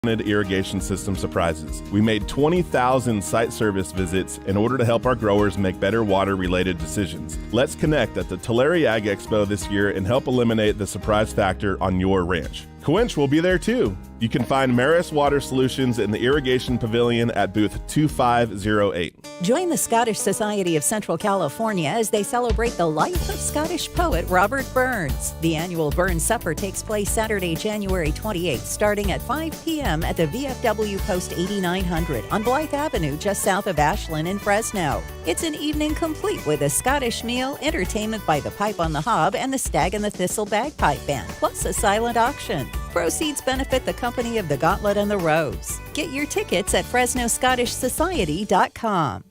irrigation system surprises. We made 20,000 site service visits in order to help our growers make better water-related decisions. Let's connect at the Tulare Ag Expo this year and help eliminate the surprise factor on your ranch. Quench will be there too. You can find Maris Water Solutions in the Irrigation Pavilion at booth 2508. Join the Scottish Society of Central California as they celebrate the life of Scottish poet Robert Burns. The annual Burns Supper takes place Saturday, January 28th, starting at 5 p.m. at the VFW Post 8900 on Blythe Avenue, just south of Ashland in Fresno. It's an evening complete with a Scottish meal, entertainment by the Pipe on the Hob and the Stag and the Thistle Bagpipe Band, plus a silent auction. Proceeds benefit the company of the Gauntlet and the Rose. Get your tickets at FresnoScottishSociety.com.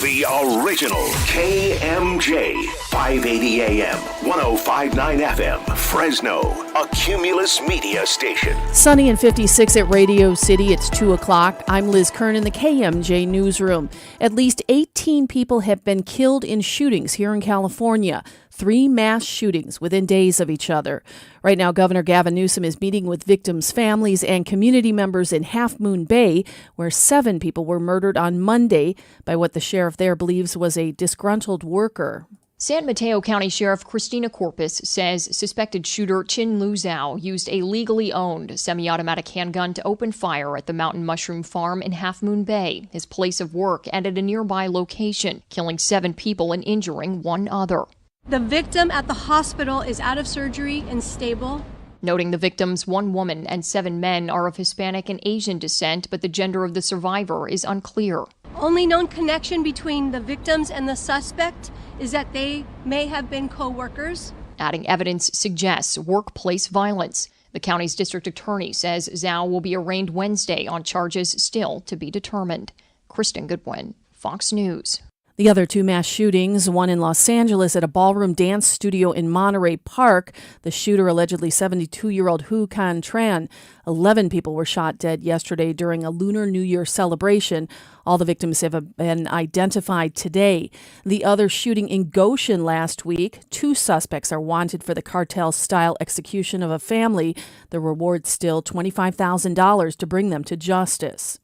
The original KMJ, 580 AM, 1059 FM, Fresno, a Cumulus media station. Sunny and 56 at Radio City. It's 2 o'clock. I'm Liz Kern in the KMJ newsroom. At least 18 people have been killed in shootings here in California. 3 mass shootings within days of each other. Right now, Governor Gavin Newsom is meeting with victims' families and community members in Half Moon Bay, where 7 people were murdered on Monday by what the sheriff there believes was a disgruntled worker. San Mateo County Sheriff Christina Corpus says suspected shooter Chin Lu Zhao used a legally owned semi-automatic handgun to open fire at the Mountain Mushroom Farm in Half Moon Bay, his place of work, and at a nearby location, killing 7 people and injuring 1 other. The victim at the hospital is out of surgery and stable. Noting the victims, 1 woman and 7 men are of Hispanic and Asian descent, but the gender of the survivor is unclear. Only known connection between the victims and the suspect is that they may have been co-workers. Adding evidence suggests workplace violence. The county's district attorney says Zhao will be arraigned Wednesday on charges still to be determined. Kristen Goodwin, Fox News. The other 2 mass shootings, one in Los Angeles at a ballroom dance studio in Monterey Park. The shooter, allegedly 72-year-old Hu Can Tran. 11 people were shot dead yesterday during a Lunar New Year celebration. All the victims have been identified today. The other shooting in Goshen last week, 2 suspects are wanted for the cartel-style execution of a family. The reward still $25,000 to bring them to justice.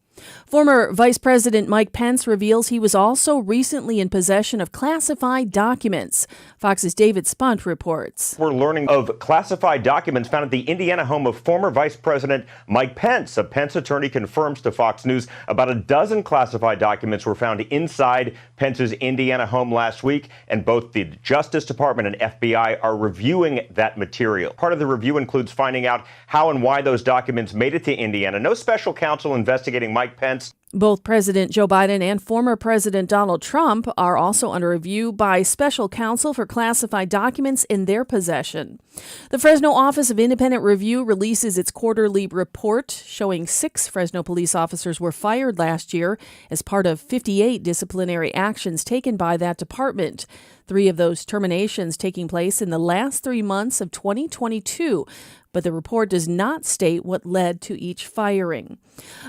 Former Vice President Mike Pence reveals he was also recently in possession of classified documents. Fox's David Spunt reports. We're learning of classified documents found at the Indiana home of former Vice President Mike Pence. A Pence attorney confirms to Fox News about a dozen classified documents were found inside Pence's Indiana home last week, and both the Justice Department and FBI are reviewing that material. Part of the review includes finding out how and why those documents made it to Indiana. No special counsel investigating Mike Pence. Both President Joe Biden and former President Donald Trump are also under review by special counsel for classified documents in their possession. The Fresno Office of Independent Review releases its quarterly report showing 6 Fresno police officers were fired last year as part of 58 disciplinary actions taken by that department. 3 of those terminations taking place in the last 3 months of 2022. But the report does not state what led to each firing.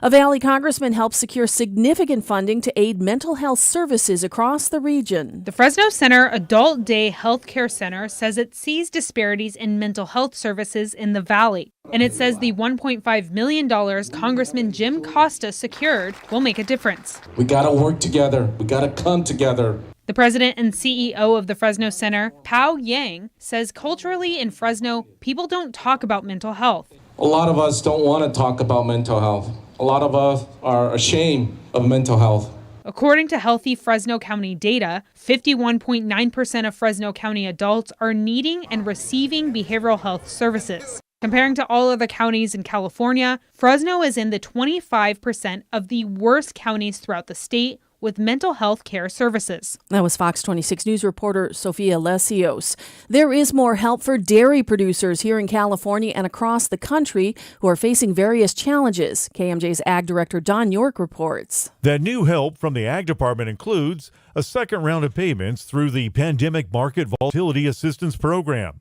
A Valley congressman helped secure significant funding to aid mental health services across the region. The Fresno Center Adult Day Healthcare Center says it sees disparities in mental health services in the Valley. And it says the $1.5 million Congressman Jim Costa secured will make a difference. We got to work together. We got to come together. The president and CEO of the Fresno Center, Pao Yang, says culturally in Fresno, people don't talk about mental health. A lot of us don't want to talk about mental health. A lot of us are ashamed of mental health. According to Healthy Fresno County data, 51.9% of Fresno County adults are needing and receiving behavioral health services. Comparing to all other counties in California, Fresno is in the 25% of the worst counties throughout the state with mental health care services. That was Fox 26 News reporter Sofia Lesios. There is more help for dairy producers here in California and across the country who are facing various challenges. KMJ's Ag Director Don York reports. That new help from the Ag Department includes a second round of payments through the Pandemic Market Volatility Assistance Program.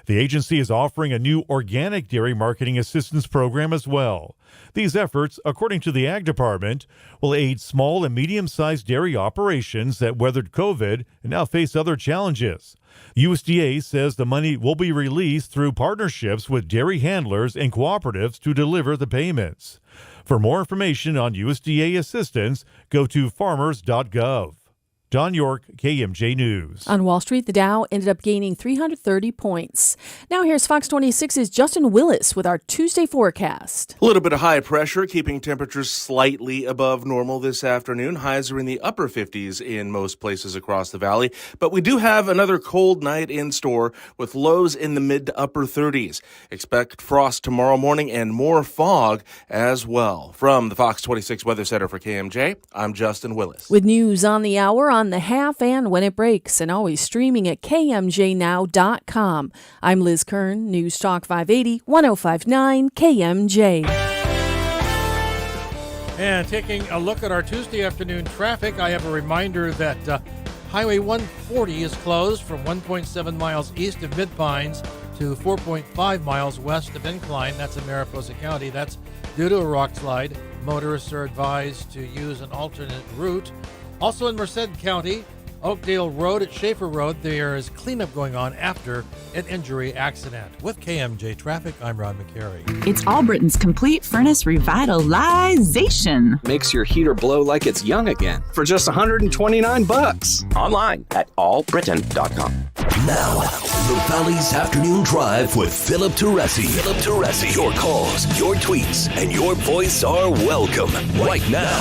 The agency is offering a new organic dairy marketing assistance program as well. These efforts, according to the Ag Department, will aid small and medium-sized dairy operations that weathered COVID and now face other challenges. USDA says the money will be released through partnerships with dairy handlers and cooperatives to deliver the payments. For more information on USDA assistance, go to farmers.gov. Don York, KMJ News. On Wall Street, the Dow ended up gaining 330 points. Now here's Fox 26's Justin Willis with our Tuesday forecast. A little bit of high pressure, keeping temperatures slightly above normal this afternoon. Highs are in the upper 50s in most places across the valley. But we do have another cold night in store with lows in the mid to upper 30s. Expect frost tomorrow morning and more fog as well. From the Fox 26 Weather Center for KMJ, I'm Justin Willis. With news on the hour, on the half, and when it breaks, and always streaming at KMJNow.com. I'm Liz Kern, News Talk 580, 1059 KMJ. And taking a look at our Tuesday afternoon traffic, I have a reminder that Highway 140 is closed from 1.7 miles east of Mid-Pines to 4.5 miles west of Incline. That's in Mariposa County. That's due to a rock slide. Motorists are advised to use an alternate route. Also in Merced County, Oakdale Road at Schaefer Road, there is cleanup going on after an injury accident. With KMJ Traffic, I'm Ron McCary. It's Allbritton's complete furnace revitalization. Makes your heater blow like it's young again for just $129. Online at allbritain.com. Now, the Valley's Afternoon Drive with Philip Teresi. Philip Teresi. Your calls, your tweets, and your voice are welcome right now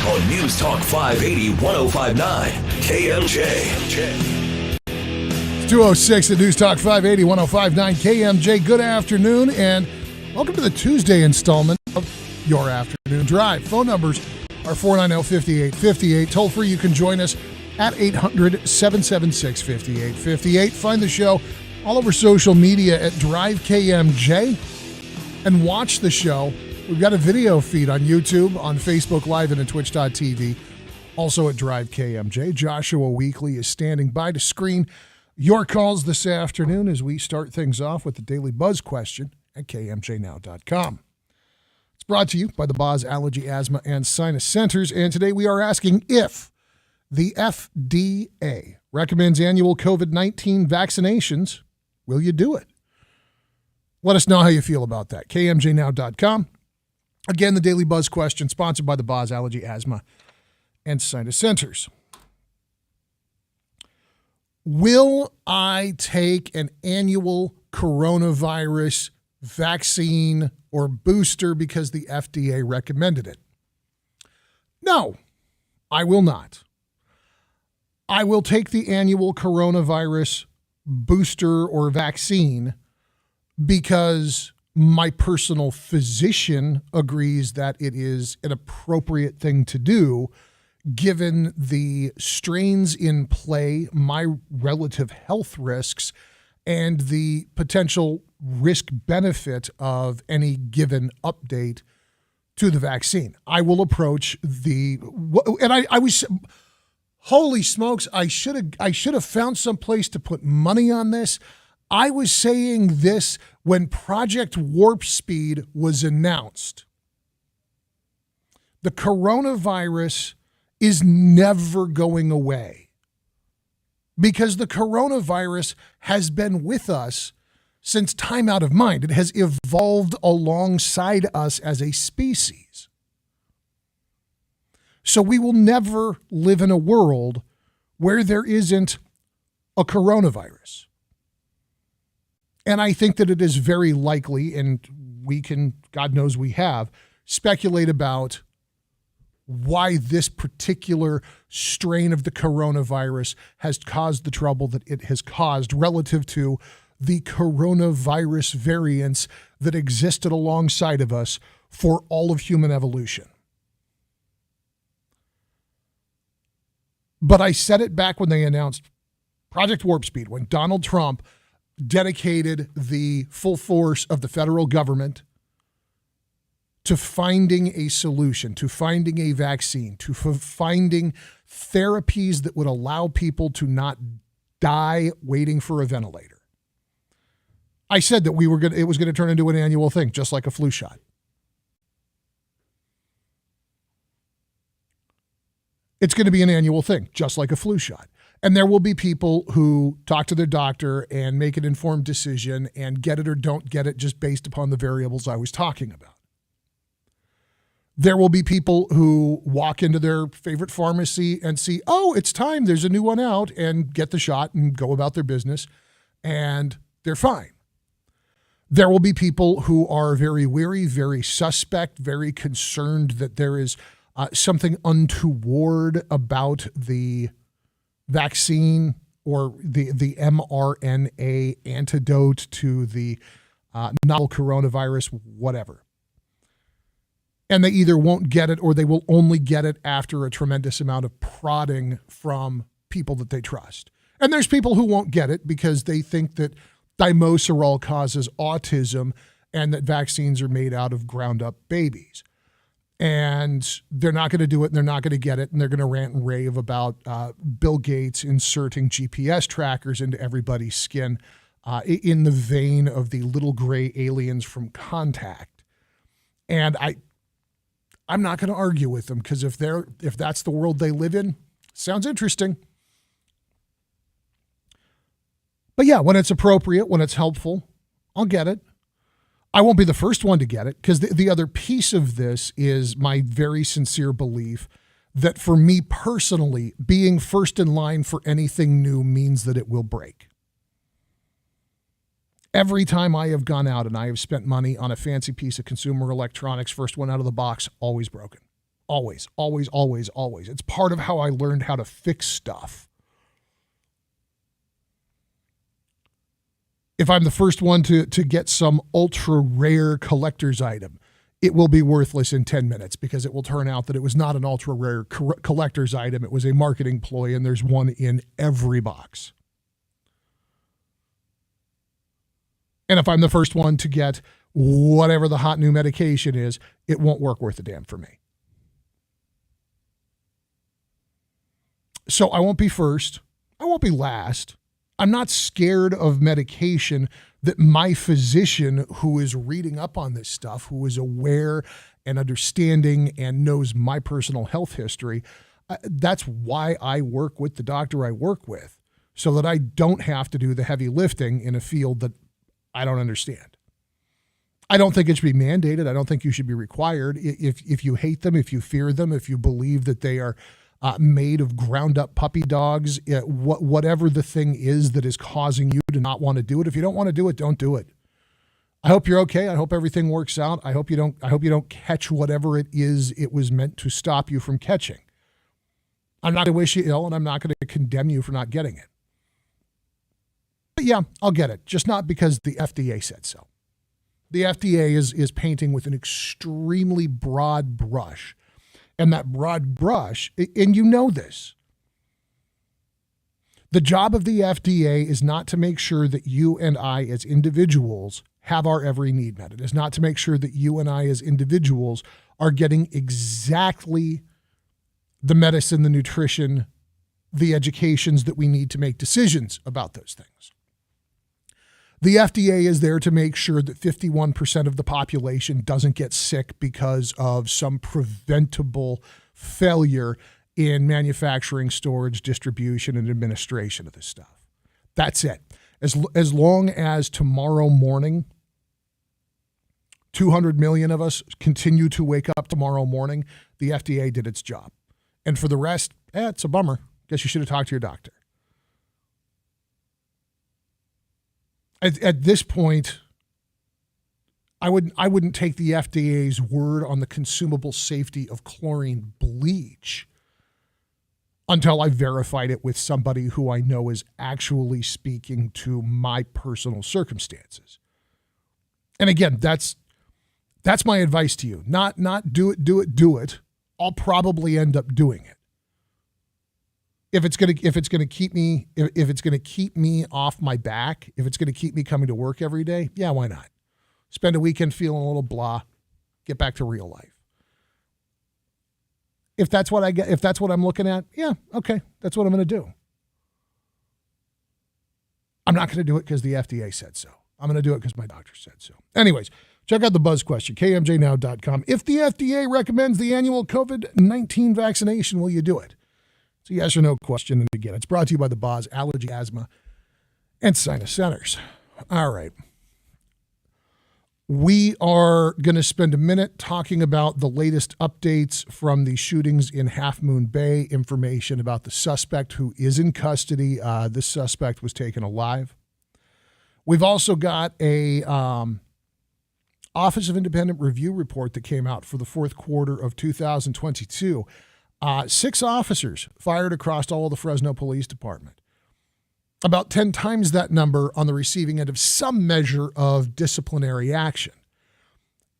on News Talk 580 1059 KMJ. It's 2:06 at News Talk 580 1059 KMJ. Good afternoon and welcome to the Tuesday installment of Your Afternoon Drive. Phone numbers are 490-5858. Toll free, you can join us at 800-776-5858. Find the show all over social media at Drive KMJ and watch the show. We've got a video feed on YouTube, on Facebook Live, and at Twitch.tv. Also at Drive KMJ. Joshua Weekly is standing by to screen your calls this afternoon as we start things off with the Daily Buzz question at KMJNow.com. It's brought to you by the Boz Allergy, Asthma, and Sinus Centers. And today we are asking if the FDA recommends annual COVID-19 vaccinations, will you do it? Let us know how you feel about that. KMJNow.com. Again, the Daily Buzz question, sponsored by the Boz Allergy, Asthma, and Sinus Centers. Will I take an annual coronavirus vaccine or booster because the FDA recommended it? No, I will not. I will take the annual coronavirus booster or vaccine because my personal physician agrees that it is an appropriate thing to do given the strains in play, my relative health risks, and the potential risk-benefit of any given update to the vaccine. I will approach I was, holy smokes, I should have found some place to put money on this. I was saying this when Project Warp Speed was announced. The coronavirus is never going away because the coronavirus has been with us since time out of mind. It has evolved alongside us as a species. So we will never live in a world where there isn't a coronavirus. And I think that it is very likely, and we can, God knows we have, speculate about why this particular strain of the coronavirus has caused the trouble that it has caused relative to the coronavirus variants that existed alongside of us for all of human evolution. But I said it back when they announced Project Warp Speed, when Donald Trump dedicated the full force of the federal government to finding a solution, to finding a vaccine, to finding therapies that would allow people to not die waiting for a ventilator. I said that it was going to turn into an annual thing, just like a flu shot. It's going to be an annual thing, just like a flu shot. And there will be people who talk to their doctor and make an informed decision and get it or don't get it just based upon the variables I was talking about. There will be people who walk into their favorite pharmacy and see, oh, it's time, there's a new one out, and get the shot and go about their business, and they're fine. There will be people who are very wary, very suspect, very concerned that there is something untoward about the vaccine or the mRNA antidote to the novel coronavirus, whatever. And they either won't get it or they will only get it after a tremendous amount of prodding from people that they trust. And there's people who won't get it because they think that dimocerol causes autism and that vaccines are made out of ground up babies. And they're not going to do it and they're not going to get it. And they're going to rant and rave about Bill Gates inserting GPS trackers into everybody's skin in the vein of the little gray aliens from Contact. And I'm not going to argue with them because if that's the world they live in, sounds interesting. But yeah, when it's appropriate, when it's helpful, I'll get it. I won't be the first one to get it because the other piece of this is my very sincere belief that for me personally, being first in line for anything new means that it will break. Every time I have gone out and I have spent money on a fancy piece of consumer electronics, first one out of the box, always broken. Always, always, always, always. It's part of how I learned how to fix stuff. If I'm the first one to get some ultra rare collector's item, it will be worthless in 10 minutes because it will turn out that it was not an ultra rare collector's item. It was a marketing ploy, and there's one in every box. And if I'm the first one to get whatever the hot new medication is, it won't work worth a damn for me. So I won't be first. I won't be last. I'm not scared of medication that my physician, who is reading up on this stuff, who is aware and understanding and knows my personal health history, that's why I work with the doctor I work with, so that I don't have to do the heavy lifting in a field that I don't understand. I don't think it should be mandated. I don't think you should be required. If you hate them, if you fear them, if you believe that they are made of ground up puppy dogs, whatever the thing is that is causing you to not want to do it. If you don't want to do it, don't do it. I hope you're okay. I hope everything works out. I hope you don't catch whatever it is it was meant to stop you from catching. I'm not going to wish you ill, and I'm not going to condemn you for not getting it. But yeah, I'll get it. Just not because the FDA said so. The FDA is painting with an extremely broad brush. And that broad brush, and you know this, the job of the FDA is not to make sure that you and I as individuals have our every need met. It is not to make sure that you and I as individuals are getting exactly the medicine, the nutrition, the educations that we need to make decisions about those things. The FDA is there to make sure that 51% of the population doesn't get sick because of some preventable failure in manufacturing, storage, distribution, and administration of this stuff. That's it. As long as tomorrow morning, 200 million of us continue to wake up tomorrow morning, the FDA did its job. And for the rest, it's a bummer. Guess you should have talked to your doctor. At this point, I wouldn't take the FDA's word on the consumable safety of chlorine bleach until I verified it with somebody who I know is actually speaking to my personal circumstances. And again, that's my advice to you. Not do it. I'll probably end up doing it. If it's gonna keep me off my back, if it's gonna keep me coming to work every day, yeah, why not? Spend a weekend feeling a little blah, get back to real life. If that's what I'm looking at, yeah, okay, that's what I'm gonna do. I'm not gonna do it because the FDA said so. I'm gonna do it because my doctor said so. Anyways, check out the buzz question, kmjnow.com. If the FDA recommends the annual COVID-19 vaccination, will you do it? It's a yes or no question. And again, it's brought to you by the Boz Allergy, Asthma, and Sinus Centers. All right. We are going to spend a minute talking about the latest updates from the shootings in Half Moon Bay, information about the suspect who is in custody. This suspect was taken alive. We've also got a Office of Independent Review report that came out for the fourth quarter of 2022. 6 officers fired across all of the Fresno Police Department. About 10 times that number on the receiving end of some measure of disciplinary action.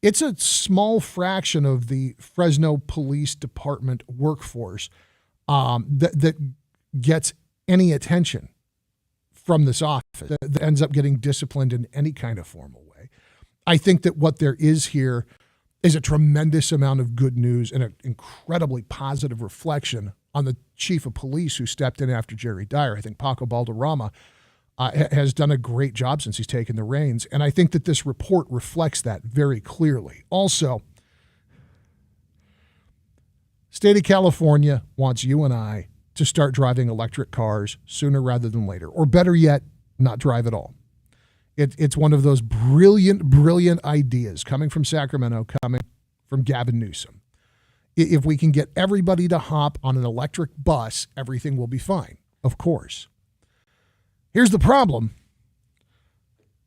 It's a small fraction of the Fresno Police Department workforce that gets any attention from this office, that ends up getting disciplined in any kind of formal way. I think that what there is here is a tremendous amount of good news and an incredibly positive reflection on the chief of police who stepped in after Jerry Dyer. I think Paco Balderrama has done a great job since he's taken the reins, and I think that this report reflects that very clearly. Also, state of California wants you and I to start driving electric cars sooner rather than later, or better yet, not drive at all. It's one of those brilliant ideas coming from Sacramento, coming from Gavin Newsom. If we can get everybody to hop on an electric bus, everything will be fine, of course. Here's the problem.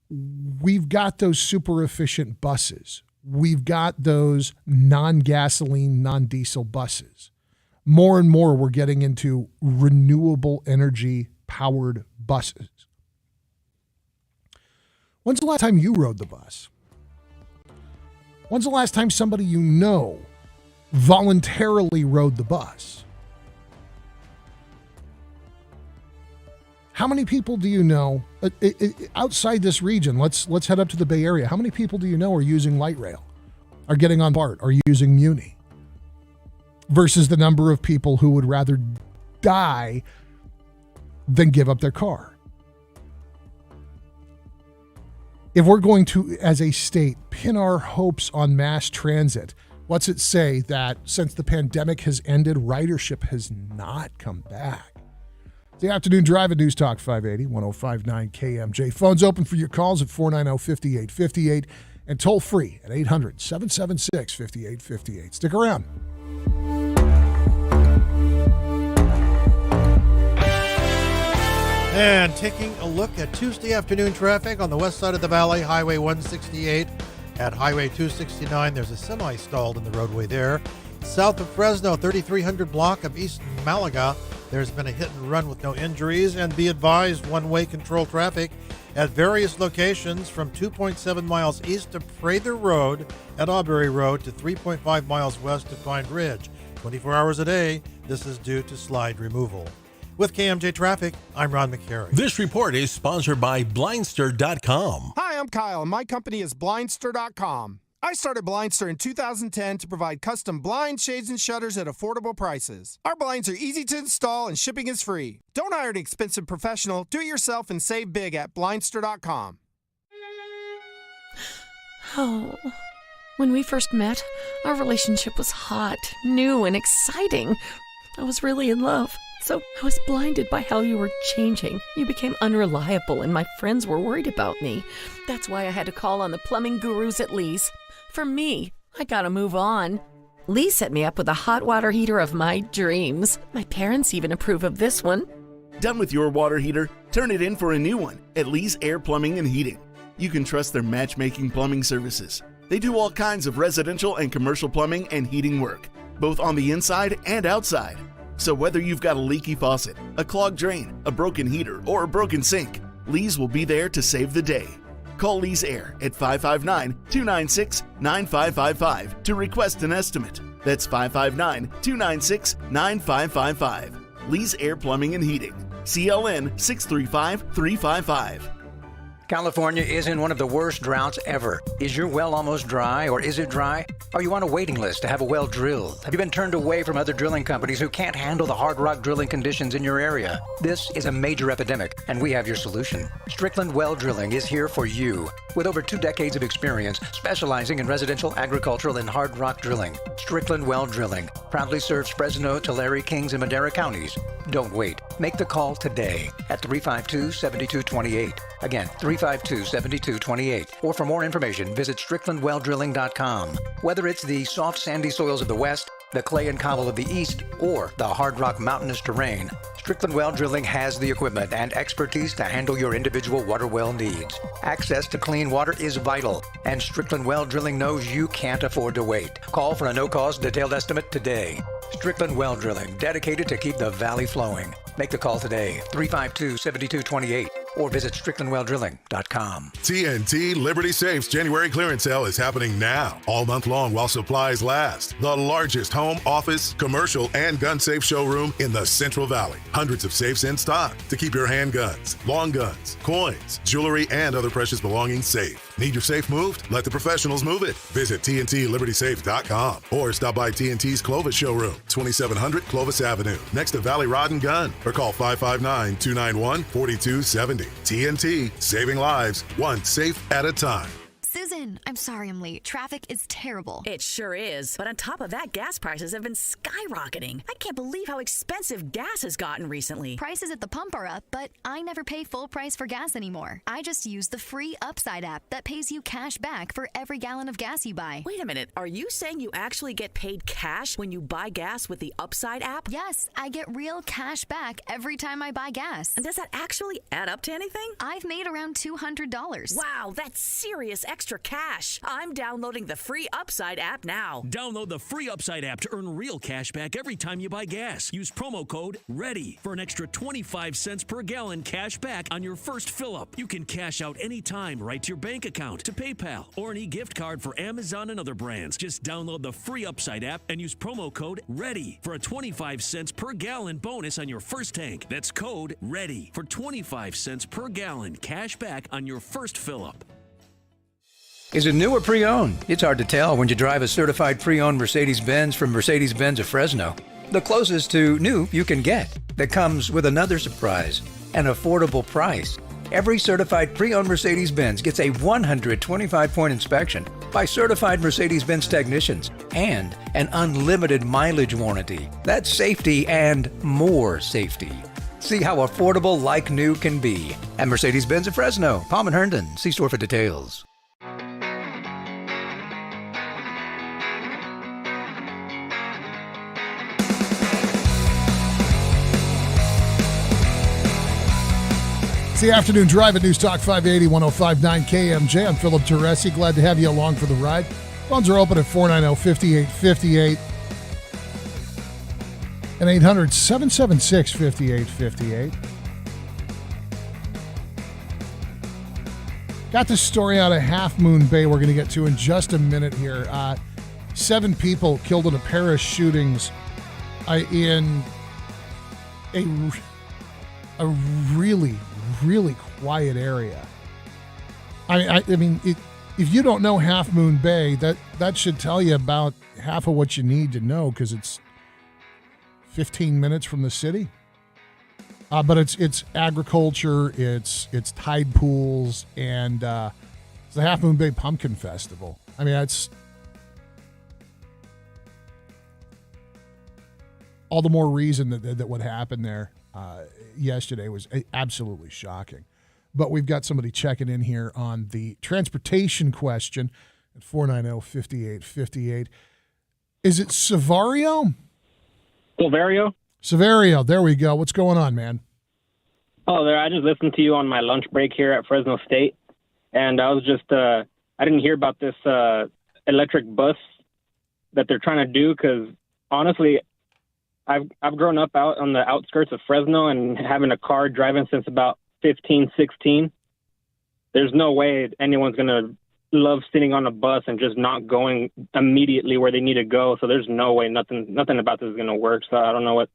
We've got those super efficient buses. We've got those non-gasoline, non-diesel buses. More and more, we're getting into renewable energy powered buses. When's the last time you rode the bus? When's the last time somebody you know voluntarily rode the bus? How many people do you know outside this region? Let's head up to the Bay Area. How many people do you know are using light rail, are getting on BART, are using Muni? Versus the number of people who would rather die than give up their car. If we're going to, as a state, pin our hopes on mass transit, what's it say that since the pandemic has ended, ridership has not come back? The Afternoon Drive at News Talk 580, 105.9 KMJ. Phones open for your calls at 490-5858 and toll free at 800-776-5858. Stick around. And taking a look at Tuesday afternoon traffic on the west side of the valley, Highway 168 at Highway 269. There's a semi stalled in the roadway there. South of Fresno, 3300 block of East Malaga. There's been a hit and run with no injuries. And be advised, one-way control traffic at various locations from 2.7 miles east of Prather Road at Auberry Road to 3.5 miles west of Pine Ridge. 24 hours a day. This is due to slide removal. With KMJ Traffic, I'm Ron McCary. This report is sponsored by Blindster.com. Hi, I'm Kyle, and my company is Blindster.com. I started Blindster in 2010 to provide custom blinds, shades, and shutters at affordable prices. Our blinds are easy to install, and shipping is free. Don't hire an expensive professional. Do it yourself and save big at Blindster.com. Oh, when we first met, our relationship was hot, new, and exciting. I was really in love. So I was blinded by how you were changing. You became unreliable, and my friends were worried about me. That's why I had to call on the plumbing gurus at Lee's. For me, I gotta move on. Lee set me up with a hot water heater of my dreams. My parents even approve of this one. Done with your water heater? Turn it in for a new one at Lee's Air Plumbing and Heating. You can trust their matchmaking plumbing services. They do all kinds of residential and commercial plumbing and heating work, both on the inside and outside. So whether you've got a leaky faucet, a clogged drain, a broken heater, or a broken sink, Lee's will be there to save the day. Call Lee's Air at 559-296-9555 to request an estimate. That's 559-296-9555. Lee's Air Plumbing and Heating. CLN 635-355. California is in one of the worst droughts ever. Is your well almost dry, or is it dry? Are you on a waiting list to have a well drilled? Have you been turned away from other drilling companies who can't handle the hard rock drilling conditions in your area? This is a major epidemic, and we have your solution. Strickland Well Drilling is here for you. With over 2 decades of experience specializing in residential, agricultural, and hard rock drilling, Strickland Well Drilling. proudly serves Fresno, Tulare, Kings, and Madera counties. Don't wait. Make the call today at 352-7228. Again, 352-7228. Or for more information, visit StricklandWellDrilling.com. Whether it's the soft, sandy soils of the West, the clay and cobble of the East, or the hard rock mountainous terrain, Strickland Well Drilling has the equipment and expertise to handle your individual water well needs. Access to clean water is vital, and Strickland Well Drilling knows you can't afford to wait. Call for a no-cost detailed estimate today. Strickland Well Drilling, dedicated to keep the valley flowing. Make the call today, 352-7228, or visit StricklandWellDrilling.com. TNT Liberty Safe's January clearance sale is happening now, all month long while supplies last. The largest home, office, commercial, and gun safe showroom in the Central Valley. Hundreds of safes in stock to keep your handguns, long guns, coins, jewelry, and other precious belongings safe. Need your safe moved? Let the professionals move it. Visit TNTLibertySafe.com or stop by TNT's Clovis showroom, 2700 Clovis Avenue, next to Valley Rod and Gun, or call 559-291-4270. TNT, saving lives, one safe at a time. Susan, I'm sorry I'm late. Traffic is terrible. It sure is. But on top of that, gas prices have been skyrocketing. I can't believe how expensive gas has gotten recently. Prices at the pump are up, but I never pay full price for gas anymore. I just use the free Upside app that pays you cash back for every gallon of gas you buy. Wait a minute. Are you saying you actually get paid cash when you buy gas with the Upside app? Yes, I get real cash back every time I buy gas. And does that actually add up to anything? I've made around $200. Wow, that's serious extra cash. I'm downloading the free Upside app now. Download the free Upside app to earn real cash back every time you buy gas. Use promo code READY for an extra 25 cents per gallon cash back on your first fill-up. You can cash out anytime right to your bank account, to PayPal, or an e-gift card for Amazon and other brands. Just download the free Upside app and use promo code READY for a 25 cents per gallon bonus on your first tank. That's code READY for 25 cents per gallon cash back on your first fill-up. Is it new or pre-owned? It's hard to tell when you drive a certified pre-owned Mercedes-Benz from Mercedes-Benz of Fresno. The closest to new you can get. That comes with another surprise, an affordable price. Every certified pre-owned Mercedes-Benz gets a 125-point inspection by certified Mercedes-Benz technicians and an unlimited mileage warranty. That's safety and more safety. See how affordable like new can be at Mercedes-Benz of Fresno, Palm and Herndon. See store for details. It's the afternoon drive at News Talk 580 1059 KMJ. I'm Philip Teresi. Glad to have you along for the ride. Phones are open at 490-5858 and 800-776-5858. Got this story out of Half Moon Bay we're going to get to in just a minute here. 7 people killed in a pair of shootings in a really quiet area. I mean, if you don't know Half Moon Bay, that should tell you about half of what you need to know, because it's 15 minutes from the city. But it's agriculture, it's tide pools, and it's the Half Moon Bay Pumpkin Festival. I mean, that's all the more reason that what happened there yesterday was absolutely shocking. But we've got somebody checking in here on the transportation question at 490-5858. Is it Savario? Savario, there we go. What's going on, man? Oh, I just listened to you on my lunch break here at Fresno State, and I was just, I didn't hear about this electric bus that they're trying to do, because honestly, I've grown up out on the outskirts of Fresno and having a car driving since about 15, 16. There's no way anyone's going to love sitting on a bus and just not going immediately where they need to go. So there's no way nothing about this is going to work. So I don't know what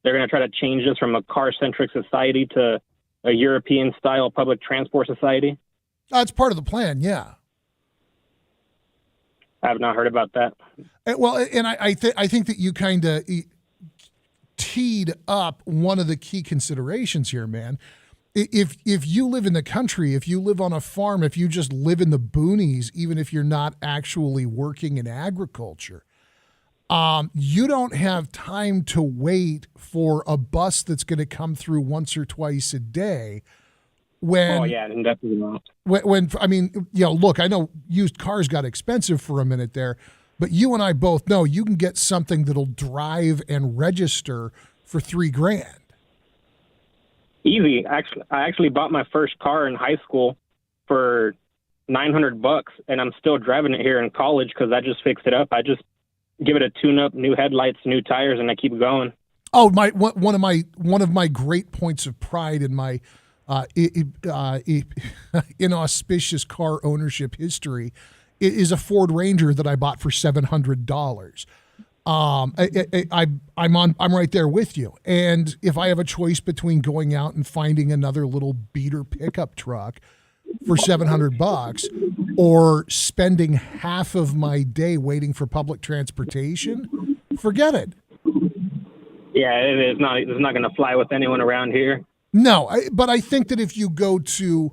they're going to try to change this from a car-centric society to a European-style public transport society. That's part of the plan, yeah. I have not heard about that. Well, and I think that you kind of teed up one of the key considerations here, man. If you live in the country, if you live on a farm, if you just live in the boonies, even if you're not actually working in agriculture, You don't have time to wait for a bus that's going to come through once or twice a day. When, oh yeah, definitely not. I mean, look, I know used cars got expensive for a minute there, but you and I both know you can get something that'll drive and register for $3,000. Easy. Actually, I actually bought my first car in high school for $900, and I'm still driving it here in college because I just fixed it up. I just give it a tune-up, new headlights, new tires, and I keep going. Oh, one of my great points of pride in my inauspicious car ownership history is a Ford Ranger that I bought for $700. I'm right there with you. And if I have a choice between going out and finding another little beater pickup truck for $700 or spending half of my day waiting for public transportation, forget it. Yeah, it's not going to fly with anyone around here. No, but I think that if you go to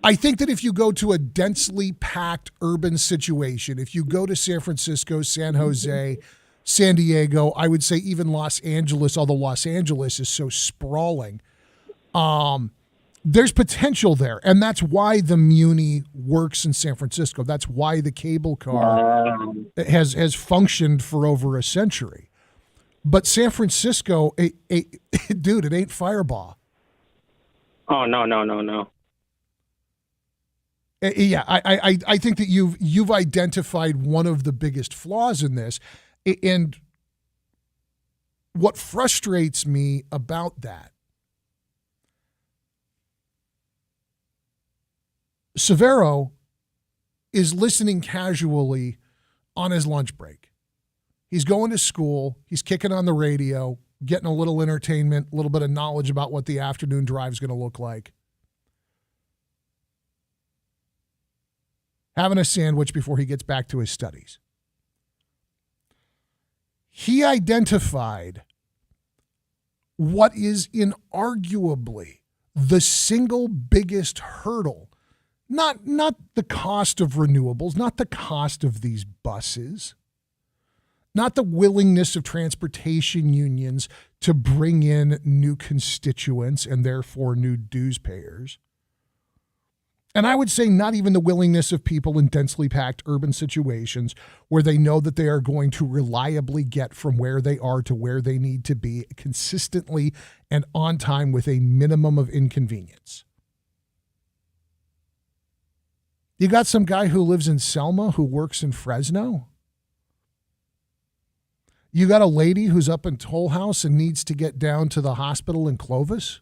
a densely packed urban situation, if you go to San Francisco, San Jose, San Diego, I would say even Los Angeles, although Los Angeles is so sprawling, there's potential there. And that's why the Muni works in San Francisco. That's why the cable car has functioned for over a century. But San Francisco, dude, it ain't Fireball. Oh, no. Yeah, I think that you've identified one of the biggest flaws in this. And what frustrates me about that, Severo is listening casually on his lunch break. He's going to school. He's kicking on the radio, getting a little entertainment, a little bit of knowledge about what the afternoon drive is going to look like. Having a sandwich before he gets back to his studies. He identified what is inarguably the single biggest hurdle. Not the cost of renewables, not the cost of these buses, not the willingness of transportation unions to bring in new constituents and therefore new dues payers. And I would say not even the willingness of people in densely packed urban situations where they know that they are going to reliably get from where they are to where they need to be consistently and on time with a minimum of inconvenience. You got some guy who lives in Selma who works in Fresno. You got a lady who's up in Toll House and needs to get down to the hospital in Clovis.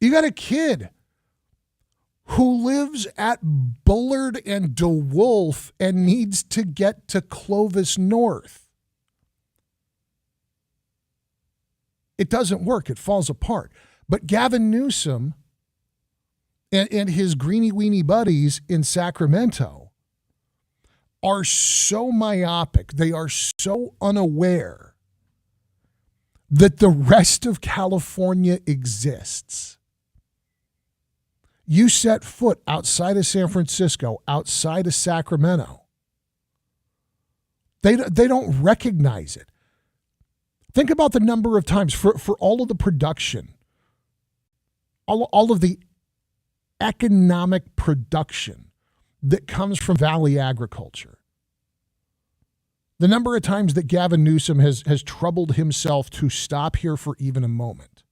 You got a kid who lives at Bullard and DeWolf and needs to get to Clovis North. It doesn't work. It falls apart. But Gavin Newsom and his greeny weeny buddies in Sacramento are so myopic, they are so unaware that the rest of California exists. You set foot outside of San Francisco, outside of Sacramento, they don't recognize it. Think about the number of times for all of the production, all of the economic production that comes from Valley agriculture. The number of times that Gavin Newsom has troubled himself to stop here for even a moment.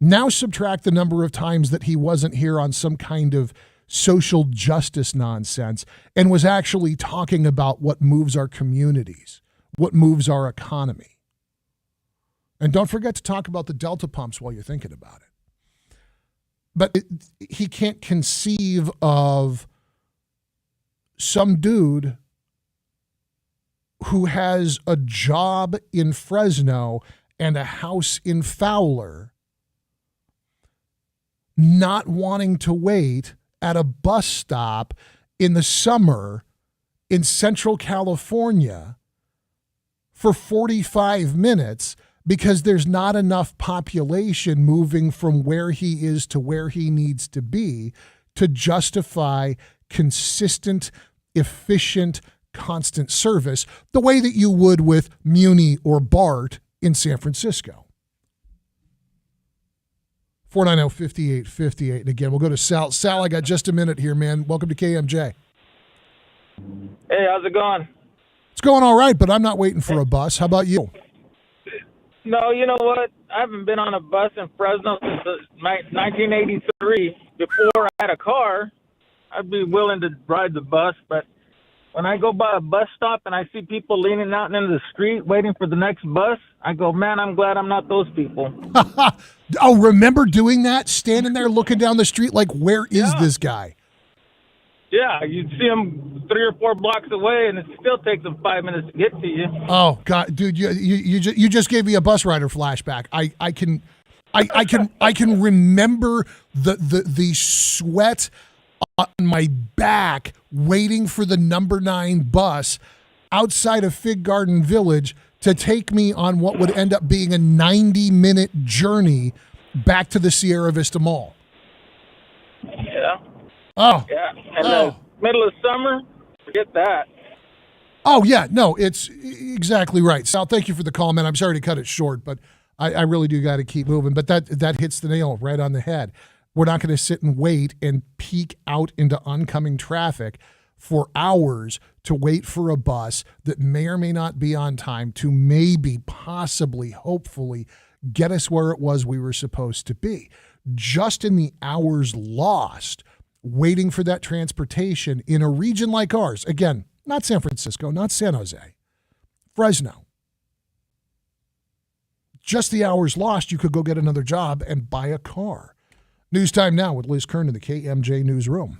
Now subtract the number of times that he wasn't here on some kind of social justice nonsense and was actually talking about what moves our communities, what moves our economy. And don't forget to talk about the Delta pumps while you're thinking about it. But he can't conceive of some dude who has a job in Fresno and a house in Fowler not wanting to wait at a bus stop in the summer in Central California for 45 minutes because there's not enough population moving from where he is to where he needs to be to justify consistent, efficient, constant service the way that you would with Muni or BART in San Francisco. 490-5858. And again, we'll go to Sal. Sal, I got just a minute here, man. Welcome to KMJ. Hey, how's it going? It's going all right, but I'm not waiting for a bus. How about you? No, you know what? I haven't been on a bus in Fresno since 1983. Before I had a car, I'd be willing to ride the bus, but when I go by a bus stop and I see people leaning out into the street waiting for the next bus, I go, man, I'm glad I'm not those people. Oh, remember doing that? Standing there looking down the street like, where is this guy? Yeah, you'd see them 3 or 4 blocks away, and it still takes them 5 minutes to get to you. Oh God, dude, you just gave me a bus rider flashback. I can remember the sweat on my back waiting for the number 9 bus outside of Fig Garden Village to take me on what would end up being a 90-minute journey back to the Sierra Vista Mall. Yeah. Oh. Yeah. And the middle of summer, forget that. Oh, yeah. No, it's exactly right. Sal, thank you for the call, man. I'm sorry to cut it short, but I really do got to keep moving. But that hits the nail right on the head. We're not going to sit and wait and peek out into oncoming traffic for hours to wait for a bus that may or may not be on time to maybe, possibly, hopefully get us where it was we were supposed to be. Just in the hours lost waiting for that transportation in a region like ours. Again, not San Francisco, not San Jose, Fresno. Just the hours lost, you could go get another job and buy a car. News Time Now with Liz Kern in the KMJ Newsroom.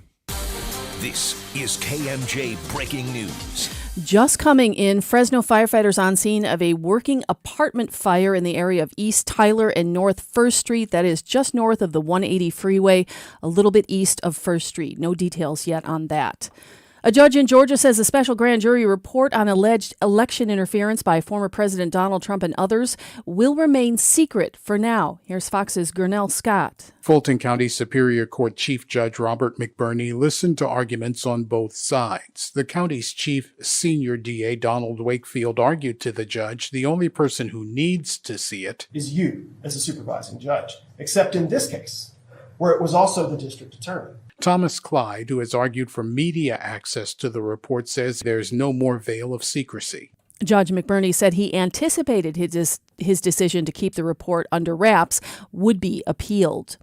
This is KMJ Breaking News. Just coming in, Fresno firefighters on scene of a working apartment fire in the area of East Tyler and North First Street. That is just north of the 180 freeway, a little bit east of First Street. No details yet on that. A judge in Georgia says a special grand jury report on alleged election interference by former President Donald Trump and others will remain secret for now. Here's Fox's Gurnell Scott. Fulton County Superior Court Chief Judge Robert McBurney listened to arguments on both sides. The county's chief senior DA, Donald Wakefield, argued to the judge the only person who needs to see it is you as a supervising judge, except in this case, where it was also the district attorney. Thomas Clyde, who has argued for media access to the report, says there's no more veil of secrecy. Judge McBurney said he anticipated his decision to keep the report under wraps would be appealed.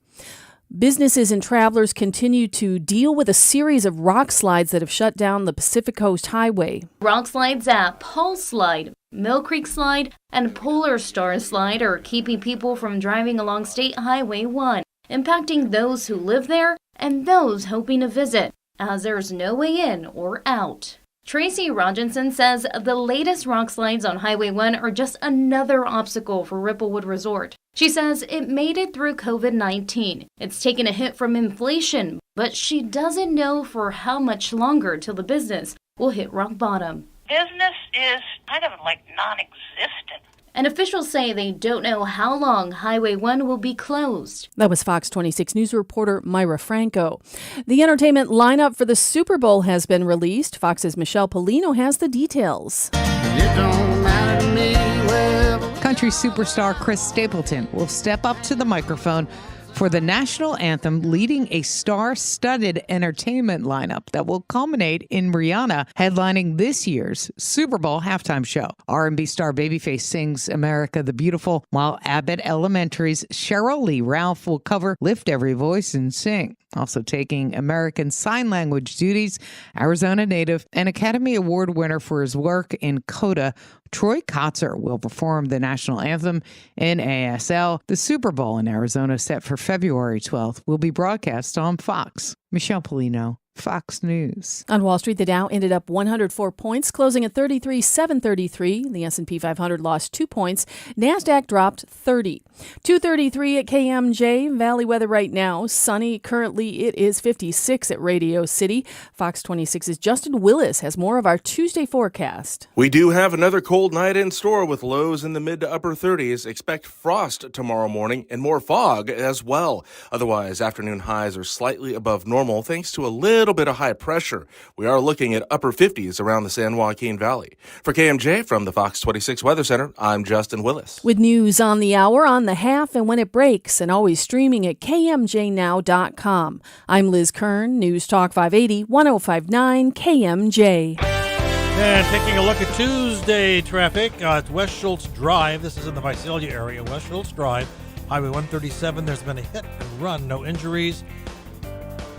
Businesses and travelers continue to deal with a series of rock slides that have shut down the Pacific Coast Highway. Rock slides at Pulse Slide, Mill Creek Slide, and Polar Star Slide are keeping people from driving along State Highway 1, impacting those who live there and those hoping to visit, as there's no way in or out. Teresi Rogenson says the latest rock slides on Highway 1 are just another obstacle for Ripplewood Resort. She says it made it through COVID-19. It's taken a hit from inflation, but she doesn't know for how much longer till the business will hit rock bottom. Business is kind of like non-existent. And officials say they don't know how long Highway 1 will be closed. That was Fox 26 News reporter Myra Franco. The entertainment lineup for the Super Bowl has been released. Fox's Michelle Polino has the details. It don't matter to me. Well, country superstar Chris Stapleton will step up to the microphone for the national anthem, leading a star-studded entertainment lineup that will culminate in Rihanna headlining this year's Super Bowl halftime show. R&B star Babyface sings America the Beautiful, while Abbott Elementary's Cheryl Lee Ralph will cover Lift Every Voice and Sing. Also taking American Sign Language duties, Arizona native and Academy Award winner for his work in Coda, Troy Kotzer will perform the national anthem in ASL. The Super Bowl in Arizona, set for February 12th, will be broadcast on Fox. Michelle Polino, Fox News. On Wall Street, the Dow ended up 104 points, closing at 33,733. The S&P 500 lost 2 points. NASDAQ dropped 30. 2:33 at KMJ. Valley weather right now. Sunny. Currently, it is 56 at Radio City. Fox 26's Justin Willis has more of our Tuesday forecast. We do have another cold night in store with lows in the mid to upper 30s. Expect frost tomorrow morning and more fog as well. Otherwise, afternoon highs are slightly above normal thanks to a little little bit of high pressure. We are looking at upper 50s around the San Joaquin Valley. For KMJ from the Fox 26 Weather Center, I'm Justin Willis. With news on the hour, on the half, and when it breaks, and always streaming at KMJNow.com. I'm Liz Kern, News Talk 580, 1059 KMJ. And taking a look at Tuesday traffic, it's West Schultz Drive. This is in the Visalia area. West Schultz Drive, Highway 137. There's been a hit and run, no injuries.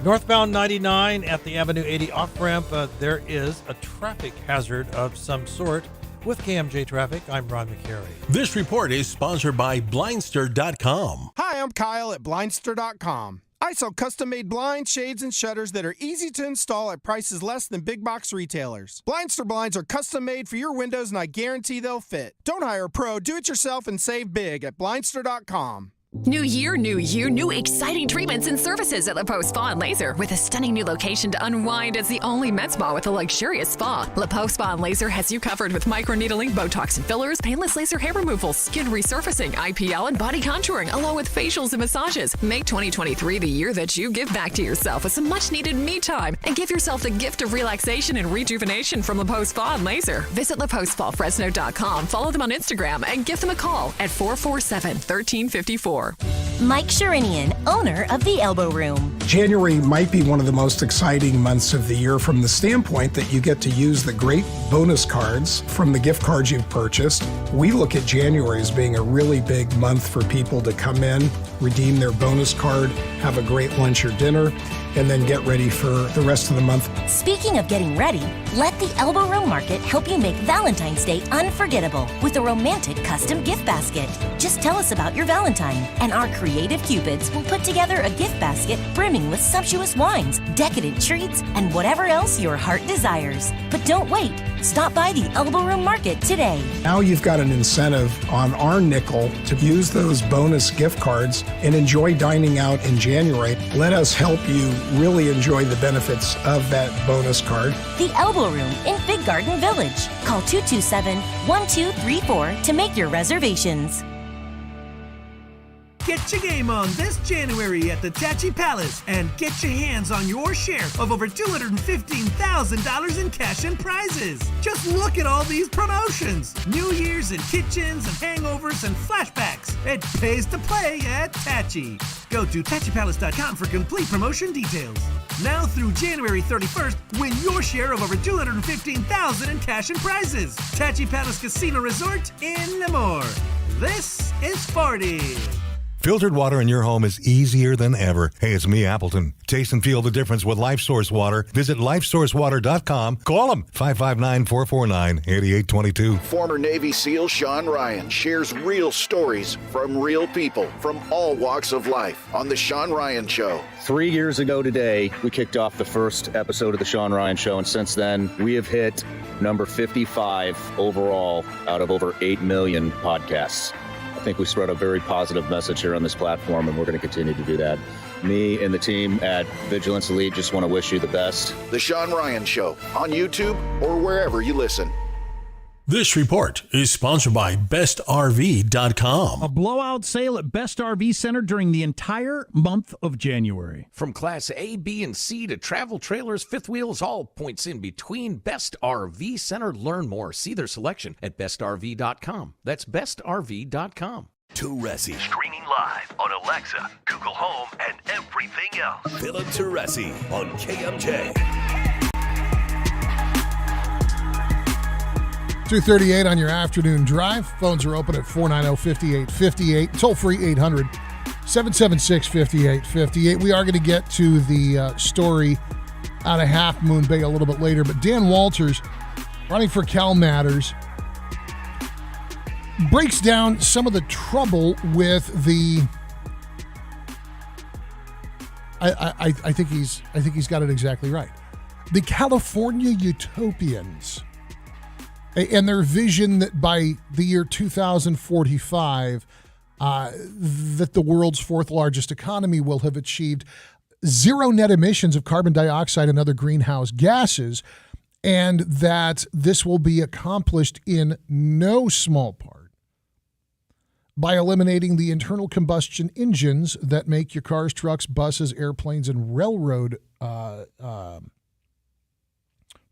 Northbound 99 at the Avenue 80 off-ramp, there is a traffic hazard of some sort. With KMJ Traffic, I'm Ron McCary. This report is sponsored by Blindster.com. Hi, I'm Kyle at Blindster.com. I sell custom-made blinds, shades, and shutters that are easy to install at prices less than big box retailers. Blindster blinds are custom-made for your windows, and I guarantee they'll fit. Don't hire a pro. Do it yourself and save big at Blindster.com. New year, new you, new exciting treatments and services at La Poste Spa and Laser with a stunning new location to unwind as the only med spa with a luxurious spa. La Poste Spa and Laser has you covered with microneedling, Botox and fillers, painless laser hair removal, skin resurfacing, IPL and body contouring, along with facials and massages. Make 2023 the year that you give back to yourself with some much needed me time and give yourself the gift of relaxation and rejuvenation from La Poste Spa and Laser. Visit LaPosteSpaFresno.com, follow them on Instagram, and give them a call at 447-1354. Mike Sherinian, owner of The Elbow Room. January might be one of the most exciting months of the year from the standpoint that you get to use the great bonus cards from the gift cards you've purchased. We look at January as being a really big month for people to come in, redeem their bonus card, have a great lunch or dinner, and then get ready for the rest of the month. Speaking of getting ready, let the Elbow Room Market help you make Valentine's Day unforgettable with a romantic custom gift basket. Just tell us about your Valentine, and our creative Cupids will put together a gift basket brimming with sumptuous wines, decadent treats, and whatever else your heart desires. But don't wait. Stop by the Elbow Room Market today. Now you've got an incentive on our nickel to use those bonus gift cards and enjoy dining out in January. Let us help you really enjoy the benefits of that bonus card. The Elbow Room in Big Garden Village. Call 227-1234 to make your reservations. Get your game on this January at the Tachi Palace and get your hands on your share of over $215,000 in cash and prizes. Just look at all these promotions. New Year's and kitchens and hangovers and flashbacks. It pays to play at Tachi. Go to TachiPalace.com for complete promotion details. Now through January 31st, win your share of over $215,000 in cash and prizes. Tachi Palace Casino Resort in Lemoore. This is 40. Filtered water in your home is easier than ever. Hey, it's me, Appleton. Taste and feel the difference with LifeSource Water. Visit LifeSourceWater.com. Call them, 559-449-8822. Former Navy SEAL Sean Ryan shares real stories from real people from all walks of life on The Sean Ryan Show. 3 years ago today, we kicked off the first episode of The Sean Ryan Show, and since then, we have hit number 55 overall out of over 8 million podcasts. I think we spread a very positive message here on this platform, and we're going to continue to do that. Me and the team at Vigilance Elite just want to wish you the best. The Sean Ryan Show on YouTube or wherever you listen. This report is sponsored by BestRV.com. A blowout sale at Best RV Center during the entire month of January. From Class A, B, and C to travel trailers, fifth wheels, all points in between. Best RV Center. Learn more. See their selection at BestRV.com. That's BestRV.com. Teresi. Streaming live on Alexa, Google Home, and everything else. Philip Teresi on KMJ. 2:38 on your afternoon drive. Phones are open at 490-5858. Toll free 800-776-5858. We are going to get to the story out of Half Moon Bay a little bit later, but Dan Walters, running for Cal Matters, breaks down some of the trouble with the. I think he's got it exactly right. The California Utopians. And their vision that by the year 2045, that the world's fourth largest economy will have achieved zero net emissions of carbon dioxide and other greenhouse gases, and that this will be accomplished in no small part by eliminating the internal combustion engines that make your cars, trucks, buses, airplanes, and railroad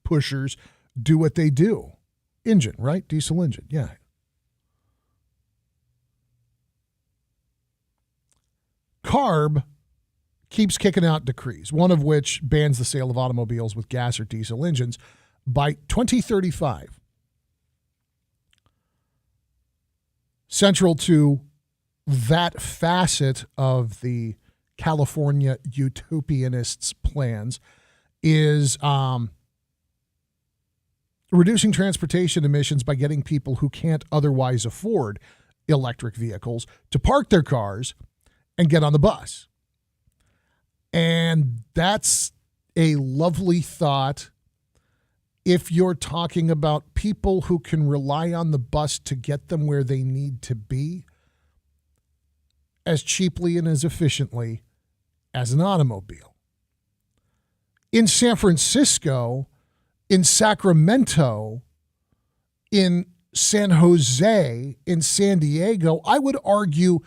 pushers do what they do. Engine, right? Diesel engine, yeah. CARB keeps kicking out decrees, one of which bans the sale of automobiles with gas or diesel engines by 2035. Central to that facet of the California utopianists' plans is reducing transportation emissions by getting people who can't otherwise afford electric vehicles to park their cars and get on the bus. And that's a lovely thought if you're talking about people who can rely on the bus to get them where they need to be as cheaply and as efficiently as an automobile. In San Francisco, in Sacramento, in San Jose, in San Diego, I would argue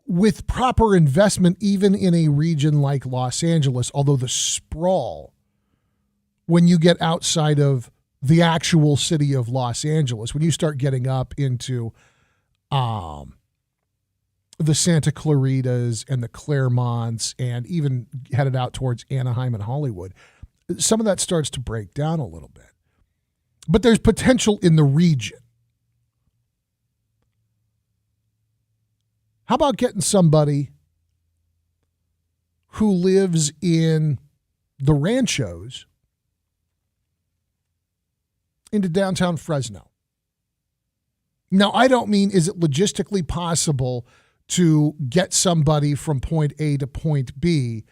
with proper investment, even in a region like Los Angeles, although the sprawl, when you get outside of the actual city of Los Angeles, when you start getting up into the Santa Claritas and the Claremonts and even headed out towards Anaheim and Hollywood, some of that starts to break down a little bit. But there's potential in the region. How about getting somebody who lives in the Ranchos into downtown Fresno? Now, I don't mean is it logistically possible to get somebody from point A to point B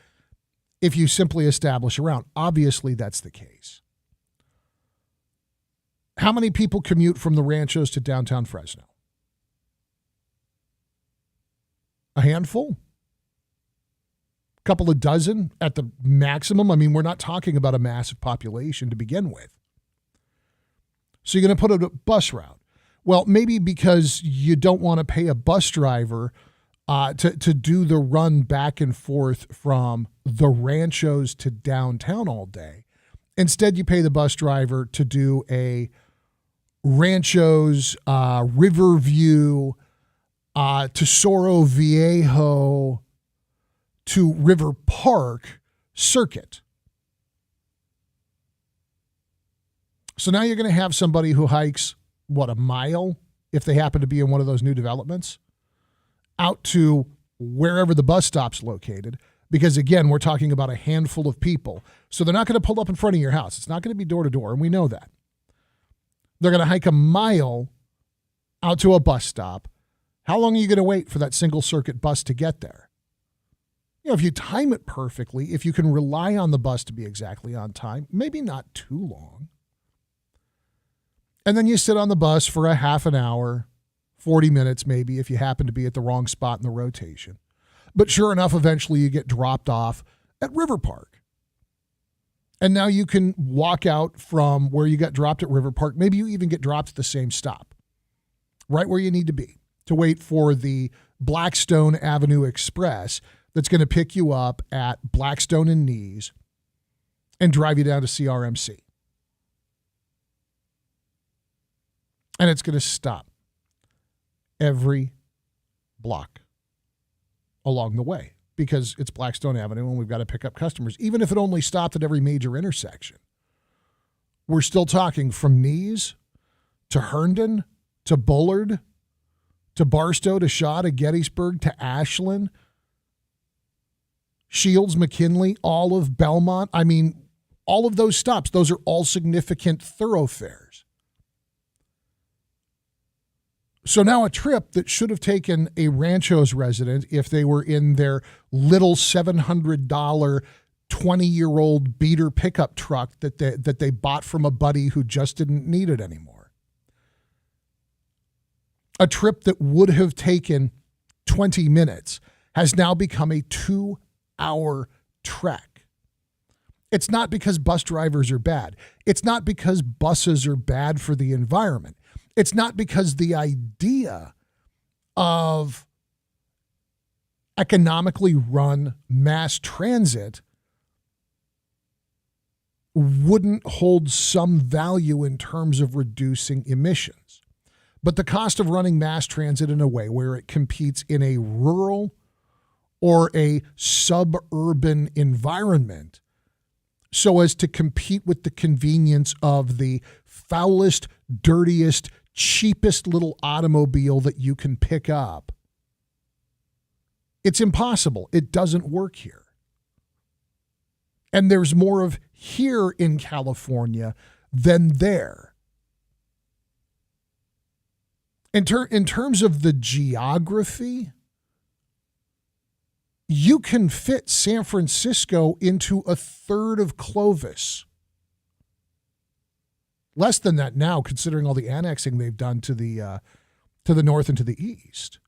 if you simply establish a route. Obviously, that's the case. How many people commute from the Ranchos to downtown Fresno? A handful? A couple of dozen at the maximum? I mean, we're not talking about a massive population to begin with. So you're going to put a bus route. Well, maybe because you don't want to pay a bus driver to do the run back and forth from the Ranchos to downtown all day. Instead, you pay the bus driver to do a Ranchos, Riverview, Tesoro Viejo to River Park circuit. So now you're going to have somebody who hikes, a mile, if they happen to be in one of those new developments, out to wherever the bus stop's located. Because, again, we're talking about a handful of people. So they're not going to pull up in front of your house. It's not going to be door to door, and we know that. They're going to hike a mile out to a bus stop. How long are you going to wait for that single circuit bus to get there? If you time it perfectly, if you can rely on the bus to be exactly on time, maybe not too long. And then you sit on the bus for a half an hour, 40 minutes maybe, if you happen to be at the wrong spot in the rotation. But sure enough, eventually you get dropped off at River Park. And now you can walk out from where you got dropped at River Park. Maybe you even get dropped at the same stop, right where you need to be, to wait for the Blackstone Avenue Express that's going to pick you up at Blackstone and Knees and drive you down to CRMC. And it's going to stop every block along the way because it's Blackstone Avenue and we've got to pick up customers. Even if it only stopped at every major intersection, we're still talking from Knees to Herndon to Bullard to Barstow to Shaw to Gettysburg to Ashland, Shields, McKinley, all of Belmont. I mean, all of those stops, those are all significant thoroughfares. So now a trip that should have taken a Ranchos resident if they were in their little $700 20-year-old beater pickup truck that they bought from a buddy who just didn't need it anymore. A trip that would have taken 20 minutes has now become a 2-hour trek. It's not because bus drivers are bad. It's not because buses are bad for the environment. It's not because the idea of economically run mass transit wouldn't hold some value in terms of reducing emissions. But the cost of running mass transit in a way where it competes in a rural or a suburban environment so as to compete with the convenience of the foulest, dirtiest, cheapest little automobile that you can pick up. It's impossible. It doesn't work here. And there's more of here in California than there. In terms of the geography, you can fit San Francisco into a third of Clovis. Less than that now, considering all the annexing they've done to the north and to the east.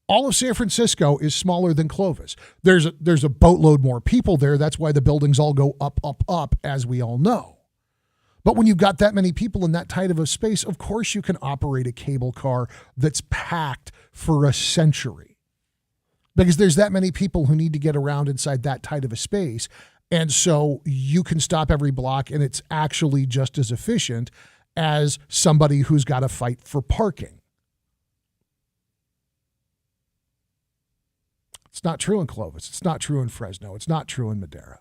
All of San Francisco is smaller than Clovis. There's a boatload more people there. That's why the buildings all go up, up, up, as we all know. But when you've got that many people in that tight of a space, of course you can operate a cable car that's packed for a century. Because there's that many people who need to get around inside that tight of a space. And so you can stop every block, and it's actually just as efficient as somebody who's got to fight for parking. It's not true in Clovis. It's not true in Fresno. It's not true in Madera.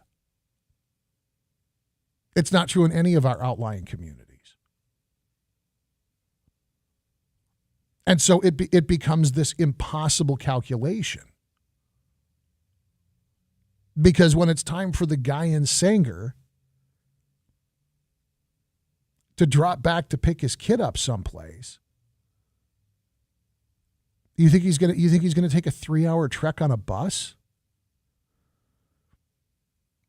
It's not true in any of our outlying communities. And so it becomes this impossible calculation. Because when it's time for the guy in Sanger to drop back to pick his kid up someplace, you think he's gonna take a 3-hour trek on a bus?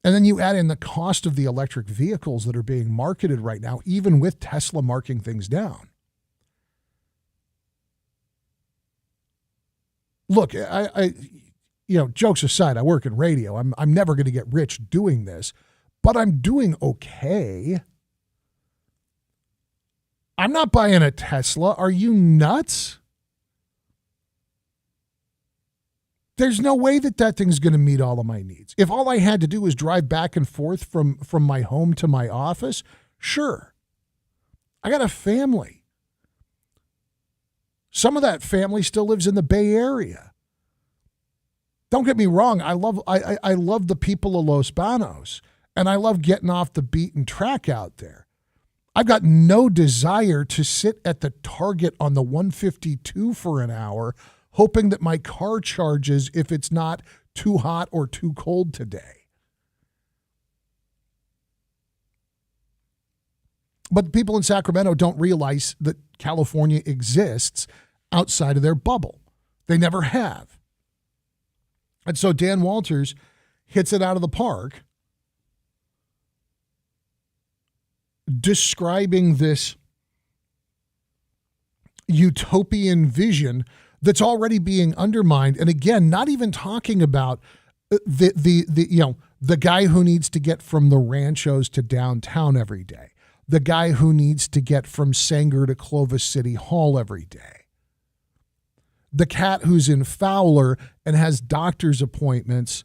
And then you add in the cost of the electric vehicles that are being marketed right now, even with Tesla marking things down. Look, I jokes aside, I work in radio. I'm never going to get rich doing this, but I'm doing okay. I'm not buying a Tesla. Are you nuts? There's no way that thing's going to meet all of my needs. If all I had to do was drive back and forth from my home to my office, sure. I got a family. Some of that family still lives in the Bay Area. Don't get me wrong. I love the people of Los Banos, and I love getting off the beaten track out there. I've got no desire to sit at the Target on the 152 for an hour hoping that my car charges if it's not too hot or too cold today. But people in Sacramento don't realize that California exists outside of their bubble. They never have. And so Dan Walters hits it out of the park, describing this utopian vision that's already being undermined. And again, not even talking about the guy who needs to get from the ranchos to downtown every day, the guy who needs to get from Sanger to Clovis City Hall every day, the cat who's in Fowler and has doctor's appointments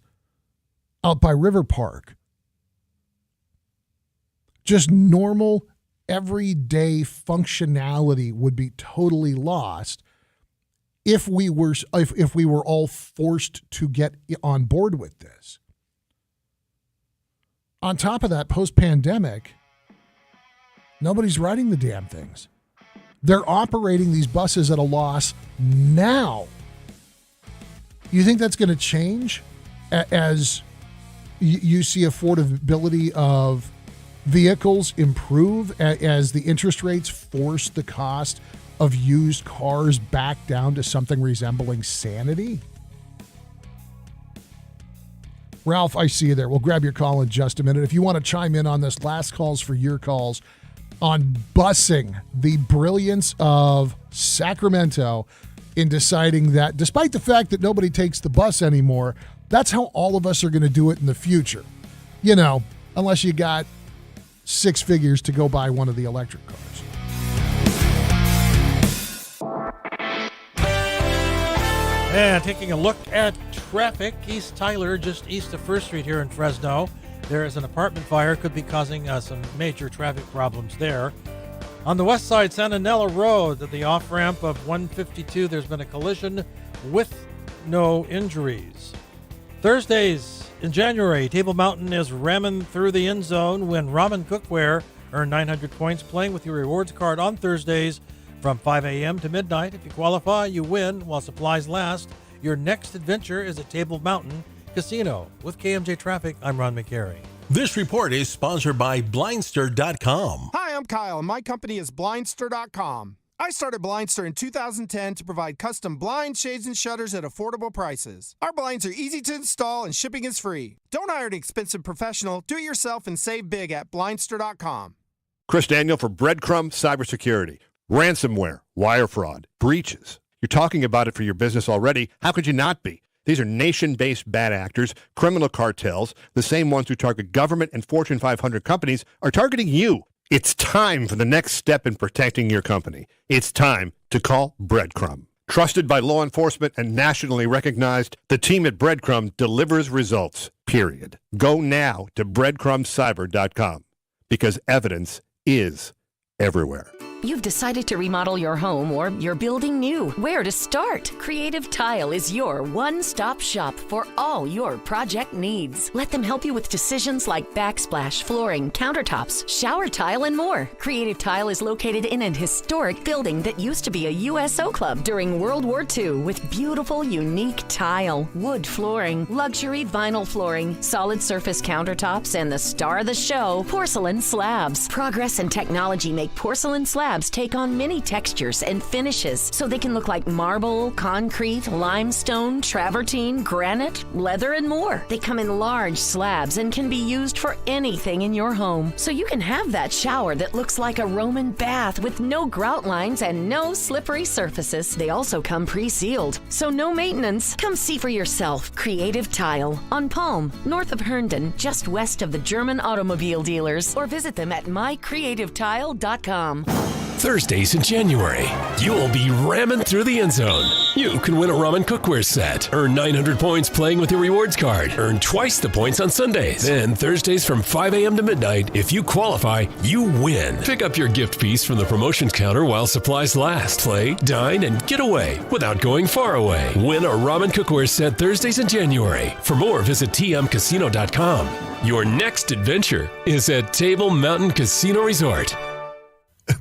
out by River Park. Just normal, everyday functionality would be totally lost if we were all forced to get on board with this. On top of that, post-pandemic, nobody's riding the damn things. They're operating these buses at a loss now. You think that's going to change as you see affordability of vehicles improve, as the interest rates force the cost of used cars back down to something resembling sanity? Ralph, I see you there. We'll grab your call in just a minute. If you want to chime in on this, last calls for your calls on busing, the brilliance of Sacramento in deciding that despite the fact that nobody takes the bus anymore, that's how all of us are going to do it in the future. You know, unless you got 6 figures to go buy one of the electric cars. And taking a look at traffic, East Tyler, just east of First Street here in Fresno. There is an apartment fire, could be causing some major traffic problems there. On the west side, Santanella Road, at the off-ramp of 152, there's been a collision with no injuries. Thursdays in January, Table Mountain is ramming through the end zone when Ramen Cookware earn 900 points playing with your rewards card on Thursdays from 5 a.m. to midnight. If you qualify, you win while supplies last. Your next adventure is at Table Mountain Casino. With KMJ Traffic, I'm Ron McCary. This report is sponsored by Blindster.com. Hi, I'm Kyle, and my company is Blindster.com. I started Blindster in 2010 to provide custom blinds, shades, and shutters at affordable prices. Our blinds are easy to install and shipping is free. Don't hire an expensive professional. Do it yourself and save big at Blindster.com. Chris Daniel for Breadcrumb Cybersecurity. Ransomware, wire fraud, breaches. You're talking about it for your business already. How could you not be? These are nation-based bad actors, criminal cartels. The same ones who target government and Fortune 500 companies are targeting you. It's time for the next step in protecting your company. It's time to call Breadcrumb. Trusted by law enforcement and nationally recognized, the team at Breadcrumb delivers results, period. Go now to breadcrumbcyber.com because evidence is everywhere. You've decided to remodel your home or you're building new. Where to start? Creative Tile is your one-stop shop for all your project needs. Let them help you with decisions like backsplash, flooring, countertops, shower tile, and more. Creative Tile is located in an historic building that used to be a USO club during World War II with beautiful, unique tile, wood flooring, luxury vinyl flooring, solid surface countertops, and the star of the show, porcelain slabs. Progress and technology make porcelain slabs take on many textures and finishes so they can look like marble, concrete, limestone, travertine, granite, leather, and more. They come in large slabs and can be used for anything in your home. So you can have that shower that looks like a Roman bath with no grout lines and no slippery surfaces. They also come pre-sealed, so no maintenance. Come see for yourself. Creative Tile on Palm, north of Herndon, just west of the German automobile dealers, or visit them at mycreativetile.com. Thursdays in January, you'll be ramming through the end zone. You can win a ramen cookware set, earn 900 points playing with your rewards card, earn twice the points on Sundays. Then Thursdays from 5 a.m. to midnight, if you qualify, you win. Pick up your gift piece from the promotions counter while supplies last. Play, dine, and get away without going far away. Win a ramen cookware set Thursdays in January. For more, visit tmcasino.com. Your next adventure is at Table Mountain Casino Resort.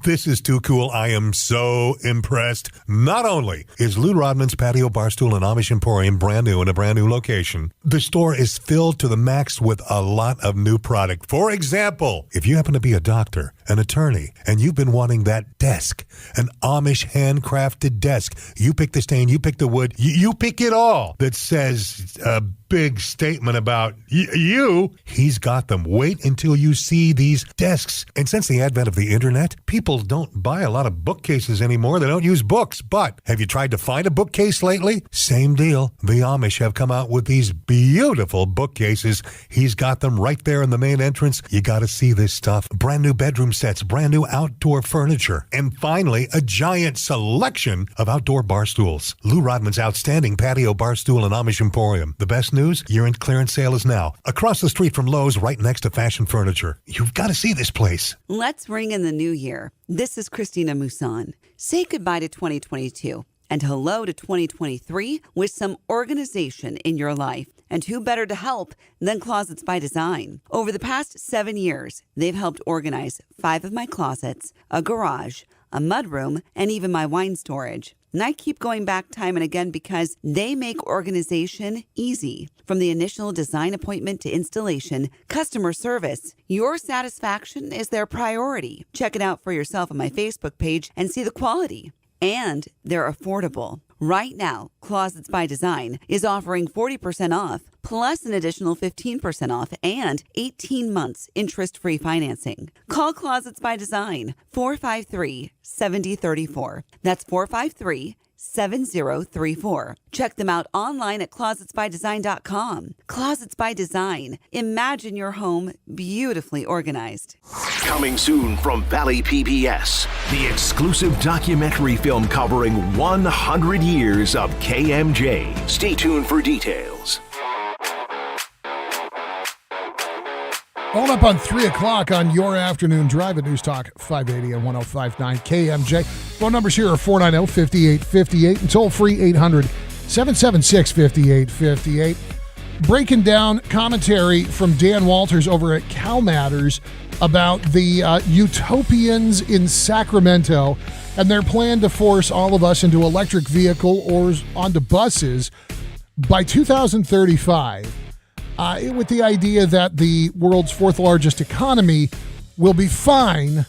This is too cool. I am so impressed. Not only is Lou Rodman's Patio Barstool and Amish Emporium brand new in a brand new location, the store is filled to the max with a lot of new product. For example, if you happen to be a doctor, an attorney, and you've been wanting that desk, an Amish handcrafted desk, you pick the stain, you pick the wood, you pick it all, that says a big statement about you, he's got them. Wait until you see these desks. And since the advent of the internet, people don't buy a lot of bookcases anymore. They don't use books. But have you tried to find a bookcase lately? Same deal. The Amish have come out with these beautiful bookcases. He's got them right there in the main entrance. You got to see this stuff. Brand new bedroom sets, brand new outdoor furniture, and finally, a giant selection of outdoor bar stools. Lou Rodman's outstanding Patio Barstool and Amish Emporium. The best news? Year-end clearance sale is now. Across the street from Lowe's, right next to Fashion Furniture. You've got to see this place. Let's ring in the new year. This is Christina Musan. Say goodbye to 2022 and hello to 2023 with some organization in your life. And who better to help than Closets by Design? Over the past 7 years, they've helped organize 5 of my closets, a garage, a mudroom, and even my wine storage. And I keep going back time and again because they make organization easy. From the initial design appointment to installation, customer service, your satisfaction is their priority. Check it out for yourself on my Facebook page and see the quality. And they're affordable. Right now, Closets by Design is offering 40% off, plus an additional 15% off and 18 months interest-free financing. Call Closets by Design, 453-7034. That's 453-7034. Check them out online at closetsbydesign.com. Closets by Design. Imagine your home beautifully organized. Coming soon from Valley PBS, the exclusive documentary film covering 100 years of KMJ. Stay tuned for details. Hold up on 3 o'clock on your afternoon drive at News Talk 580 and 105.9 KMJ. Phone numbers here are 490-5858 and toll free 800-776-5858. Breaking down commentary from Dan Walters over at Cal Matters about the utopians in Sacramento and their plan to force all of us into electric vehicle or onto buses by 2035. With the idea that the world's fourth largest economy will be fine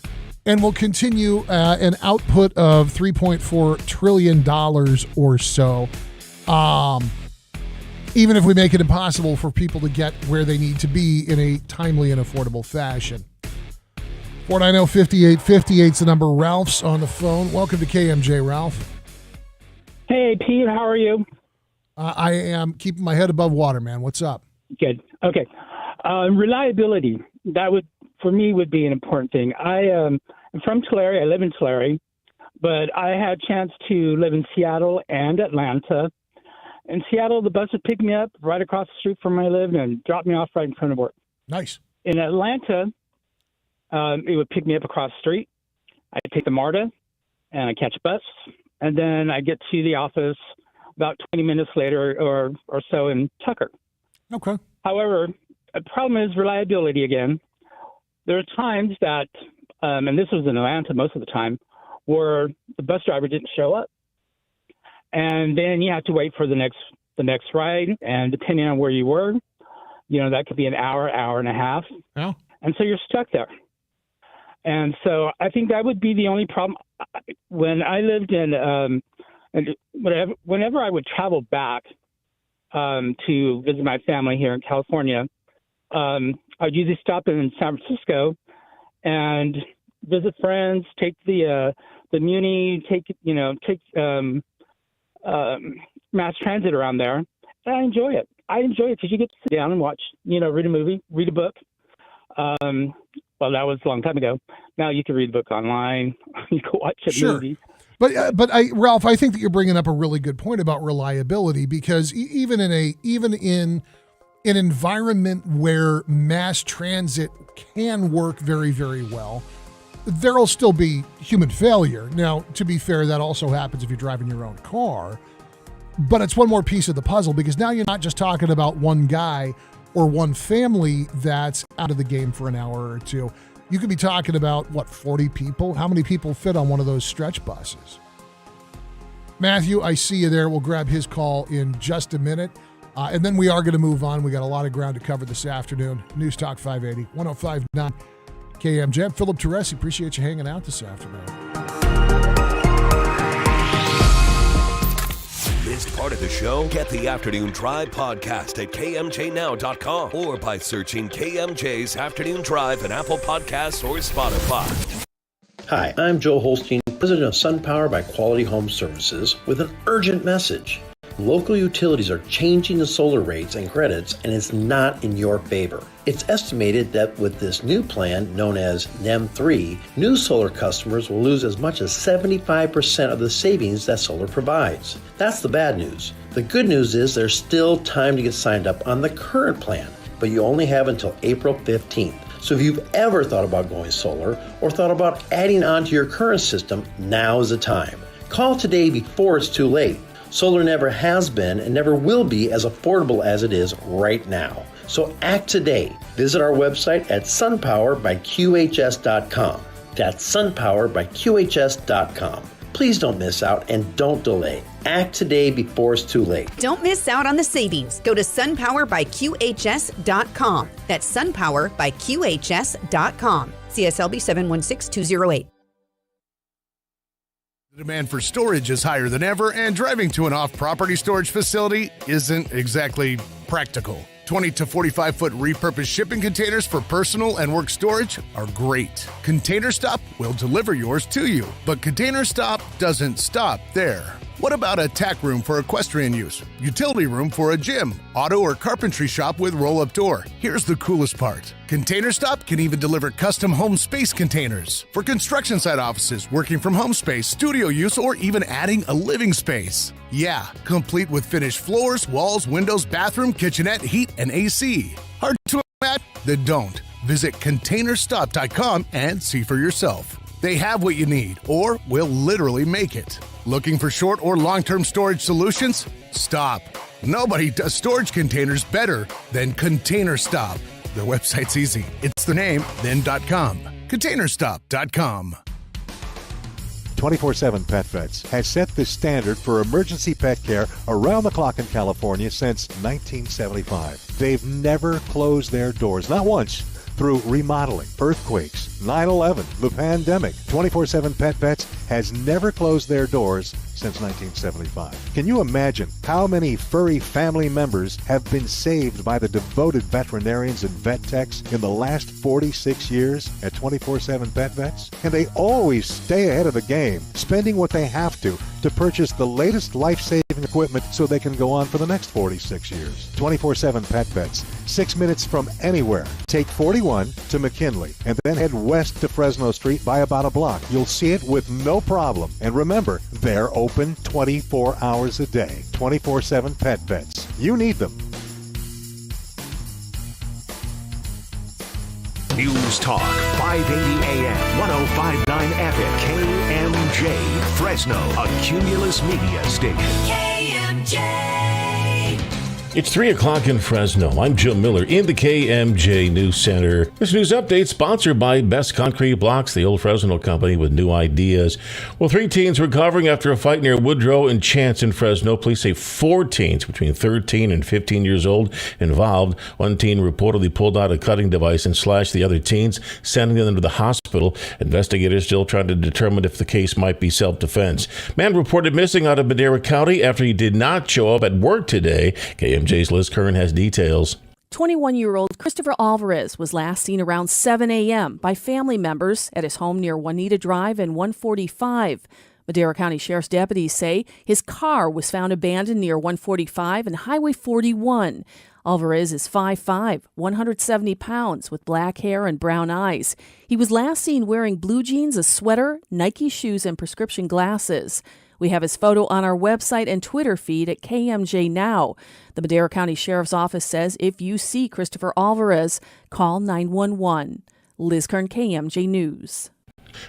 and will continue an output of $3.4 trillion or so, even if we make it impossible for people to get where they need to be in a timely and affordable fashion. 490-5858 is the number. Ralph's on the phone. Welcome to KMJ, Ralph. Hey, Pete. How are you? I am keeping my head above water, man. What's up? Good. Okay. Reliability. That would be an important thing. I'm from Tulare. I live in Tulare, but I had a chance to live in Seattle and Atlanta. In Seattle, the bus would pick me up right across the street from where I lived and drop me off right in front of work. Nice. In Atlanta, it would pick me up across the street. I'd take the MARTA, and I catch a bus, and then I get to the office about 20 minutes later or so in Tucker. Okay. However, the problem is reliability again. There are times that, and this was in Atlanta most of the time, where the bus driver didn't show up. And then you have to wait for the next ride. And depending on where you were, that could be an hour and a half. Yeah. And so you're stuck there. And so I think that would be the only problem. When I lived in, and whenever I would travel back, to visit my family here in California, I'd usually stop in San Francisco and visit friends, take the Muni, take mass transit around there. And I enjoy it. Because you get to sit down and watch, read a movie, read a book. Well, that was a long time ago. Now you can read the book online. You can watch a movie. But Ralph, I think that you're bringing up a really good point about reliability, because even in an environment where mass transit can work very, very well, there'll still be human failure. Now, to be fair, that also happens if you're driving your own car. But it's one more piece of the puzzle, because now you're not just talking about one guy or one family that's out of the game for an hour or two. You could be talking about, 40 people? How many people fit on one of those stretch buses? Matthew, I see you there. We'll grab his call in just a minute. And then we are going to move on. We got a lot of ground to cover this afternoon. News Talk 580, 105.9 KMJ. I'm Philip Teresi. Appreciate you hanging out this afternoon. Missed part of the show? Get the Afternoon Drive podcast at KMJNow.com or by searching KMJ's Afternoon Drive in Apple Podcasts or Spotify. Hi, I'm Joe Holstein, president of SunPower by Quality Home Services, with an urgent message. Local utilities are changing the solar rates and credits, and it's not in your favor. It's estimated that with this new plan, known as NEM 3, new solar customers will lose as much as 75% of the savings that solar provides. That's the bad news. The good news is there's still time to get signed up on the current plan, but you only have until April 15th. So if you've ever thought about going solar or thought about adding on to your current system, now is the time. Call today before it's too late. Solar never has been and never will be as affordable as it is right now. So act today. Visit our website at sunpowerbyqhs.com. That's sunpowerbyqhs.com. Please don't miss out and don't delay. Act today before it's too late. Don't miss out on the savings. Go to sunpowerbyqhs.com. That's sunpowerbyqhs.com. CSLB 716208. The demand for storage is higher than ever, and driving to an off-property storage facility isn't exactly practical. 20 to 45-foot repurposed shipping containers for personal and work storage are great. Container Stop will deliver yours to you, but Container Stop doesn't stop there. What about a tack room for equestrian use, utility room for a gym, auto or carpentry shop with roll-up door? Here's the coolest part. Container Stop can even deliver custom home space containers for construction site offices, working from home space, studio use, or even adding a living space. Yeah, complete with finished floors, walls, windows, bathroom, kitchenette, heat, and AC. Hard to imagine? Then don't. Visit ContainerStop.com and see for yourself. They have what you need, or will literally make it. Looking for short or long-term storage solutions? Stop. Nobody does storage containers better than Container Stop. Their website's easy. It's the name, then .com. ContainerStop.com. 24/7 Pet Vets has set the standard for emergency pet care around the clock in California since 1975. They've never closed their doors, not once. Through remodeling, earthquakes, 9/11, the pandemic, 24/7 Pet Vets has never closed their doors since 1975. Can you imagine how many furry family members have been saved by the devoted veterinarians and vet techs in the last 46 years at 24/7 Pet Vets? And they always stay ahead of the game, spending what they have to purchase the latest life-saving equipment so they can go on for the next 46 years. 24/7 Pet Vets, 6 minutes from anywhere. Take 41 to McKinley and then head west to Fresno Street by about a block. You'll see it with no problem. And remember, they're open 24 hours a day. 24/7 Pet Vets. You need them. News Talk 580 AM, 105.9 FM, KMJ, Fresno, a Cumulus Media station. KMJ. It's 3 o'clock in Fresno. I'm Jim Miller in the KMJ News Center. This news update sponsored by Best Concrete Blocks, the old Fresno company with new ideas. Well, 3 teens recovering after a fight near Woodrow and Chance in Fresno. Police say 4 teens between 13 and 15 years old involved. One teen reportedly pulled out a cutting device and slashed the other teens, sending them to the hospital. Investigators still trying to determine if the case might be self-defense. Man reported missing out of Madera County after he did not show up at work today. KMJ's Liz Kern has details. 21-year-old Christopher Alvarez was last seen around 7 a.m. by family members at his home near Juanita Drive and 145. Madera County Sheriff's deputies say his car was found abandoned near 145 and Highway 41. Alvarez is 5'5", 170 pounds, with black hair and brown eyes. He was last seen wearing blue jeans, a sweater, Nike shoes, and prescription glasses. We have his photo on our website and Twitter feed at KMJ Now. The Madera County Sheriff's Office says if you see Christopher Alvarez, call 911. Liz Kern, KMJ News.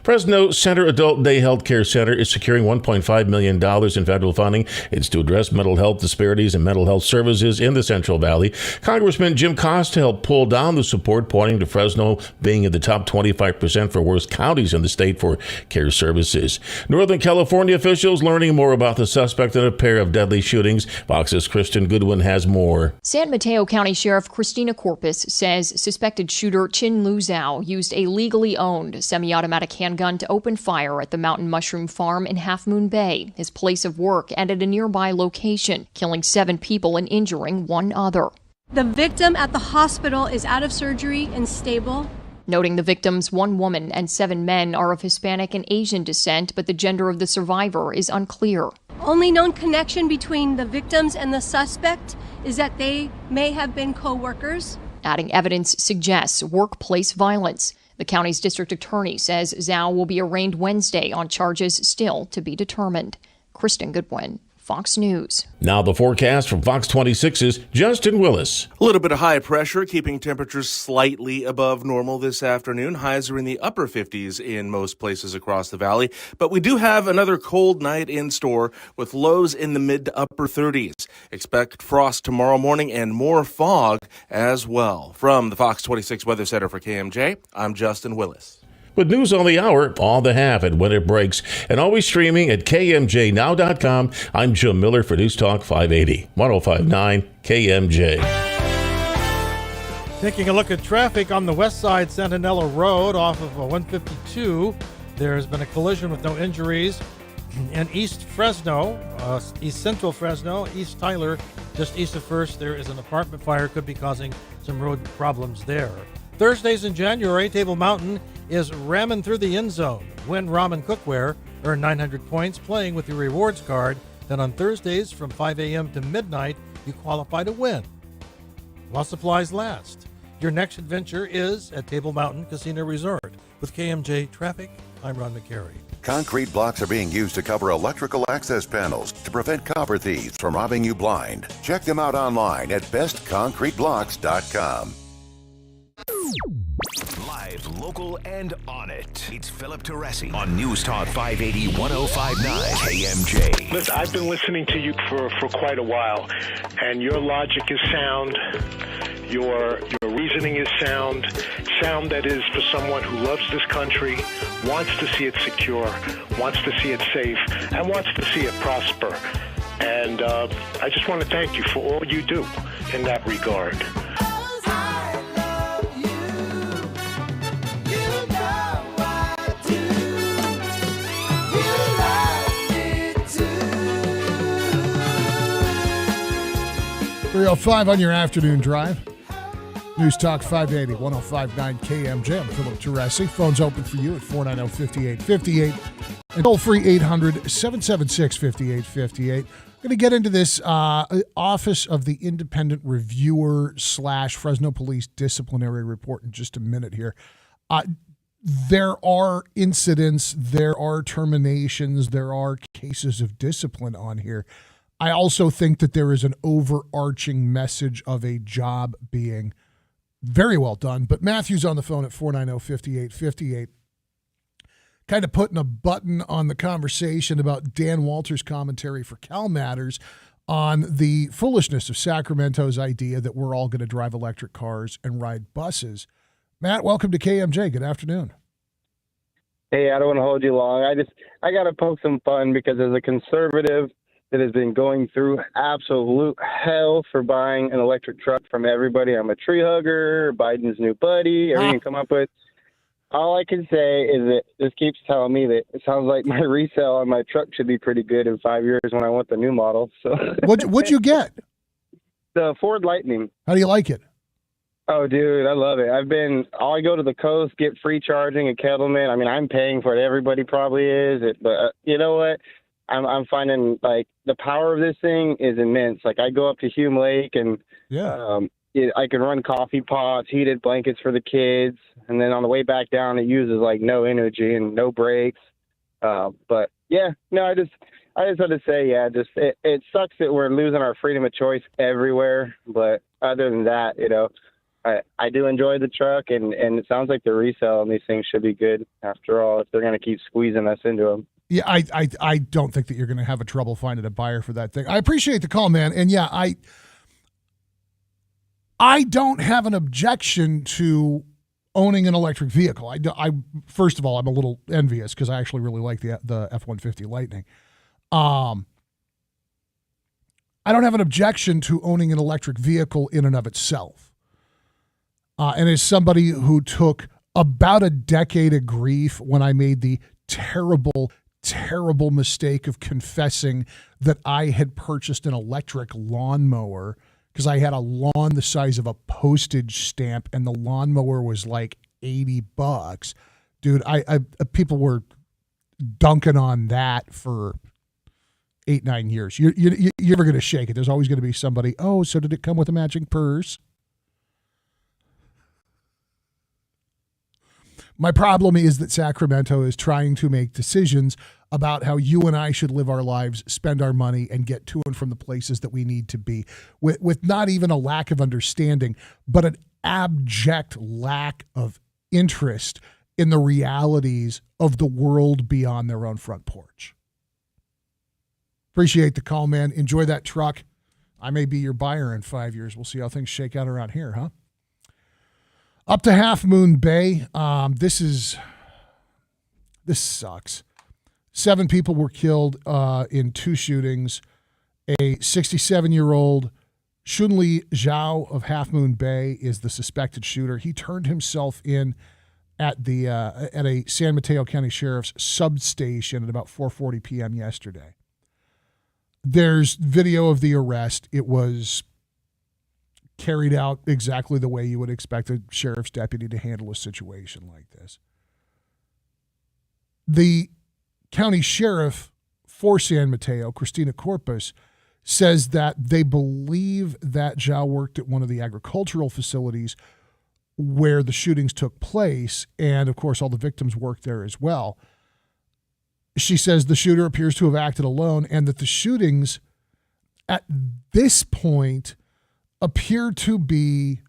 Fresno Center Adult Day Health Care Center is securing $1.5 million in federal funding. It's to address mental health disparities in mental health services in the Central Valley. Congressman Jim Costa helped pull down the support, pointing to Fresno being in the top 25% for worst counties in the state for care services. Northern California officials learning more about the suspect in a pair of deadly shootings. Fox's Kristen Goodwin has more. San Mateo County Sheriff Christina Corpus says suspected shooter Chin Lu Zhao used a legally owned semi-automatic handgun to open fire at the Mountain Mushroom Farm in Half Moon Bay, his place of work, and at a nearby location, killing 7 people and injuring 1 other. The victim at the hospital is out of surgery and stable. Noting the victims, 1 woman and 7 men, are of Hispanic and Asian descent, but the gender of the survivor is unclear. Only known connection between the victims and the suspect is that they may have been co-workers. Adding evidence suggests workplace violence. The county's district attorney says Zhao will be arraigned Wednesday on charges still to be determined. Kristen Goodwin, Fox News. Now the forecast from Fox 26's Justin Willis. A little bit of high pressure, keeping temperatures slightly above normal this afternoon. Highs are in the upper 50s in most places across the valley. But we do have another cold night in store with lows in the mid to upper 30s. Expect frost tomorrow morning and more fog as well. From the Fox 26 Weather Center for KMJ, I'm Justin Willis. With news on the hour, all the half at when it breaks, and always streaming at KMJNow.com. I'm Jim Miller for News Talk 580, 105.9 KMJ. Taking a look at traffic on the west side, Centinela Road off of 152. There's been a collision with no injuries. In East Fresno, East Central Fresno, East Tyler, just east of First, there is an apartment fire, could be causing some road problems there. Thursdays in January, Table Mountain is ramming through the end zone. Win Ramen Cookware, earn 900 points playing with your rewards card. Then on Thursdays from 5 a.m. to midnight, you qualify to win. While supplies last. Your next adventure is at Table Mountain Casino Resort. With KMJ Traffic, I'm Ron McCary. Concrete blocks are being used to cover electrical access panels to prevent copper thieves from robbing you blind. Check them out online at bestconcreteblocks.com. Live, local, and on it. It's Philip Teresi on News Talk 580 1059 KMJ. Listen, I've been listening to you for quite a while, and your logic is sound. Your reasoning is sound that is for someone who loves this country, wants to see it secure, wants to see it safe, and wants to see it prosper. And I just want to thank you for all you do in that regard. .305 on your afternoon drive. News Talk 580, 1059 KMJ. I'm Philip Teresi. Phone's open for you at 490-5858 and toll-free 800-776-5858. I'm going to get into this Office of the Independent Reviewer / Fresno Police Disciplinary Report in just a minute here. There are incidents, there are terminations, there are cases of discipline on here. I also think that there is an overarching message of a job being very well done. But Matthew's on the phone at 490-5858, kind of putting a button on the conversation about Dan Walters' commentary for Cal Matters on the foolishness of Sacramento's idea that we're all going to drive electric cars and ride buses. Matt, welcome to KMJ. Good afternoon. Hey, I don't want to hold you long. I got to poke some fun because as a conservative that has been going through absolute hell for buying an electric truck from everybody. I'm a tree hugger, Biden's new buddy, everything you come up with. All I can say is that this keeps telling me that it sounds like my resale on my truck should be pretty good in 5 years when I want the new model. So What'd you get? The Ford Lightning. How do you like it? Oh, dude, I love it. I go to the coast, get free charging at Kettleman. I mean, I'm paying for it. Everybody probably is. But you know what? I'm finding, like, the power of this thing is immense. Like, I go up to Hume Lake, and I can run coffee pots, heated blankets for the kids, and then on the way back down, it uses, like, no energy and no brakes. But, yeah, no, I just had to say, it sucks that we're losing our freedom of choice everywhere. But other than that, you know, I do enjoy the truck, and it sounds like the resale on these things should be good after all, if they're going to keep squeezing us into them. Yeah, I don't think that you're going to have a trouble finding a buyer for that thing. I appreciate the call, man. And yeah, I don't have an objection to owning an electric vehicle. I first of all, I'm a little envious because I actually really like the F-150 Lightning. I don't have an objection to owning an electric vehicle in and of itself. And as somebody who took about a decade of grief when I made the terrible mistake of confessing that I had purchased an electric lawnmower because I had a lawn the size of a postage stamp and the lawnmower was like $80. Dude, I people were dunking on that for 8-9 years. You're never going to shake it. There's always going to be somebody, oh, so did it come with a matching purse? My problem is that Sacramento is trying to make decisions about how you and I should live our lives, spend our money, and get to and from the places that we need to be with not even a lack of understanding, but an abject lack of interest in the realities of the world beyond their own front porch. Appreciate the call, man. Enjoy that truck. I may be your buyer in 5 years. We'll see how things shake out around here, huh? Up to Half Moon Bay. This sucks. 7 people were killed in 2 shootings. A 67-year-old Shunli Zhao of Half Moon Bay is the suspected shooter. He turned himself in at a San Mateo County Sheriff's substation at about 4:40 p.m. yesterday. There's video of the arrest. It was carried out exactly the way you would expect a sheriff's deputy to handle a situation like this. The county sheriff for San Mateo, Christina Corpus, says that they believe that Zhao worked at one of the agricultural facilities where the shootings took place, and of course all the victims worked there as well. She says the shooter appears to have acted alone and that the shootings at this point appear to be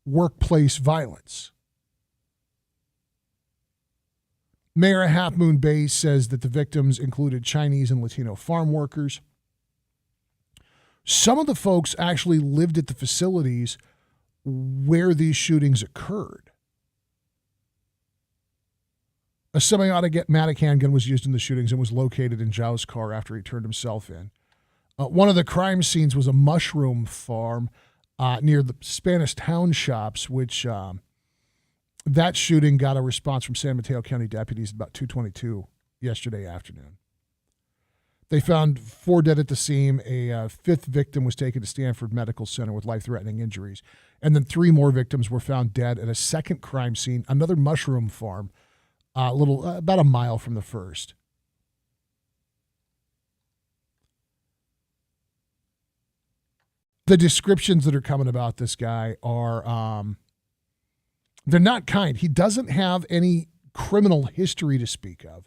workplace violence. Mayor of Half Moon Bay says that the victims included Chinese and Latino farm workers. Some of the folks actually lived at the facilities where these shootings occurred. A semi-automatic handgun was used in the shootings and was located in Zhao's car after he turned himself in. One of the crime scenes was a mushroom farm near the Spanish Town Shops, which that shooting got a response from San Mateo County deputies about 2:22 yesterday afternoon. They found 4 dead at the scene. A 5th victim was taken to Stanford Medical Center with life-threatening injuries. And then 3 more victims were found dead at a second crime scene, another mushroom farm, about a mile from the first. The descriptions that are coming about this guy are, they're not kind. He doesn't have any criminal history to speak of.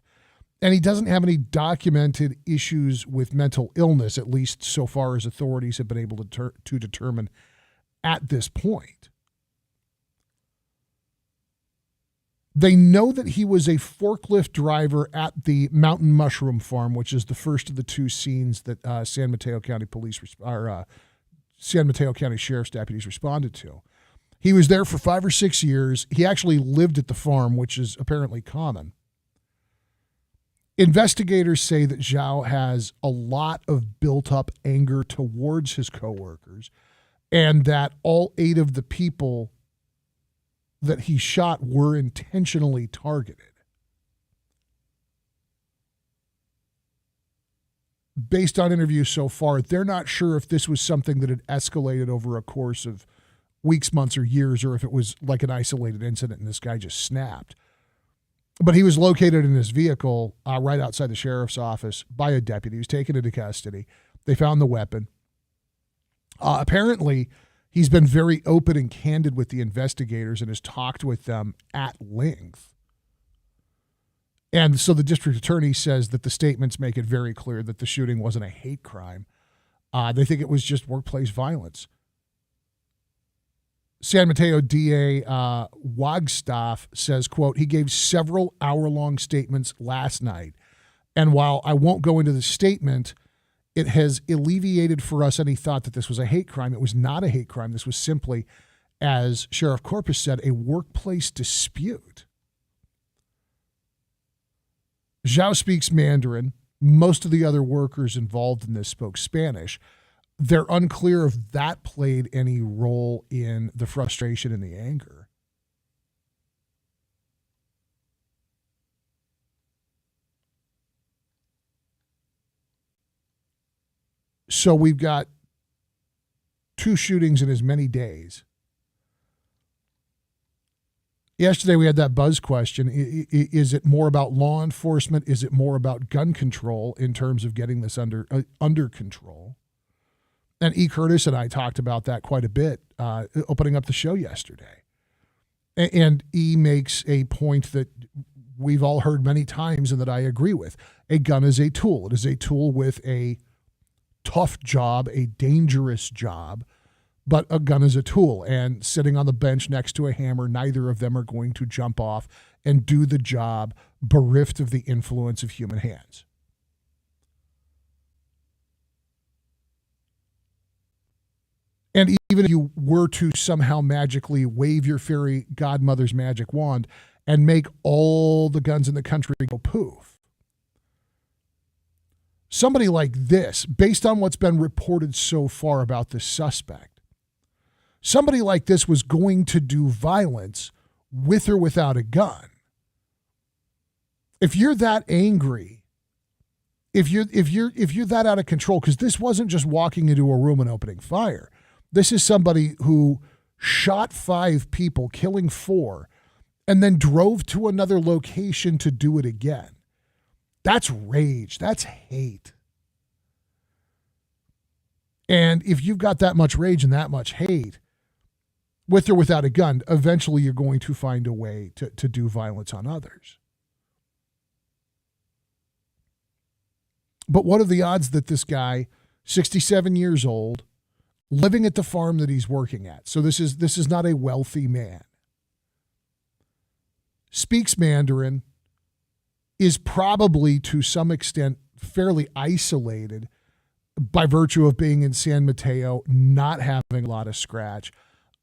And he doesn't have any documented issues with mental illness, at least so far as authorities have been able to determine at this point. They know that he was a forklift driver at the Mountain Mushroom Farm, which is the first of the 2 scenes that San Mateo County San Mateo County Sheriff's deputies responded to. He was there for 5 or 6 years. He actually lived at the farm, which is apparently common. Investigators say that Zhao has a lot of built-up anger towards his coworkers and that all 8 of the people that he shot were intentionally targeted. Based on interviews so far, they're not sure if this was something that had escalated over a course of weeks, months, or years, or if it was like an isolated incident and this guy just snapped. But he was located in his vehicle right outside the sheriff's office by a deputy. He was taken into custody. They found the weapon. Apparently, he's been very open and candid with the investigators and has talked with them at length. And so the district attorney says that the statements make it very clear that the shooting wasn't a hate crime. They think it was just workplace violence. San Mateo DA Wagstaff says, quote, he gave several hour-long statements last night. And while I won't go into the statement, it has alleviated for us any thought that this was a hate crime. It was not a hate crime. This was simply, as Sheriff Corpus said, a workplace dispute. Zhao speaks Mandarin. Most of the other workers involved in this spoke Spanish. They're unclear if that played any role in the frustration and the anger. So we've got 2 shootings in as many days. Yesterday we had that buzz question. Is it more about law enforcement? Is it more about gun control in terms of getting this under control? And E. Curtis and I talked about that quite a bit opening up the show yesterday. And E makes a point that we've all heard many times and that I agree with. A gun is a tool. It is a tool with a tough job, a dangerous job, but a gun is a tool. And sitting on the bench next to a hammer, neither of them are going to jump off and do the job bereft of the influence of human hands. And even if you were to somehow magically wave your fairy godmother's magic wand and make all the guns in the country go poof, somebody like this, based on what's been reported so far about this suspect, somebody like this was going to do violence with or without a gun. If you're that angry, if you're that out of control, because this wasn't just walking into a room and opening fire. This is somebody who shot 5 people, killing 4, and then drove to another location to do it again. That's rage. That's hate. And if you've got that much rage and that much hate, with or without a gun, eventually you're going to find a way to do violence on others. But what are the odds that this guy, 67 years old, living at the farm that he's working at, so this is not a wealthy man, speaks Mandarin, is probably to some extent fairly isolated by virtue of being in San Mateo, not having a lot of scratch,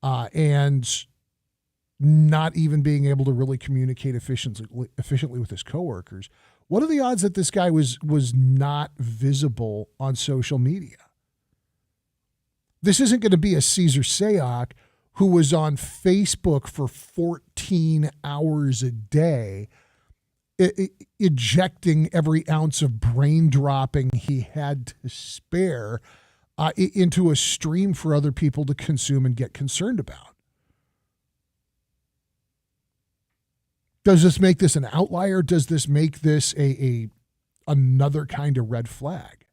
and not even being able to really communicate efficiently with his coworkers. What are the odds that this guy was not visible on social media? This isn't going to be a Caesar Sayoc who was on Facebook for 14 hours a day, ejecting every ounce of brain dropping he had to spare into a stream for other people to consume and get concerned about. Does this make this an outlier? Does this make this another kind of red flag?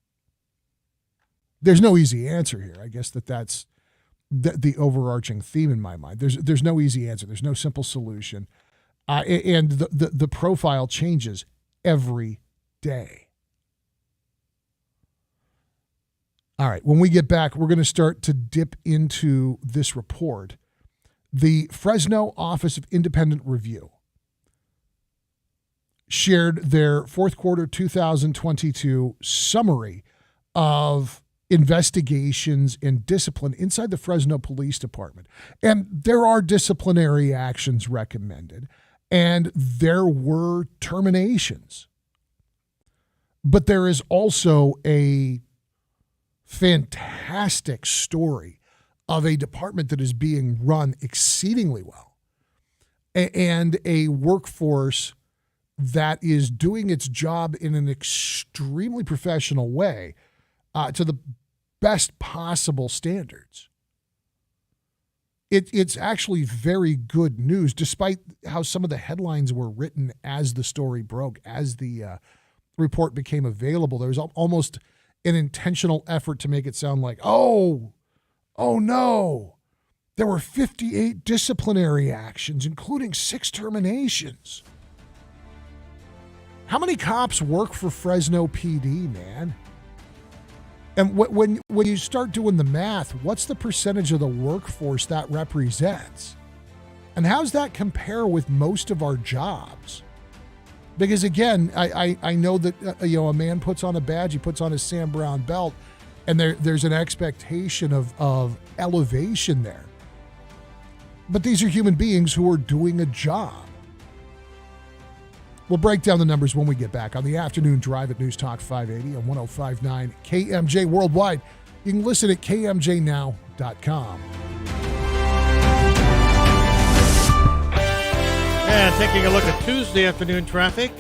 There's no easy answer here. I guess that's the overarching theme in my mind. There's no easy answer. There's no simple solution. And the profile changes every day. All right, when we get back, we're going to start to dip into this report. The Fresno Office of Independent Review shared their fourth quarter 2022 summary of investigations and discipline inside the Fresno Police Department. And there are disciplinary actions recommended, and there were terminations. But there is also a fantastic story of a department that is being run exceedingly well and a workforce that is doing its job in an extremely professional way to the best possible standards. It's actually very good news, despite how some of the headlines were written as the story broke, as the report became available. There was almost an intentional effort to make it sound like, oh no, there were 58 disciplinary actions, including 6 terminations. How many cops work for Fresno PD, man? And when you start doing the math, what's the percentage of the workforce that represents? And how's that compare with most of our jobs? Because again, I know that a man puts on a badge, he puts on his Sam Brown belt, and there's an expectation of elevation there. But these are human beings who are doing a job. We'll break down the numbers when we get back on the afternoon drive at News Talk 580 and 105.9 KMJ worldwide. You can listen at kmjnow.com. And taking a look at Tuesday afternoon traffic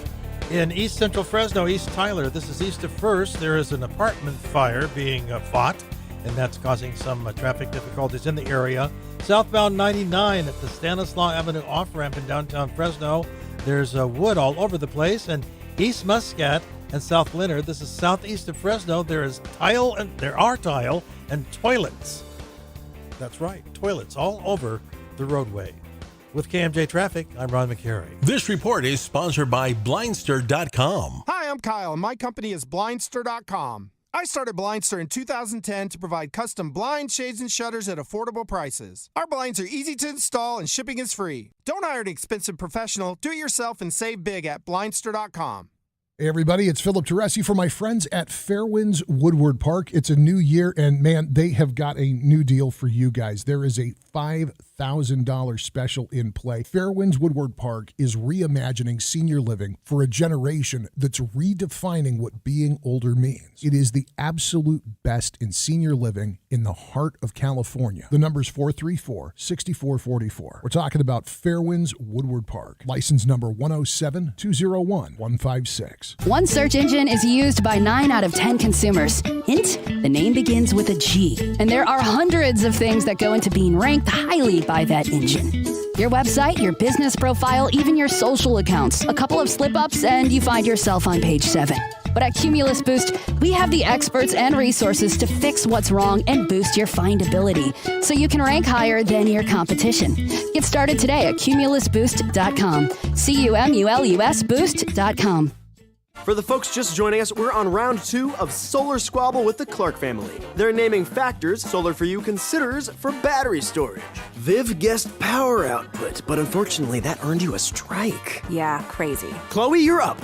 in East Central Fresno, East Tyler. This is east of First. There is an apartment fire being fought, and that's causing some traffic difficulties in the area. Southbound 99 at the Stanislaw Avenue off-ramp in downtown Fresno. There's wood all over the place. And East Muscat and South Leonard, this is southeast of Fresno. There are tile and toilets. That's right, toilets all over the roadway. With KMJ Traffic, I'm Ron McCary. This report is sponsored by Blindster.com. Hi, I'm Kyle, and my company is Blindster.com. I started Blindster in 2010 to provide custom blinds, shades, and shutters at affordable prices. Our blinds are easy to install and shipping is free. Don't hire an expensive professional. Do it yourself and save big at Blindster.com. Hey everybody, it's Philip Teresi for my friends at Fairwinds Woodward Park. It's a new year, and man, they have got a new deal for you guys. There is a $5,000 special in play. Fairwinds Woodward Park is reimagining senior living for a generation that's redefining what being older means. It is the absolute best in senior living in the heart of California. The number's 434-6444. We're talking about Fairwinds Woodward Park. License number 107-201-156. One search engine is used by 9 out of 10 consumers. Hint, the name begins with a G. And there are hundreds of things that go into being ranked highly by that engine. Your website, your business profile, even your social accounts. A couple of slip-ups and you find yourself on page 7. But at Cumulus Boost, we have the experts and resources to fix what's wrong and boost your findability so you can rank higher than your competition. Get started today at cumulusboost.com. CUMULUS boost.com. For the folks just joining us, we're on round 2 of Solar Squabble with the Clark family. They're naming factors Solar For You considers for battery storage. Viv guessed power output, but unfortunately that earned you a strike. Yeah, crazy. Chloe, you're up.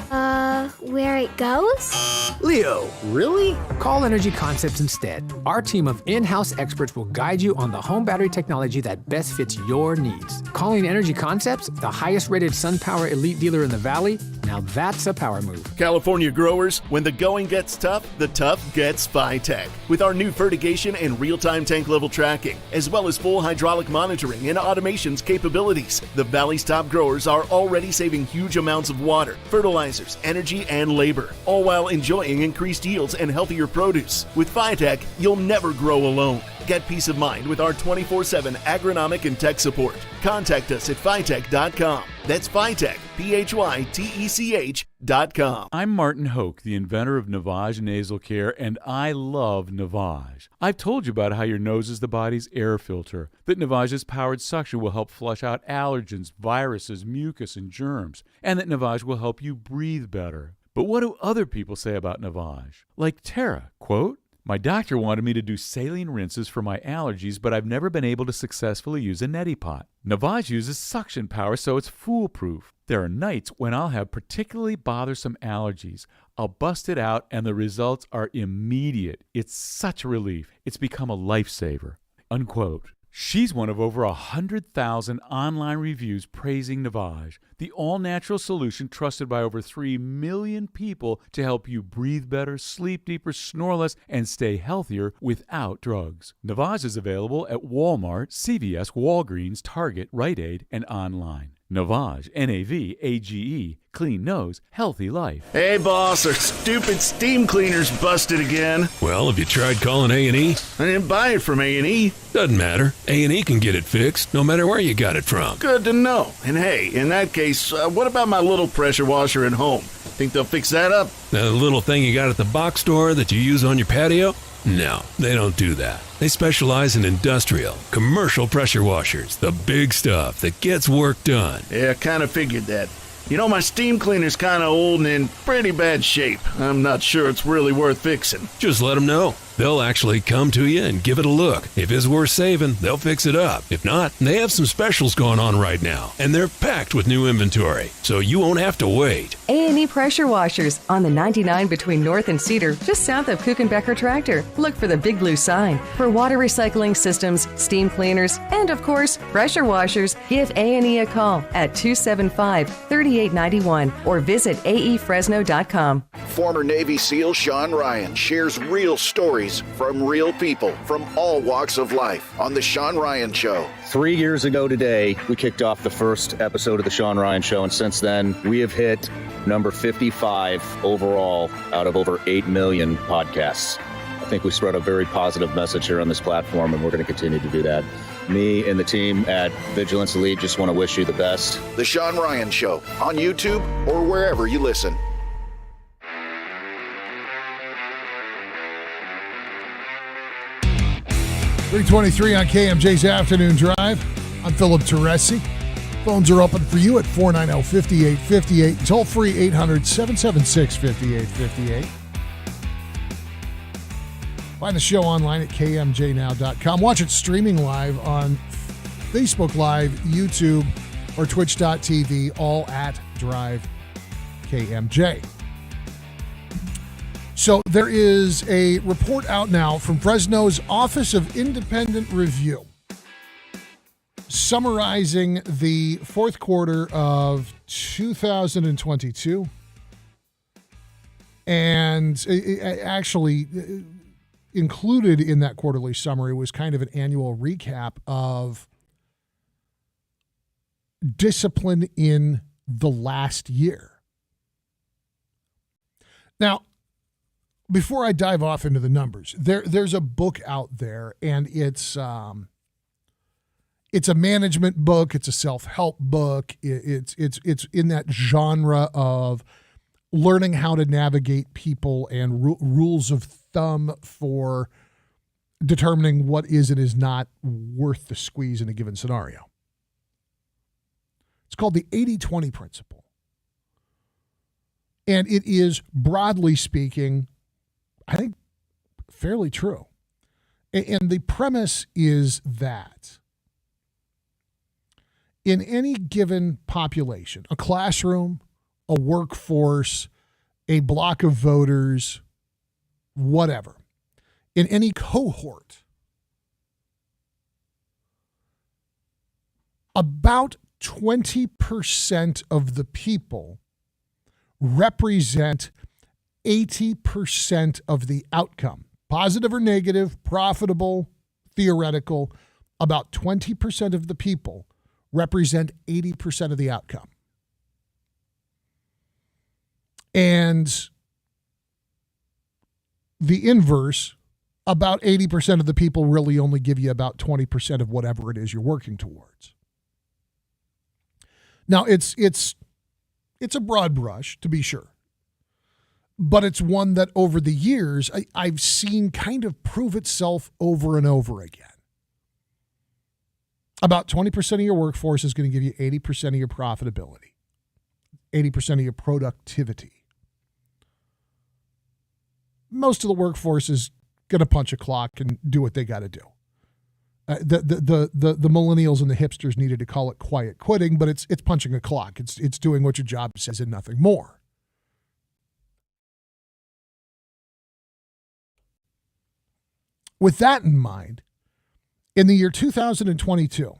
Where it goes? Leo, really? Call Energy Concepts instead. Our team of in-house experts will guide you on the home battery technology that best fits your needs. Calling Energy Concepts, the highest-rated SunPower elite dealer in the Valley, now that's a power move. California growers, when the going gets tough, the tough gets Phytech. With our new fertigation and real-time tank level tracking, as well as full hydraulic monitoring and automation's capabilities, the Valley's top growers are already saving huge amounts of water, fertilizers, energy, and labor, all while enjoying increased yields and healthier produce. With Phytech, you'll never grow alone. Get peace of mind with our 24/7 agronomic and tech support. Contact us at Phytech.com. That's Phytech, PHYTECH.com. I'm Martin Hoke, the inventor of Navage Nasal Care, and I love Navage. I've told you about how your nose is the body's air filter, that Navage's powered suction will help flush out allergens, viruses, mucus, and germs, and that Navage will help you breathe better. But what do other people say about Navage? Like Tara, quote, "My doctor wanted me to do saline rinses for my allergies, but I've never been able to successfully use a neti pot. Navage uses suction power, so it's foolproof. There are nights when I'll have particularly bothersome allergies. I'll bust it out, and the results are immediate. It's such a relief. It's become a lifesaver." Unquote. She's one of over 100,000 online reviews praising Navage, the all-natural solution trusted by over 3 million people to help you breathe better, sleep deeper, snore less, and stay healthier without drugs. Navage is available at Walmart, CVS, Walgreens, Target, Rite Aid, and online. Navage, Navage, clean nose, healthy life. Hey, boss, our stupid steam cleaner's busted again. Well, have you tried calling A&E? I didn't buy it from A&E. Doesn't matter. A&E can get it fixed, no matter where you got it from. Good to know. And hey, in that case, what about my little pressure washer at home? Think they'll fix that up? The little thing you got at the box store that you use on your patio? No, they don't do that. They specialize in industrial, commercial pressure washers, the big stuff that gets work done. Yeah, I kind of figured that. You know, my steam cleaner's kind of old and in pretty bad shape. I'm not sure it's really worth fixing. Just let them know. They'll actually come to you and give it a look. If it's worth saving, they'll fix it up. If not, they have some specials going on right now, and they're packed with new inventory, so you won't have to wait. A&E Pressure Washers on the 99 between North and Cedar, just south of Kuchenbecker Tractor. Look for the big blue sign. For water recycling systems, steam cleaners, and of course, pressure washers, give A&E a call at 275-3891 or visit aefresno.com. Former Navy SEAL Sean Ryan shares real stories from real people from all walks of life on The Sean Ryan Show. 3 years ago today, we kicked off the first episode of The Sean Ryan Show, and since then, we have hit number 55 overall out of over 8 million podcasts. I think we spread a very positive message here on this platform, and we're going to continue to do that. Me and the team at Vigilance Elite just want to wish you the best. The Sean Ryan Show on YouTube or wherever you listen. .323 on KMJ's Afternoon Drive. I'm Philip Teresi. Phones are open for you at 490-5858. Toll free 800-776-5858. Find the show online at kmjnow.com. Watch it streaming live on Facebook Live, YouTube, or twitch.tv, all at Drive KMJ. So there is a report out now from Fresno's Office of Independent Review summarizing the fourth quarter of 2022. And actually included in that quarterly summary was kind of an annual recap of discipline in the last year. Now, before I dive off into the numbers, there's a book out there, and it's It's a management book. It's a self-help book. It's in that genre of learning how to navigate people and rules of thumb for determining what is and is not worth the squeeze in a given scenario. It's called the 80-20 principle. And it is, broadly speaking, I think, fairly true. And the premise is that in any given population, a classroom, a workforce, a block of voters, whatever, in any cohort, about 20% of the people represent 80% of the outcome. Positive or negative, profitable, theoretical, about 20% of the people represent 80% of the outcome. And the inverse, about 80% of the people really only give you about 20% of whatever it is you're working towards. Now, it's a broad brush, to be sure. But it's one that over the years I've seen kind of prove itself over and over again. About 20% of your workforce is going to give you 80% of your profitability, 80% of your productivity. Most of the workforce is going to punch a clock and do what they got to do. The millennials and the hipsters needed to call it quiet quitting, but it's punching a clock. It's doing what your job says and nothing more. With that in mind, in the year 2022,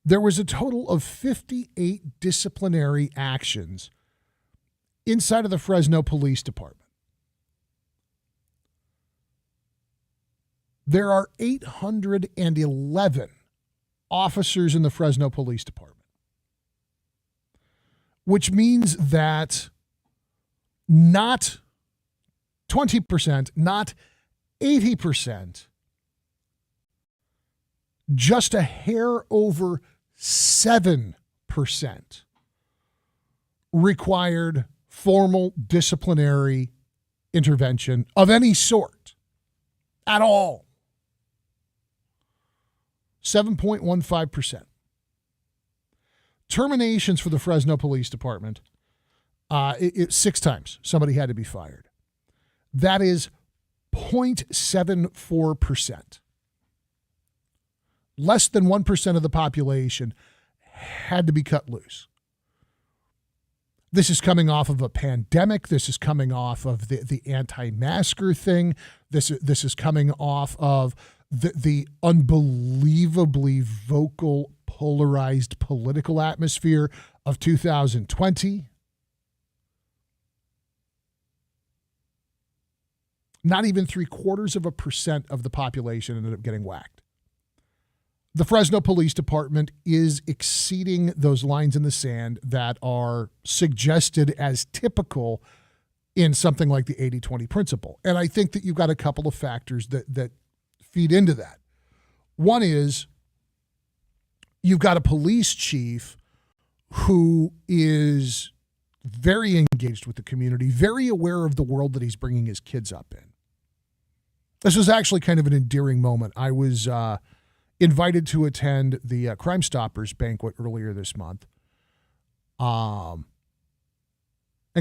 there was a total of 58 disciplinary actions inside of the Fresno Police Department. There are 811 officers in the Fresno Police Department, which means that not 20%, not 80%, just a hair over 7% required formal disciplinary intervention of any sort at all. 7.15%. Terminations for the Fresno Police Department, 6 times somebody had to be fired. That is 0.74%. Less than 1% of the population had to be cut loose. This is coming off of a pandemic. This is coming off of the anti-masker thing. This is coming off of the unbelievably vocal, polarized political atmosphere of 2020. Not even 0.75% of the population ended up getting whacked. The Fresno Police Department is exceeding those lines in the sand that are suggested as typical in something like the 80-20 principle. And I think that you've got a couple of factors that feed into that. One is you've got a police chief who is very engaged with the community, very aware of the world that he's bringing his kids up in. This was actually kind of an endearing moment. I was invited to attend the Crime Stoppers banquet earlier this month, and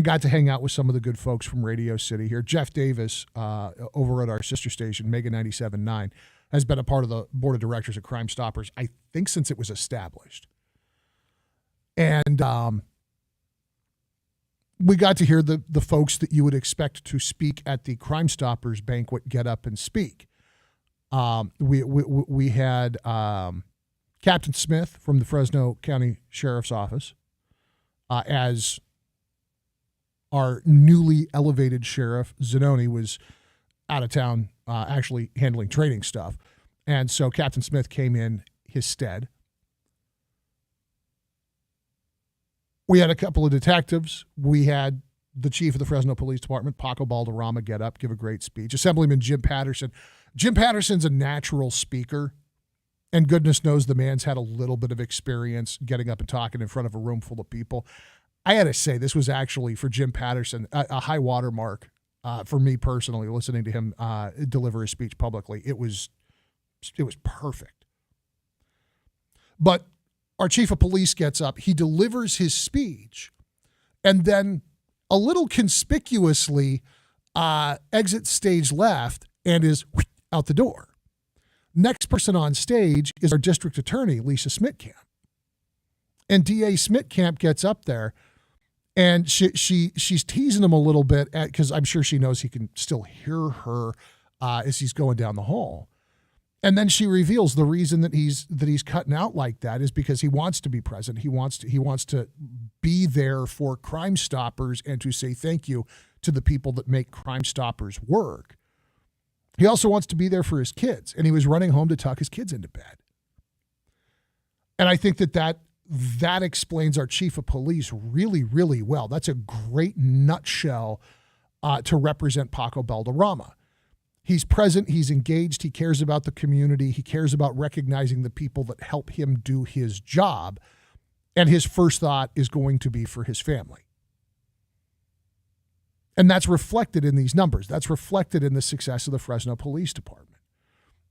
got to hang out with some of the good folks from Radio City here. Jeff Davis, over at our sister station, Mega 97.9, has been a part of the board of directors of Crime Stoppers, I think, since it was established. And we got to hear the folks that you would expect to speak at the Crime Stoppers banquet get up and speak. We had Captain Smith from the Fresno County Sheriff's Office as our newly elevated sheriff. Zanoni was out of town actually handling training stuff. And so Captain Smith came in his stead. We had a couple of detectives. We had the chief of the Fresno Police Department, Paco Balderrama, get up, give a great speech. Assemblyman Jim Patterson. Jim Patterson's a natural speaker. And goodness knows the man's had a little bit of experience getting up and talking in front of a room full of people. I had to say, this was actually, for Jim Patterson, a high water mark for me personally, listening to him deliver his speech publicly. It was perfect. But our chief of police gets up, he delivers his speech, and then a little conspicuously exits stage left and is out the door. Next person on stage is our district attorney, Lisa Smitkamp. And DA Smitkamp gets up there, and she's teasing him a little bit because I'm sure she knows he can still hear her as he's going down the hall. And then she reveals the reason that he's cutting out like that is because he wants to be present. He wants to be there for Crime Stoppers and to say thank you to the people that make Crime Stoppers work. He also wants to be there for his kids, and he was running home to tuck his kids into bed. And I think that explains our chief of police really, really well. That's a great nutshell to represent Paco Valderrama. He's present, he's engaged, he cares about the community, he cares about recognizing the people that help him do his job, and his first thought is going to be for his family. And that's reflected in these numbers. That's reflected in the success of the Fresno Police Department.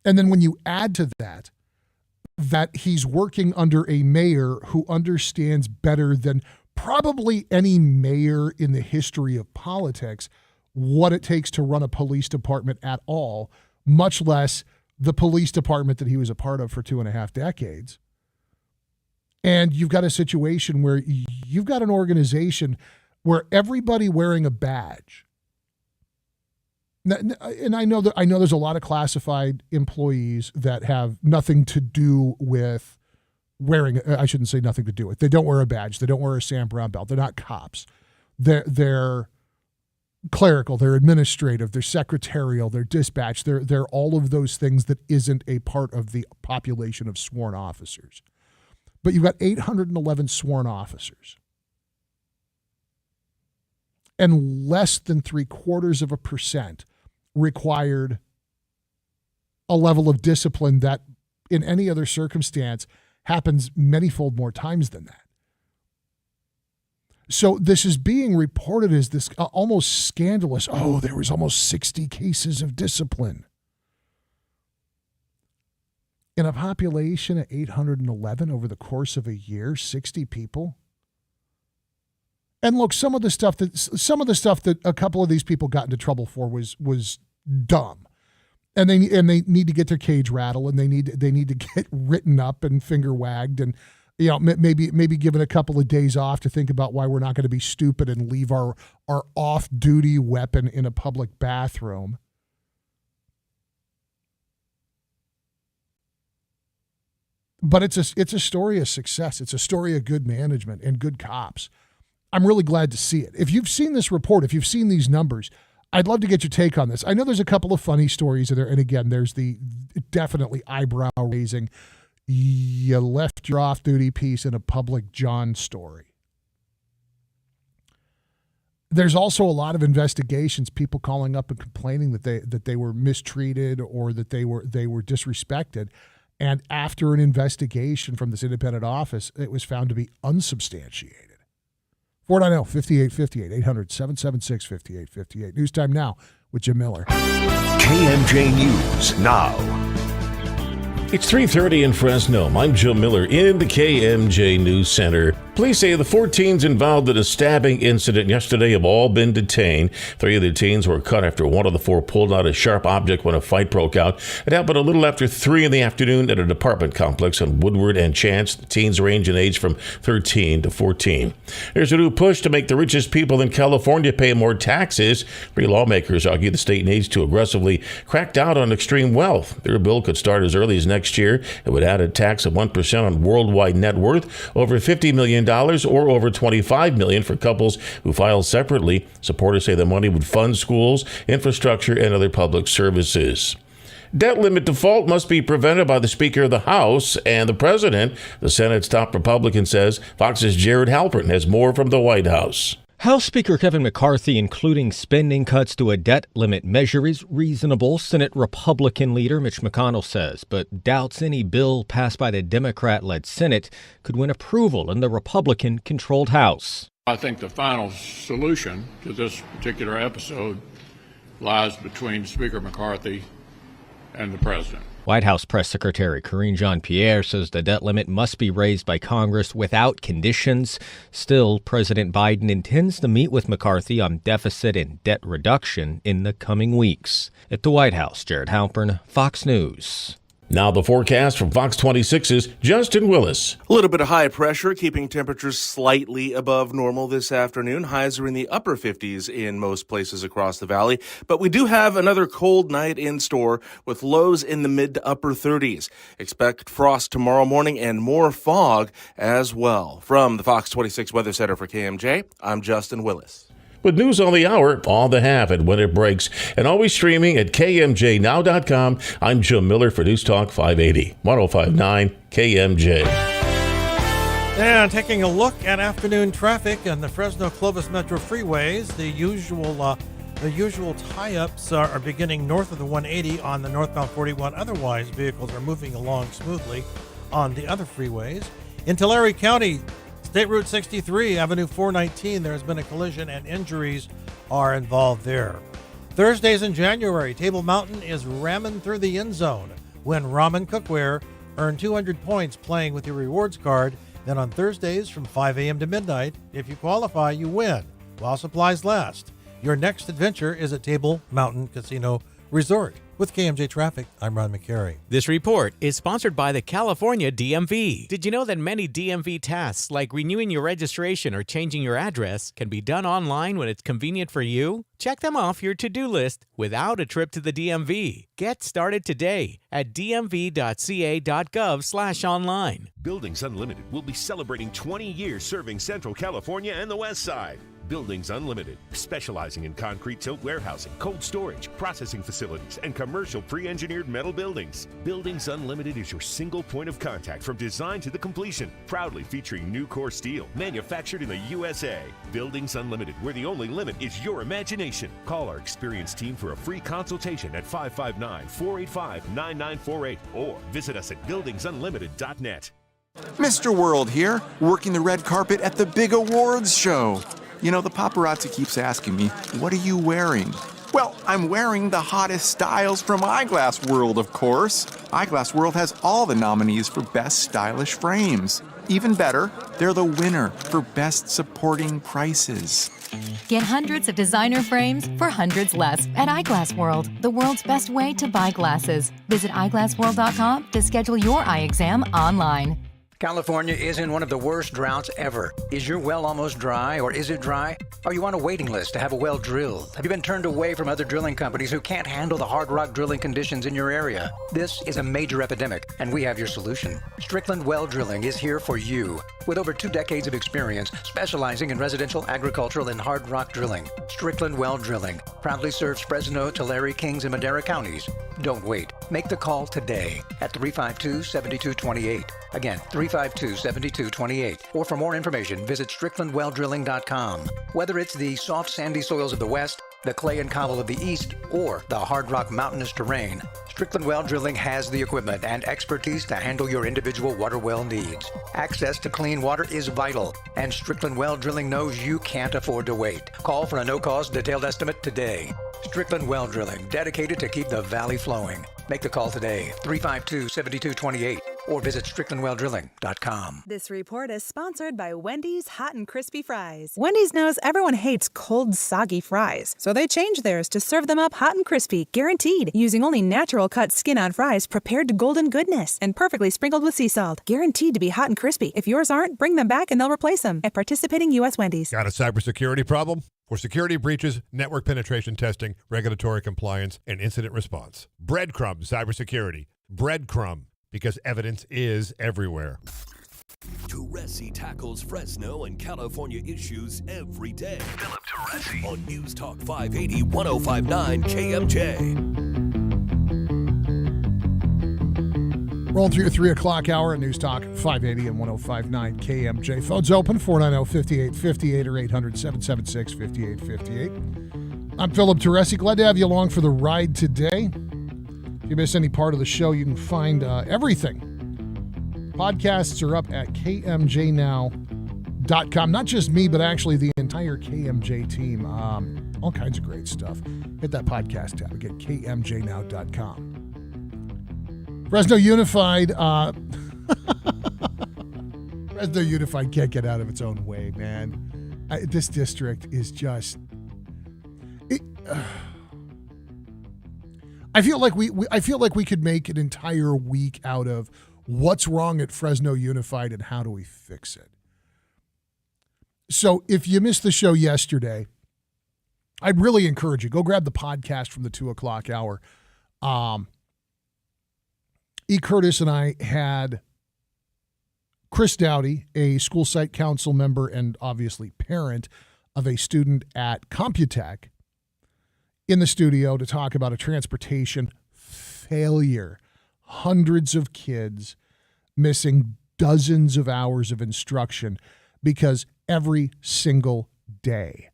And then when you add to that he's working under a mayor who understands better than probably any mayor in the history of politics what it takes to run a police department at all, much less the police department that he was a part of for 2.5 decades. And you've got a situation where you've got an organization where everybody wearing a badge. And I know there's a lot of classified employees that have nothing to do with wearing. I shouldn't say nothing to do with. They don't wear a badge. They don't wear a Sam Brown belt. They're not cops. They're clerical. They're administrative. They're secretarial. They're dispatch. They're all of those things that isn't a part of the population of sworn officers. But you've got 811 sworn officers. And less than 0.75% required a level of discipline that in any other circumstance happens manyfold more times than that. So this is being reported as this almost scandalous, there was almost 60 cases of discipline. In a population of 811 over the course of a year, 60 people. And look, some of the stuff that a couple of these people got into trouble for was dumb, and they need to get their cage rattled, and they need to get written up and finger wagged, and maybe given a couple of days off to think about why we're not going to be stupid and leave our off-duty weapon in a public bathroom. But it's a story of success. It's a story of good management and good cops. I'm really glad to see it. If you've seen this report, if you've seen these numbers, I'd love to get your take on this. I know there's a couple of funny stories in there, and again, there's the definitely eyebrow-raising, you left your off-duty piece in a public John story. There's also a lot of investigations, people calling up and complaining that they were mistreated or that they were disrespected. And after an investigation from this independent office, it was found to be unsubstantiated. 490-5858, 800-776-5858. News time now with Jim Miller. KMJ News now. It's 3:30 in Fresno. I'm Joe Miller in the KMJ News Center. Police say the 4 teens involved in a stabbing incident yesterday have all been detained. 3 of the teens were cut after one of the 4 pulled out a sharp object when a fight broke out. It happened a little after 3 in the afternoon at an apartment complex on Woodward and Chance. The teens range in age from 13 to 14. There's a new push to make the richest people in California pay more taxes. 3 lawmakers argue the state needs to aggressively crack down on extreme wealth. Their bill could start as early as next year. It would add a tax of 1% on worldwide net worth, over $50 million or over $25 million for couples who file separately. Supporters say the money would fund schools, infrastructure, and other public services. Debt limit default must be prevented by the Speaker of the House and the President. The Senate's top Republican says Fox's Jared Halpern has more from the White House. House Speaker Kevin McCarthy including spending cuts to a debt limit measure is reasonable, Senate Republican leader Mitch McConnell says, but doubts any bill passed by the Democrat-led Senate could win approval in the Republican-controlled House. I think the final solution to this particular episode lies between Speaker McCarthy and the President. White House Press Secretary Karine Jean-Pierre says the debt limit must be raised by Congress without conditions. Still, President Biden intends to meet with McCarthy on deficit and debt reduction in the coming weeks. At the White House, Jared Halpern, Fox News. Now the forecast from Fox 26's Justin Willis. A little bit of high pressure, keeping temperatures slightly above normal this afternoon. Highs are in the upper 50s in most places across the valley. But we do have another cold night in store with lows in the mid to upper 30s. Expect frost tomorrow morning and more fog as well. From the Fox 26 Weather Center for KMJ, I'm Justin Willis. With news on the hour, all the half at when it breaks, and always streaming at KMJNow.com. I'm Jim Miller for News Talk 580, 105.9 KMJ. And taking a look at afternoon traffic on the Fresno-Clovis Metro freeways, the usual tie-ups are beginning north of the 180 on the northbound 41. Otherwise, vehicles are moving along smoothly on the other freeways. In Tulare County, State Route 63, Avenue 419, there has been a collision and injuries are involved there. Thursdays in January, Table Mountain is ramming through the end zone. Win ramen cookware, earn 200 points playing with your rewards card. Then on Thursdays from 5 a.m. to midnight, if you qualify, you win while supplies last. Your next adventure is at Table Mountain Casino Resort. With KMJ Traffic, I'm Ron McCary. This report is sponsored by the California DMV. Did you know that many DMV tasks, like renewing your registration or changing your address, can be done online when it's convenient for you? Check them off your to-do list without a trip to the DMV. Get started today at dmv.ca.gov/online. Buildings Unlimited will be celebrating 20 years serving Central California and the West Side. Buildings Unlimited, specializing in concrete tilt warehousing, cold storage, processing facilities, and commercial pre-engineered metal buildings. Buildings Unlimited is your single point of contact from design to the completion, proudly featuring new core steel, manufactured in the USA. Buildings Unlimited, where the only limit is your imagination. Call our experienced team for a free consultation at 559-485-9948 or visit us at buildingsunlimited.net. Mr. World here, working the red carpet at the big awards show. You know, the paparazzi keeps asking me, what are you wearing? Well, I'm wearing the hottest styles from Eyeglass World, of course. Eyeglass World has all the nominees for Best Stylish Frames. Even better, they're the winner for Best Supporting Prices. Get hundreds of designer frames for hundreds less at Eyeglass World, the world's best way to buy glasses. Visit eyeglassworld.com to schedule your eye exam online. California is in one of the worst droughts ever. Is your well almost dry, or is it dry? Are you on a waiting list to have a well drilled? Have you been turned away from other drilling companies who can't handle the hard rock drilling conditions in your area? This is a major epidemic, and we have your solution. Strickland Well Drilling is here for you. With over 2 decades of experience specializing in residential, agricultural, and hard rock drilling, Strickland Well Drilling proudly serves Fresno, Tulare, Kings, and Madera counties. Don't wait. Make the call today at 352-7228. Again, 352-7228. Or for more information, visit StricklandWellDrilling.com. Whether it's the soft, sandy soils of the West, the clay and cobble of the East, or the hard rock mountainous terrain, Strickland Well Drilling has the equipment and expertise to handle your individual water well needs. Access to clean water is vital, and Strickland Well Drilling knows you can't afford to wait. Call for a no-cost detailed estimate today. Strickland Well Drilling, dedicated to keep the valley flowing. Make the call today, 352-7228, or visit StricklandWellDrilling.com. This report is sponsored by Wendy's Hot and Crispy Fries. Wendy's knows everyone hates cold, soggy fries, so they changed theirs to serve them up hot and crispy, guaranteed, using only natural cut skin-on fries prepared to golden goodness and perfectly sprinkled with sea salt. Guaranteed to be hot and crispy. If yours aren't, bring them back and they'll replace them at participating U.S. Wendy's. Got a cybersecurity problem? For security breaches, network penetration testing, regulatory compliance, and incident response. Breadcrumb Cybersecurity. Breadcrumb, because evidence is everywhere. Teresi tackles Fresno and California issues every day. Philip Teresi on News Talk 580, 105.9 KMJ. Rolling through your 3 o'clock hour at News Talk 580 and 105.9 KMJ. Phones open 490-5858 or 800-776-5858. I'm Philip Teresi. Glad to have you along for the ride today. If you miss any part of the show, you can find everything. Podcasts are up at kmjnow.com. Not just me, but actually the entire KMJ team. All kinds of great stuff. Hit that podcast tab again, kmjnow.com. Fresno Unified. Fresno Unified can't get out of its own way, man. This district is just. I feel like we could make an entire week out of what's wrong at Fresno Unified and how do we fix it. So if you missed the show yesterday, I'd really encourage you, go grab the podcast from the 2 o'clock hour. E. Curtis and I had Chris Dowdy, a school site council member and obviously parent of a student at Computech, in the studio to talk about a transportation failure. Hundreds of kids missing dozens of hours of instruction because every single day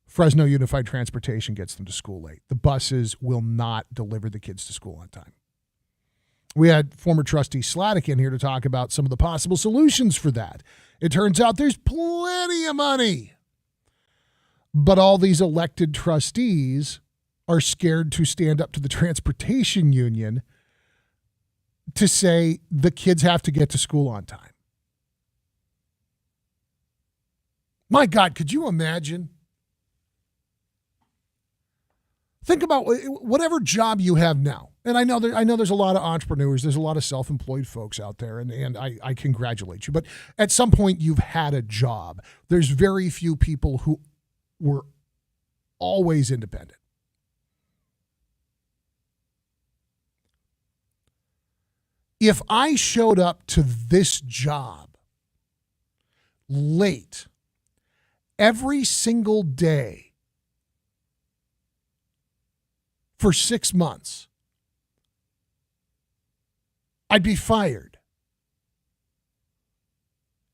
Fresno Unified Transportation gets them to school late. The buses will not deliver the kids to school on time. We had former trustee Sladek in here to talk about some of the possible solutions for that. It turns out there's plenty of money. But all these elected trustees are scared to stand up to the transportation union to say the kids have to get to school on time. My God, could you imagine? Think about whatever job you have now. And I know there's a lot of entrepreneurs, there's a lot of self-employed folks out there, and I congratulate you. But at some point, you've had a job. There's very few people who were always independent. If I showed up to this job late every single day for 6 months, I'd be fired.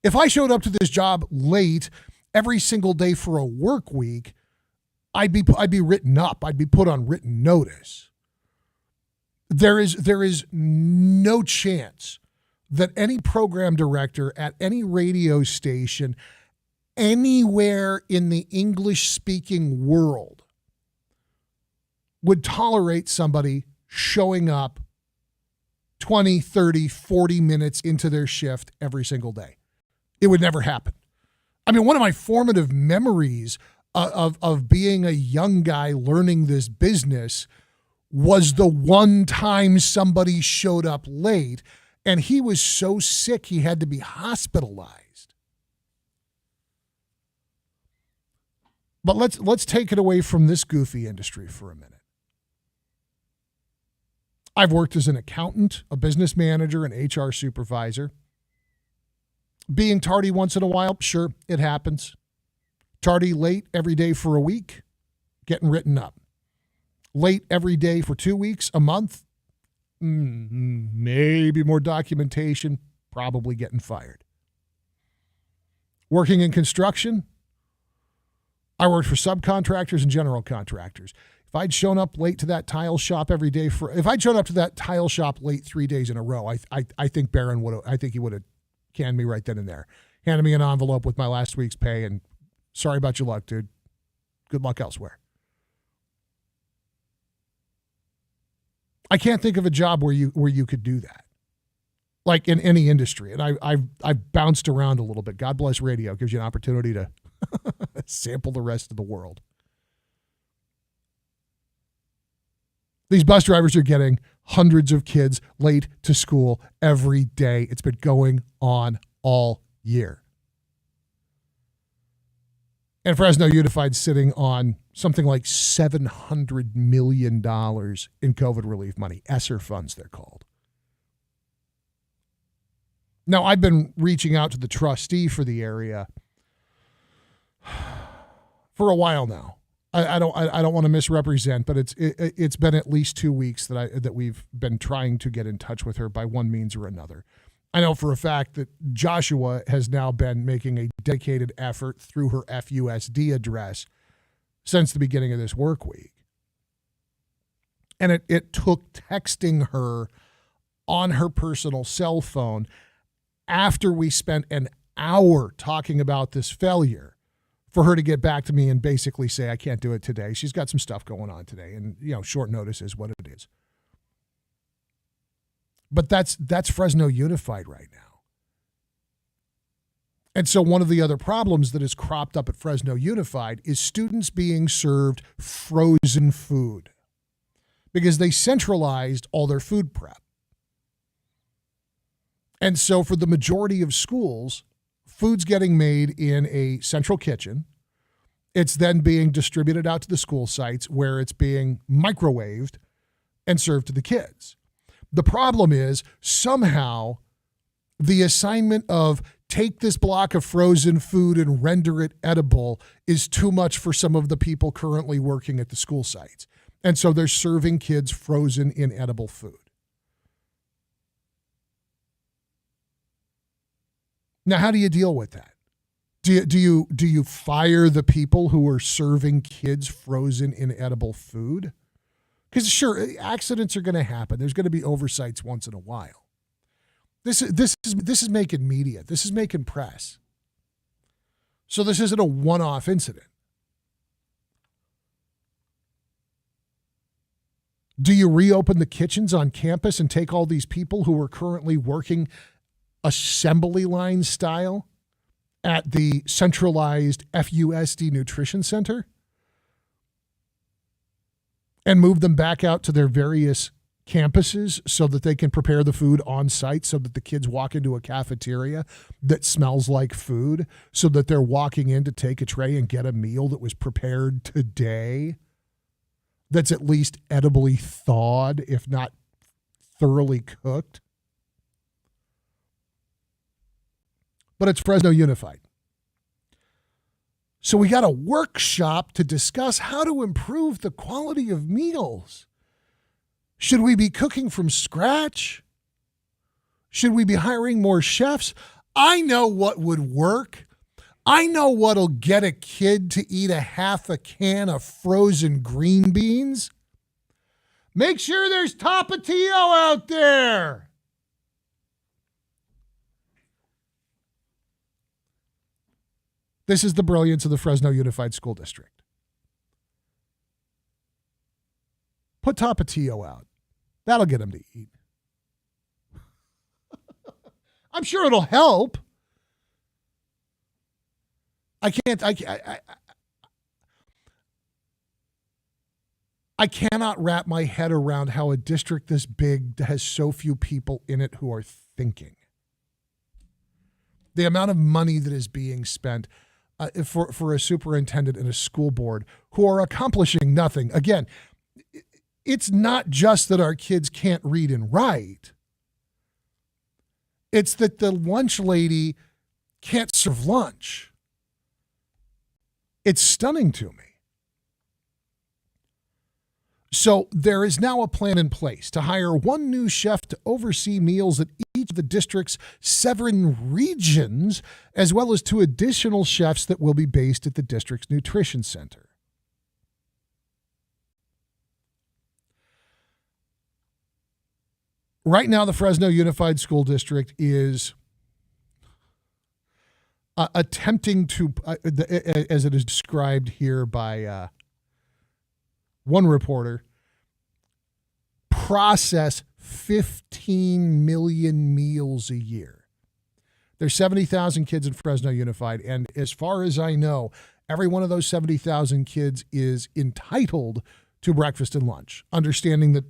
If I showed up to this job late every single day for a work week, I'd be written up. I'd be put on written notice. There is no chance that any program director at any radio station anywhere in the English-speaking world would tolerate somebody showing up 20, 30, 40 minutes into their shift every single day. It would never happen. I mean, one of my formative memories of being a young guy learning this business was the one time somebody showed up late and he was so sick he had to be hospitalized. But let's take it away from this goofy industry for a minute. I've worked as an accountant, a business manager, an HR supervisor. Being tardy once in a while, sure, it happens. Tardy late every day for a week, getting written up. Late every day for 2 weeks, a month, maybe more documentation, probably getting fired. Working in construction, I worked for subcontractors and general contractors. If I'd shown up late to that tile shop every day if I'd shown up to that tile shop late 3 days in a row, I think Barron would have canned me right then and there. Handed me an envelope with my last week's pay and sorry about your luck, dude. Good luck elsewhere. I can't think of a job where you could do that, like in any industry. And I've bounced around a little bit. God bless radio. Gives you an opportunity to sample the rest of the world. These bus drivers are getting hundreds of kids late to school every day. It's been going on all year. And Fresno Unified sitting on something like $700 million in COVID relief money. ESSER funds, they're called. Now, I've been reaching out to the trustee for the area for a while now. I don't want to misrepresent, but it's been at least 2 weeks that we've been trying to get in touch with her by one means or another. I know for a fact that Joshua has now been making a dedicated effort through her FUSD address since the beginning of this work week. And it took texting her on her personal cell phone after we spent an hour talking about this failure for her to get back to me and basically say, I can't do it today. She's got some stuff going on today, and short notice is what it is. But that's Fresno Unified right now. And so one of the other problems that has cropped up at Fresno Unified is students being served frozen food because they centralized all their food prep. And so for the majority of schools, food's getting made in a central kitchen. It's then being distributed out to the school sites where it's being microwaved and served to the kids. The problem is somehow the assignment of take this block of frozen food and render it edible is too much for some of the people currently working at the school sites. And so they're serving kids frozen, inedible food. Now, how do you deal with that? Do you fire the people who are serving kids frozen, inedible food? Because sure, accidents are going to happen. There's going to be oversights once in a while. This is making media. This is making press. So this isn't a one-off incident. Do you reopen the kitchens on campus and take all these people who are currently working assembly line style at the centralized FUSD Nutrition Center and move them back out to their various campuses so that they can prepare the food on site, so that the kids walk into a cafeteria that smells like food, so that they're walking in to take a tray and get a meal that was prepared today that's at least edibly thawed, if not thoroughly cooked? But it's Fresno Unified. So we got a workshop to discuss how to improve the quality of meals. Should we be cooking from scratch? Should we be hiring more chefs? I know what would work. I know what'll get a kid to eat a half a can of frozen green beans. Make sure there's Tapatio out there. This is the brilliance of the Fresno Unified School District. Put Tapatio out. That'll get them to eat. I'm sure it'll help. I cannot wrap my head around how a district this big has so few people in it who are thinking. The amount of money that is being spent for a superintendent and a school board who are accomplishing nothing. Again, it's not just that our kids can't read and write. It's that the lunch lady can't serve lunch. It's stunning to me. So there is now a plan in place to hire one new chef to oversee meals at each of the district's 7 regions, as well as 2 additional chefs that will be based at the district's nutrition center. Right now, the Fresno Unified School District is attempting to, as it is described here by one reporter, process 15 million meals a year. There's 70,000 kids in Fresno Unified, and as far as I know, every one of those 70,000 kids is entitled to breakfast and lunch, understanding that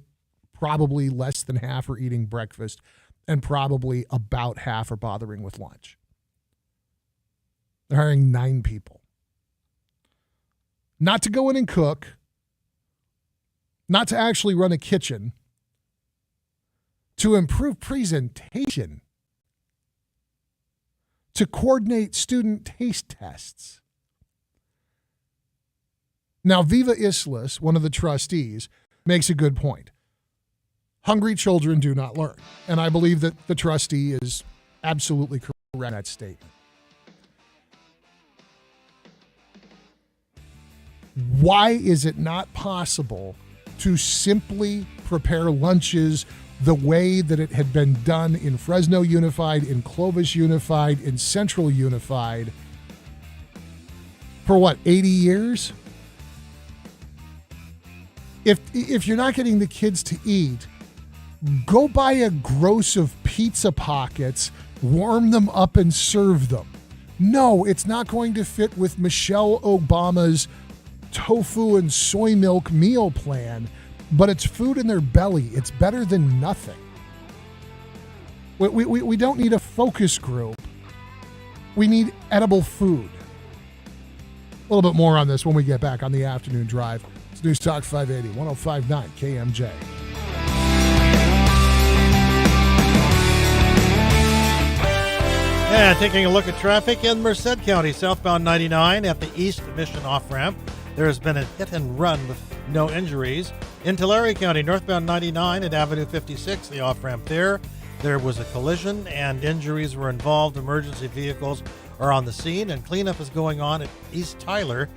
probably less than half are eating breakfast and probably about half are bothering with lunch. They're hiring 9 people. Not to go in and cook, not to actually run a kitchen, to improve presentation, to coordinate student taste tests. Now, Viva Islas, one of the trustees, makes a good point. Hungry children do not learn. And I believe that the trustee is absolutely correct in that statement. Why is it not possible to simply prepare lunches the way that it had been done in Fresno Unified, in Clovis Unified, in Central Unified for 80 years? If you're not getting the kids to eat, go buy a gross of pizza pockets, warm them up and serve them. No, it's not going to fit with Michelle Obama's tofu and soy milk meal plan, but it's food in their belly. It's better than nothing. We don't need a focus group. We need edible food. A little bit more on this when we get back on the afternoon drive. It's News Talk 580, 105.9 KMJ. And taking a look at traffic in Merced County, southbound 99 at the East Mission off-ramp. There has been a hit and run with no injuries. In Tulare County, northbound 99 at Avenue 56, the off-ramp there was a collision and injuries were involved. Emergency vehicles are on the scene and cleanup is going on at East Tyler.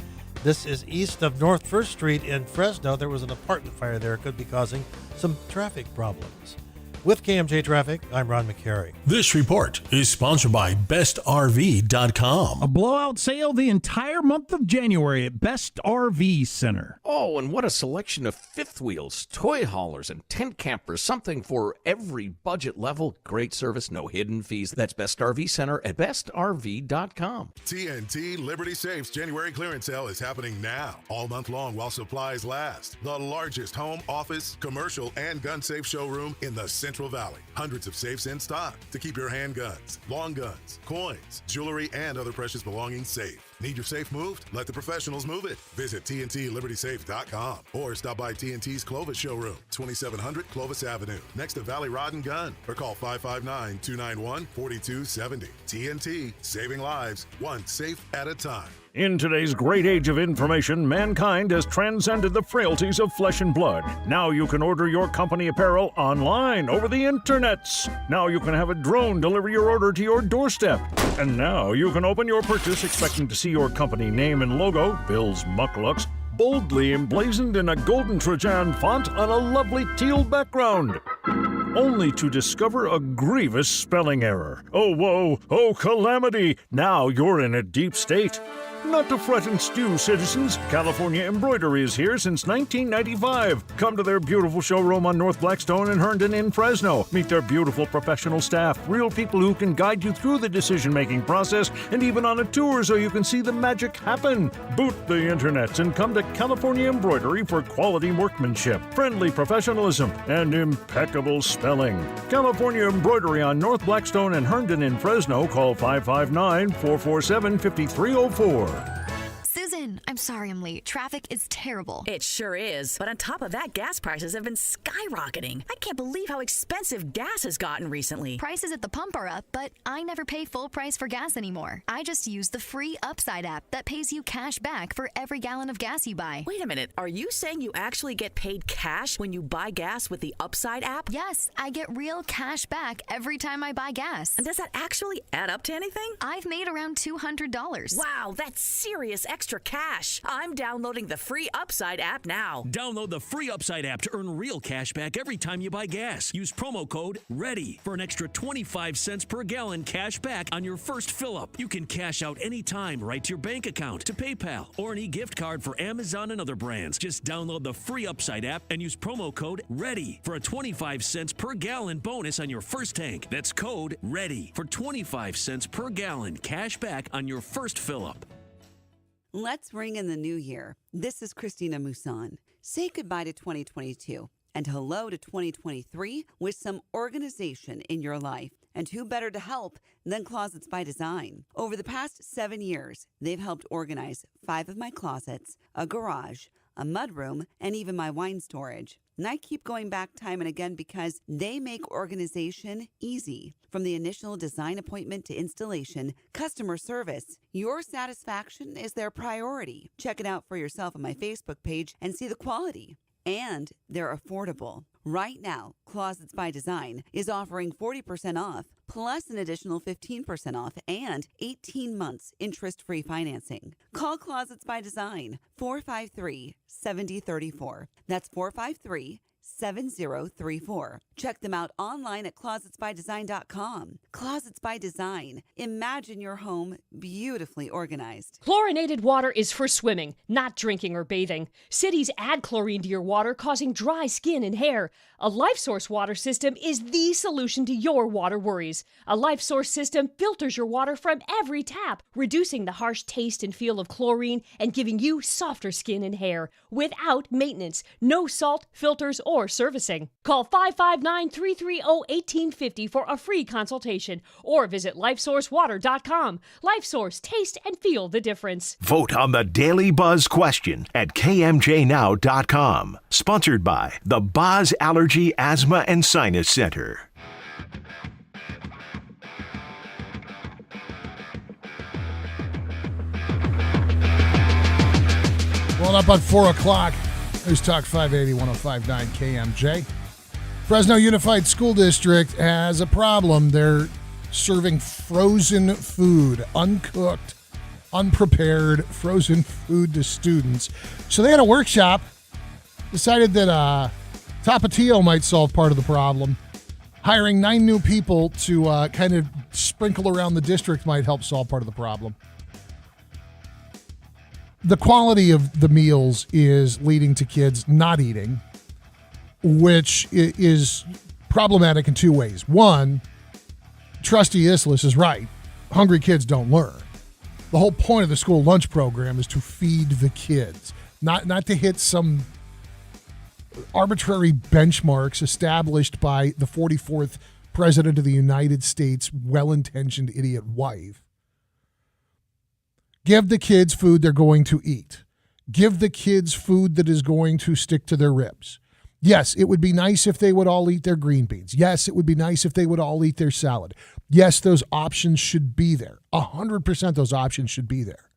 This is east of North 1st Street in Fresno. There was an apartment fire there. It could be causing some traffic problems. With KMJ Traffic, I'm Ron McCary. This report is sponsored by BestRV.com. A blowout sale the entire month of January at Best RV Center. Oh, and what a selection of fifth wheels, toy haulers, and tent campers. Something for every budget level. Great service, no hidden fees. That's Best RV Center at BestRV.com. TNT Liberty Safe's January clearance sale is happening now, all month long while supplies last. The largest home, office, commercial, and gun safe showroom in the Central Valley. Hundreds of safes in stock to keep your handguns, long guns, coins, jewelry, and other precious belongings safe. Need your safe moved? Let the professionals move it. Visit TNTLibertySafe.com or stop by TNT's Clovis showroom, 2700 Clovis Avenue, next to Valley Rod and Gun, or call 559-291-4270. TNT, saving lives, one safe at a time. In today's great age of information, mankind has transcended the frailties of flesh and blood. Now you can order your company apparel online over the internets. Now you can have a drone deliver your order to your doorstep. And now you can open your purchase expecting to see your company name and logo, Bill's Mucklucks, boldly emblazoned in a golden Trajan font on a lovely teal background. Only to discover a grievous spelling error. Oh, woe! Oh, calamity! Now you're in a deep state. Not to fret and stew, citizens. California Embroidery is here since 1995. Come to their beautiful showroom on North Blackstone and Herndon in Fresno. Meet their beautiful professional staff, real people who can guide you through the decision-making process and even on a tour so you can see the magic happen. Boot the internets and come to California Embroidery for quality workmanship, friendly professionalism, and impeccable spelling. California Embroidery on North Blackstone and Herndon in Fresno. Call 559-447-5304. Susan, I'm sorry I'm late. Traffic is terrible. It sure is. But on top of that, gas prices have been skyrocketing. I can't believe how expensive gas has gotten recently. Prices at the pump are up, but I never pay full price for gas anymore. I just use the free Upside app that pays you cash back for every gallon of gas you buy. Wait a minute. Are you saying you actually get paid cash when you buy gas with the Upside app? Yes, I get real cash back every time I buy gas. And does that actually add up to anything? I've made around $200. Wow, that's serious extra cash. I'm downloading the free Upside app now. Download the free Upside app to earn real cash back every time you buy gas. Use promo code READY for an extra 25 cents per gallon cash back on your first fill-up. You can cash out anytime right to your bank account, to PayPal, or an e-gift card for Amazon and other brands. Just download the free Upside app and use promo code READY for a 25 cents per gallon bonus on your first tank. That's code READY for 25 cents per gallon cash back on your first fill-up. Let's ring in the new year. This is Christina Musan. Say goodbye to 2022 and hello to 2023 with some organization in your life. And who better to help than Closets by Design? Over the past 7 years, they've helped organize 5 of my closets, a garage, a mudroom, and even my wine storage. And I keep going back time and again because they make organization easy. From the initial design appointment to installation, customer service, your satisfaction is their priority. Check it out for yourself on my Facebook page and see the quality. And they're affordable. Right now, Closets by Design is offering 40% off, plus an additional 15% off and 18 months interest-free financing. Call Closets by Design, 453-7034. That's 453-7034. Check them out online at closetsbydesign.com. Closets by Design. Imagine your home beautifully organized. Chlorinated water is for swimming, not drinking or bathing. Cities add chlorine to your water, causing dry skin and hair. A LifeSource water system is the solution to your water worries. A LifeSource system filters your water from every tap, reducing the harsh taste and feel of chlorine and giving you softer skin and hair without maintenance, no salt, filters, or servicing. Call 559-330-1850 for a free consultation or visit lifesourcewater.com. LifeSource, taste and feel the difference. Vote on the Daily Buzz question at KMJNow.com. Sponsored by the Boz Allergy, Asthma, and Sinus Center. Well, up at 4 o'clock, News Talk 580, 105.9 KMJ. Fresno Unified School District has a problem. They're serving frozen food, uncooked, unprepared frozen food to students. So they had a workshop, decided that Tapatio might solve part of the problem. Hiring 9 new people to kind of sprinkle around the district might help solve part of the problem. The quality of the meals is leading to kids not eating, which is problematic in 2 ways. One, Trustee Islis is right. Hungry kids don't learn. The whole point of the school lunch program is to feed the kids, not to hit some arbitrary benchmarks established by the 44th President of the United States' well-intentioned idiot wife. Give the kids food they're going to eat. Give the kids food that is going to stick to their ribs. Yes, it would be nice if they would all eat their green beans. Yes, it would be nice if they would all eat their salad. Yes, those options should be there. 100% those options should be there.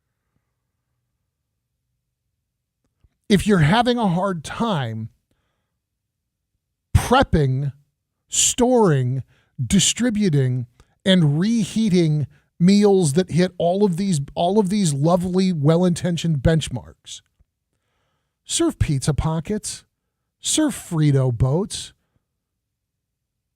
If you're having a hard time prepping, storing, distributing, and reheating meals that hit all of these lovely, well-intentioned benchmarks, serve pizza pockets, serve Frito boats.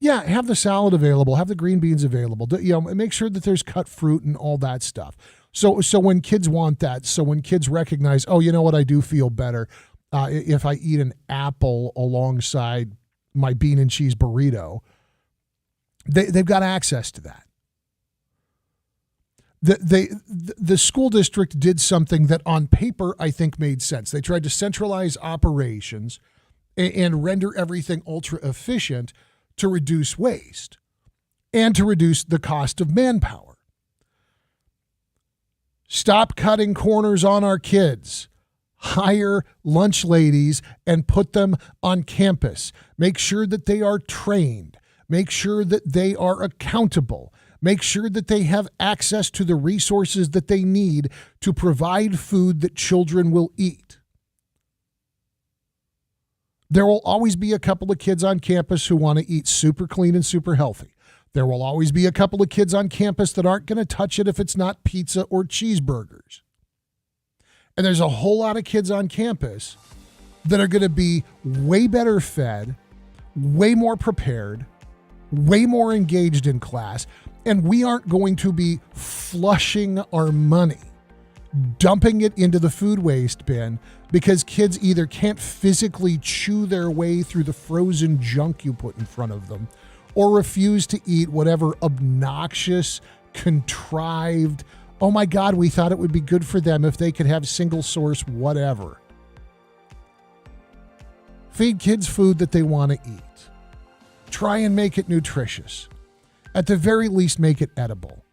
Yeah, have the salad available, have the green beans available. Make sure that there's cut fruit and all that stuff. So when kids want that, so when kids recognize, oh, you know what, I do feel better if I eat an apple alongside my bean and cheese burrito, they've got access to that. The school district did something that on paper I think made sense. They tried to centralize operations and render everything ultra efficient to reduce waste and to reduce the cost of manpower. Stop cutting corners on our kids. Hire lunch ladies and put them on campus. Make sure that they are trained. Make sure that they are accountable. Make sure that they have access to the resources that they need to provide food that children will eat. There will always be a couple of kids on campus who want to eat super clean and super healthy. There will always be a couple of kids on campus that aren't going to touch it if it's not pizza or cheeseburgers. And there's a whole lot of kids on campus that are going to be way better fed, way more prepared, way more engaged in class, and we aren't going to be flushing our money, dumping it into the food waste bin because kids either can't physically chew their way through the frozen junk you put in front of them or refuse to eat whatever obnoxious, contrived, oh my God, we thought it would be good for them if they could have single source whatever. Feed kids food that they want to eat. Try and make it nutritious. At the very least, make it edible.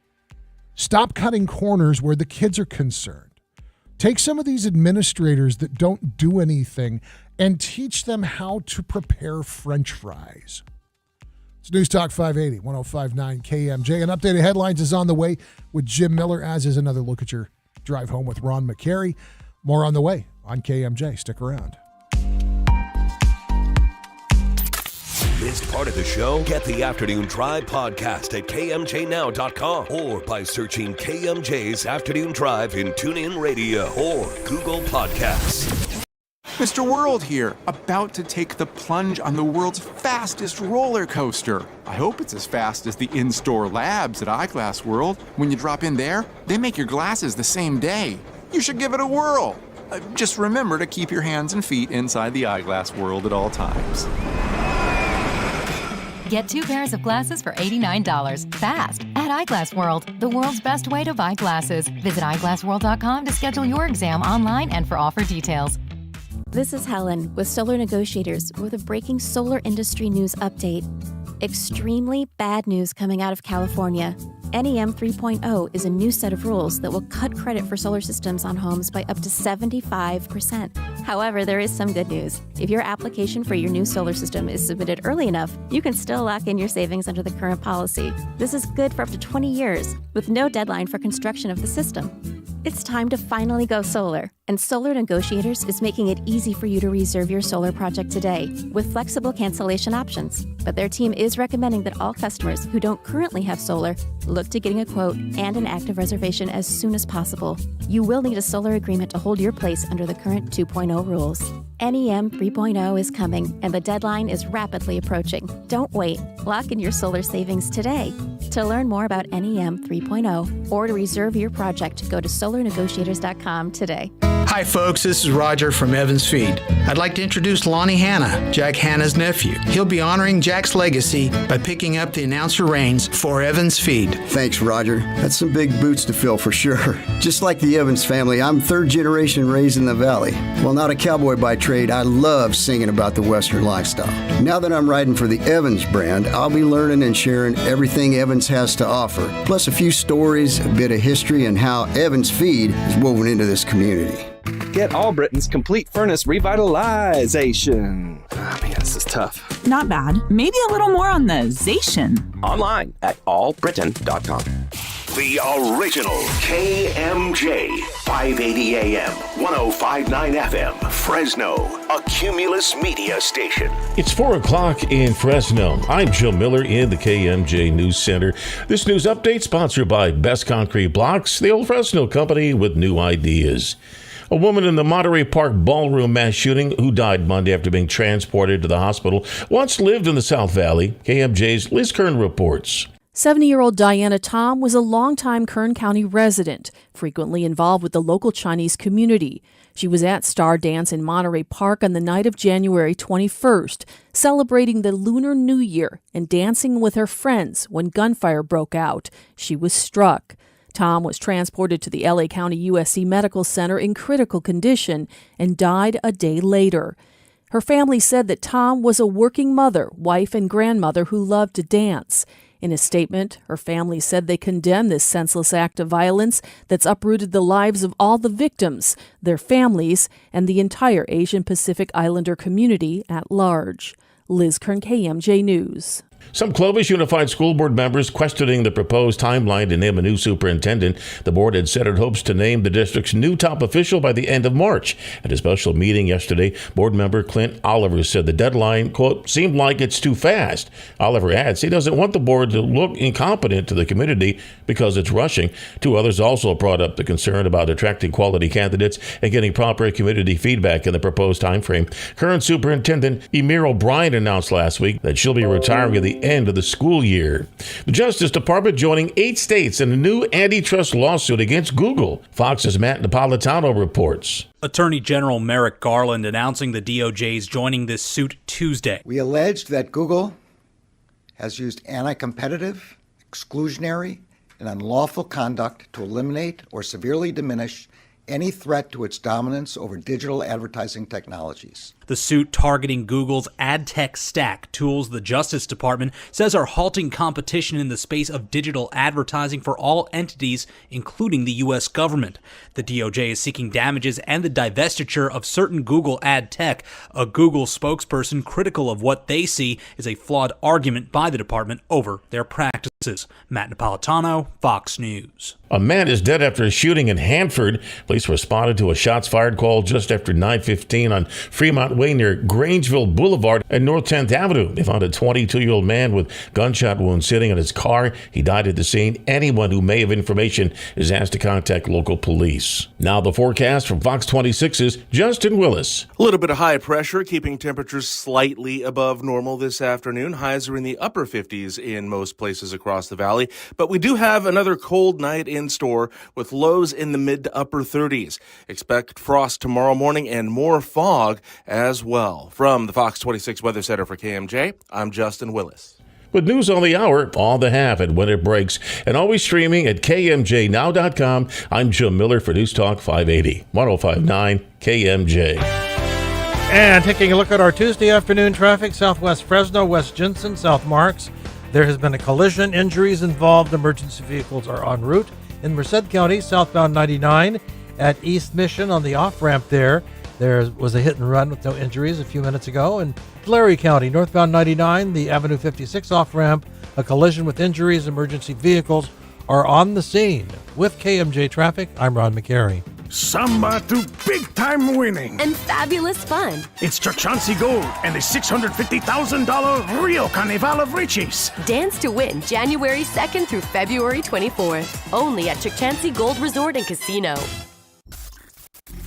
Stop cutting corners where the kids are concerned. Take some of these administrators that don't do anything and teach them how to prepare French fries. It's News Talk 580, 105.9 KMJ. An updated headlines is on the way with Jim Miller, as is another look at your drive home with Ron McCary. More on the way on KMJ. Stick around. Missed part of the show? Get the Afternoon Drive podcast at KMJNow.com or by searching KMJ's Afternoon Drive in TuneIn Radio or Google Podcasts. Mr. World here, about to take the plunge on the world's fastest roller coaster. I hope it's as fast as the in-store labs at Eyeglass World. When you drop in there, they make your glasses the same day. You should give it a whirl. Just remember to keep your hands and feet inside the Eyeglass World at all times. Get 2 pairs of glasses for $89 fast at Eyeglass World, the world's best way to buy glasses. Visit eyeglassworld.com to schedule your exam online and for offer details. This is Helen with Solar Negotiators with a breaking solar industry news update. Extremely bad news coming out of California. NEM 3.0 is a new set of rules that will cut credit for solar systems on homes by up to 75%. However, there is some good news. If your application for your new solar system is submitted early enough, you can still lock in your savings under the current policy. This is good for up to 20 years, with no deadline for construction of the system. It's time to finally go solar, and Solar Negotiators is making it easy for you to reserve your solar project today with flexible cancellation options. But their team is recommending that all customers who don't currently have solar look to getting a quote and an active reservation as soon as possible. You will need a solar agreement to hold your place under the current 2.0 rules. NEM 3.0 is coming, and the deadline is rapidly approaching. Don't wait. Lock in your solar savings today. To learn more about NEM 3.0 or to reserve your project, go to solarnegotiators.com today. Hi, folks. This is Roger from Evans Feed. I'd like to introduce Lonnie Hanna, Jack Hanna's nephew. He'll be honoring Jack's legacy by picking up the announcer reins for Evans Feed. Thanks, Roger. That's some big boots to fill for sure. Just like the Evans family, I'm third generation raised in the Valley. While not a cowboy by trade, I love singing about the Western lifestyle. Now that I'm riding for the Evans brand, I'll be learning and sharing everything Evans has to offer, plus a few stories, a bit of history, and how Evans Feed is woven into this community. Get Allbritton's complete furnace revitalization. Oh, man, this is tough. Not bad. Maybe a little more on the zation. Online at allbritain.com. The original KMJ, 580 AM, 105.9 FM, Fresno, a Cumulus media station. It's 4 o'clock in Fresno. I'm Jim Miller in the KMJ News Center. This news update sponsored by Best Concrete Blocks, the old Fresno company with new ideas. A woman in the Monterey Park ballroom mass shooting who died Monday after being transported to the hospital once lived in the South Valley. KMJ's Liz Kern reports. 70-year-old Diana Tom was a longtime Kern County resident, frequently involved with the local Chinese community. She was at Star Dance in Monterey Park on the night of January 21st, celebrating the Lunar New Year and dancing with her friends when gunfire broke out. She was struck. Tom was transported to the LA County USC Medical Center in critical condition and died a day later. Her family said that Tom was a working mother, wife, and grandmother who loved to dance. In a statement, her family said they condemn this senseless act of violence that's uprooted the lives of all the victims, their families, and the entire Asian Pacific Islander community at large. Liz Kern, KMJ News. Some Clovis Unified School Board members questioning the proposed timeline to name a new superintendent. The board had said it hopes to name the district's new top official by the end of March. At a special meeting yesterday, board member Clint Oliver said the deadline, quote, seemed like it's too fast. Oliver adds he doesn't want the board to look incompetent to the community because it's rushing. Two others also brought up the concern about attracting quality candidates and getting proper community feedback in the proposed timeframe. Current Superintendent Emir O'Brien announced last week that she'll be retiring at the end of the school year. The Justice Department joining 8 states in a new antitrust lawsuit against Google. Fox's Matt Napolitano reports. Attorney General Merrick Garland announcing the DOJ's joining this suit Tuesday. We alleged that Google has used anti-competitive, exclusionary, and unlawful conduct to eliminate or severely diminish any threat to its dominance over digital advertising technologies. The suit targeting Google's ad tech stack, tools the Justice Department says are halting competition in the space of digital advertising for all entities, including the U.S. government. The DOJ is seeking damages and the divestiture of certain Google ad tech, a Google spokesperson critical of what they see is a flawed argument by the department over their practices. Matt Napolitano, Fox News. A man is dead after a shooting in Hanford. Police responded to a shots fired call just after 9:15 on Fremont Way near Grangeville Boulevard and North 10th Avenue. They found a 22-year-old man with gunshot wounds sitting in his car. He died at the scene. Anyone who may have information is asked to contact local police. Now the forecast from Fox 26's Justin Willis. A little bit of high pressure keeping temperatures slightly above normal this afternoon. Highs are in the upper 50s in most places across the valley, but we do have another cold night in store with lows in the mid to upper 30s. Expect frost tomorrow morning and more fog as well. From the Fox 26 Weather Center for KMJ, I'm Justin Willis. With news on the hour, all the half at when it breaks, and always streaming at KMJNow.com. I'm Jim Miller for News Talk 580, 105.9 KMJ. And taking a look at our Tuesday afternoon traffic, Southwest Fresno, West Jensen, South Marks. There has been a collision. Injuries involved. Emergency vehicles are en route. In Merced County, southbound 99 at East Mission on the off-ramp there was a hit and run with no injuries a few minutes ago. In Tulare County, northbound 99, the Avenue 56 off-ramp, a collision with injuries. Emergency vehicles are on the scene. With KMJ Traffic, I'm Ron McCary. Samba to big-time winning. And fabulous fun. It's Chauncey Gold and the $650,000 Rio Carnival of Riches. Dance to win January 2nd through February 24th. Only at Chauncey Gold Resort and Casino.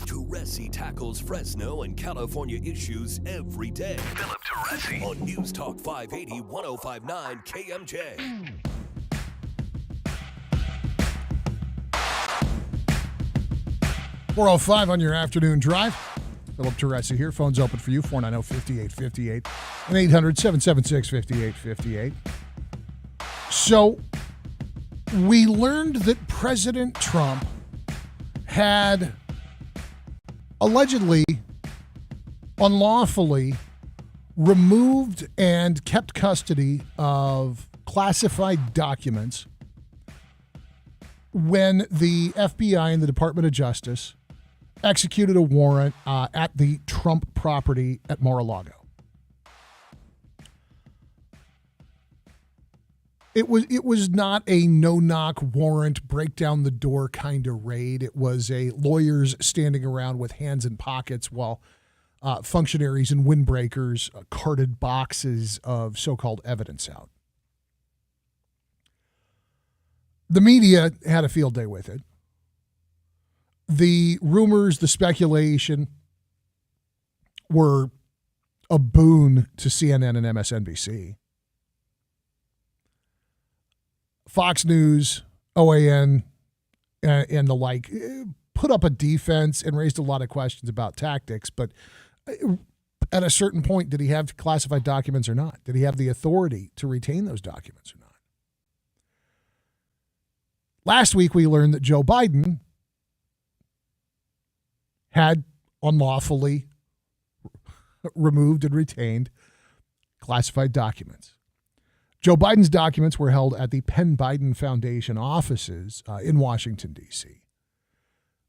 Teresi tackles Fresno and California issues every day. Philip Teresi on News Talk 580, 105.9 KMJ. 4:05 on your afternoon drive. Philip Teresi here. Phone's open for you, 490-5858 and 800-776-5858. So we learned that President Trump had allegedly, unlawfully removed and kept custody of classified documents when the FBI and the Department of Justice executed a warrant at the Trump property at Mar-a-Lago. It was not a no-knock warrant, break down the door kind of raid. It was a lawyers standing around with hands in pockets while functionaries and windbreakers carted boxes of so-called evidence out. The media had a field day with it. The rumors, the speculation were a boon to CNN and MSNBC. Fox News, OAN, and the like put up a defense and raised a lot of questions about tactics, but at a certain point, did he have classified documents or not? Did he have the authority to retain those documents or not? Last week, we learned that Joe Biden had unlawfully removed and retained classified documents. Joe Biden's documents were held at the Penn Biden Foundation offices in Washington, D.C.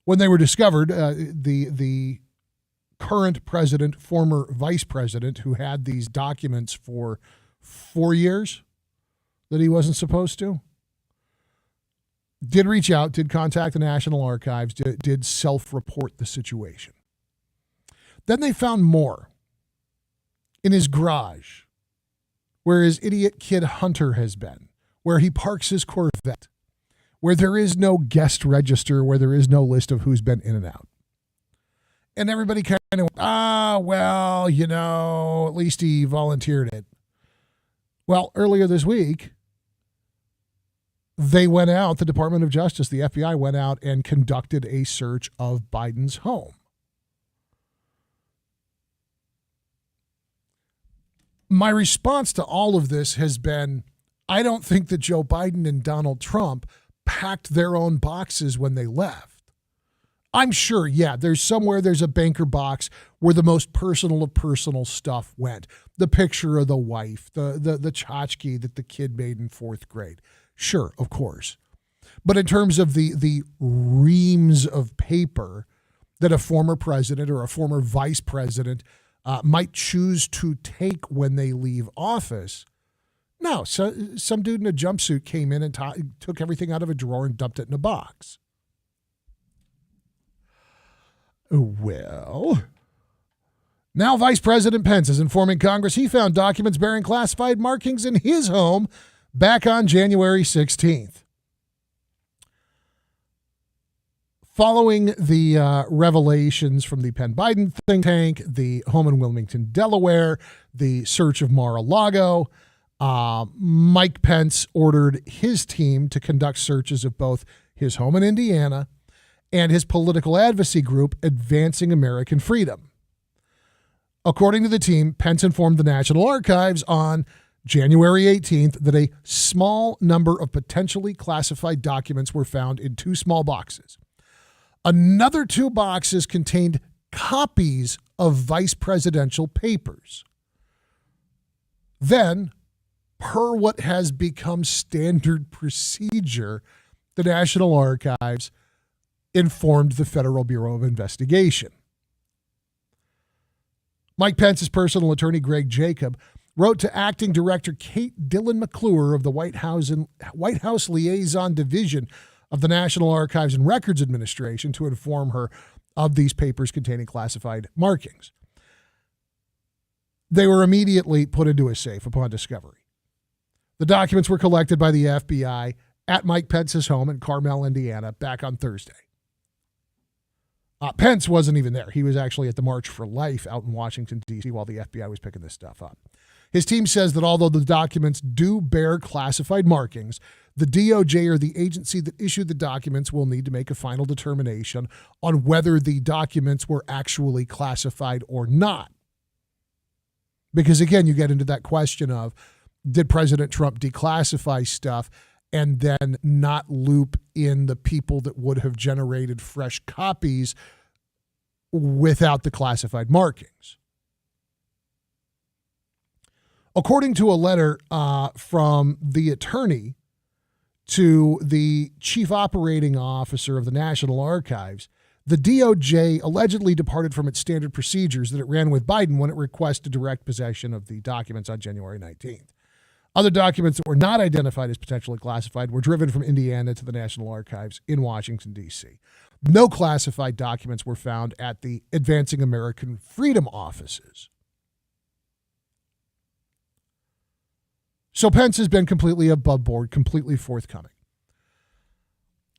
When they were discovered, the current president, former vice president, who had these documents for 4 years that he wasn't supposed to, did reach out, did contact the National Archives, did self-report the situation. Then they found more in his garage, where his idiot kid Hunter has been, where he parks his Corvette, where there is no guest register, where there is no list of who's been in and out. And everybody kind of went, well, at least he volunteered it. Well, earlier this week, they went out, the Department of Justice, the FBI went out and conducted a search of Biden's home. My response to all of this has been, I don't think that Joe Biden and Donald Trump packed their own boxes when they left. I'm sure, yeah, there's a banker box where the most personal of personal stuff went. The picture of the wife, the tchotchke that the kid made in 4th grade. Sure, of course. But in terms of the reams of paper that a former president or a former vice president might choose to take when they leave office, no, some dude in a jumpsuit came in and took everything out of a drawer and dumped it in a box. Well, now Vice President Pence is informing Congress he found documents bearing classified markings in his home back on January 16th. Following the revelations from the Penn Biden think tank, the home in Wilmington, Delaware, the search of Mar-a-Lago, Mike Pence ordered his team to conduct searches of both his home in Indiana and his political advocacy group, Advancing American Freedom. According to the team, Pence informed the National Archives on January 18th that a small number of potentially classified documents were found in 2 small boxes. Another 2 boxes contained copies of vice presidential papers. Then, per what has become standard procedure, the National Archives informed the Federal Bureau of Investigation. Mike Pence's personal attorney, Greg Jacob, wrote to Acting Director Kate Dillon McClure of the White House Liaison Division of the National Archives and Records Administration to inform her of these papers containing classified markings. They were immediately put into a safe upon discovery. The documents were collected by the FBI at Mike Pence's home in Carmel, Indiana, back on Thursday. Pence wasn't even there. He was actually at the March for Life out in Washington, D.C. while the FBI was picking this stuff up. His team says that although the documents do bear classified markings, the DOJ or the agency that issued the documents will need to make a final determination on whether the documents were actually classified or not. Because again, you get into that question of, did President Trump declassify stuff and then not loop in the people that would have generated fresh copies without the classified markings? According to a letter from the attorney to the chief operating officer of the National Archives, the DOJ allegedly departed from its standard procedures that it ran with Biden when it requested direct possession of the documents on January 19th. Other documents that were not identified as potentially classified were driven from Indiana to the National Archives in Washington, D.C. No classified documents were found at the Advancing American Freedom offices. So Pence has been completely above board, completely forthcoming.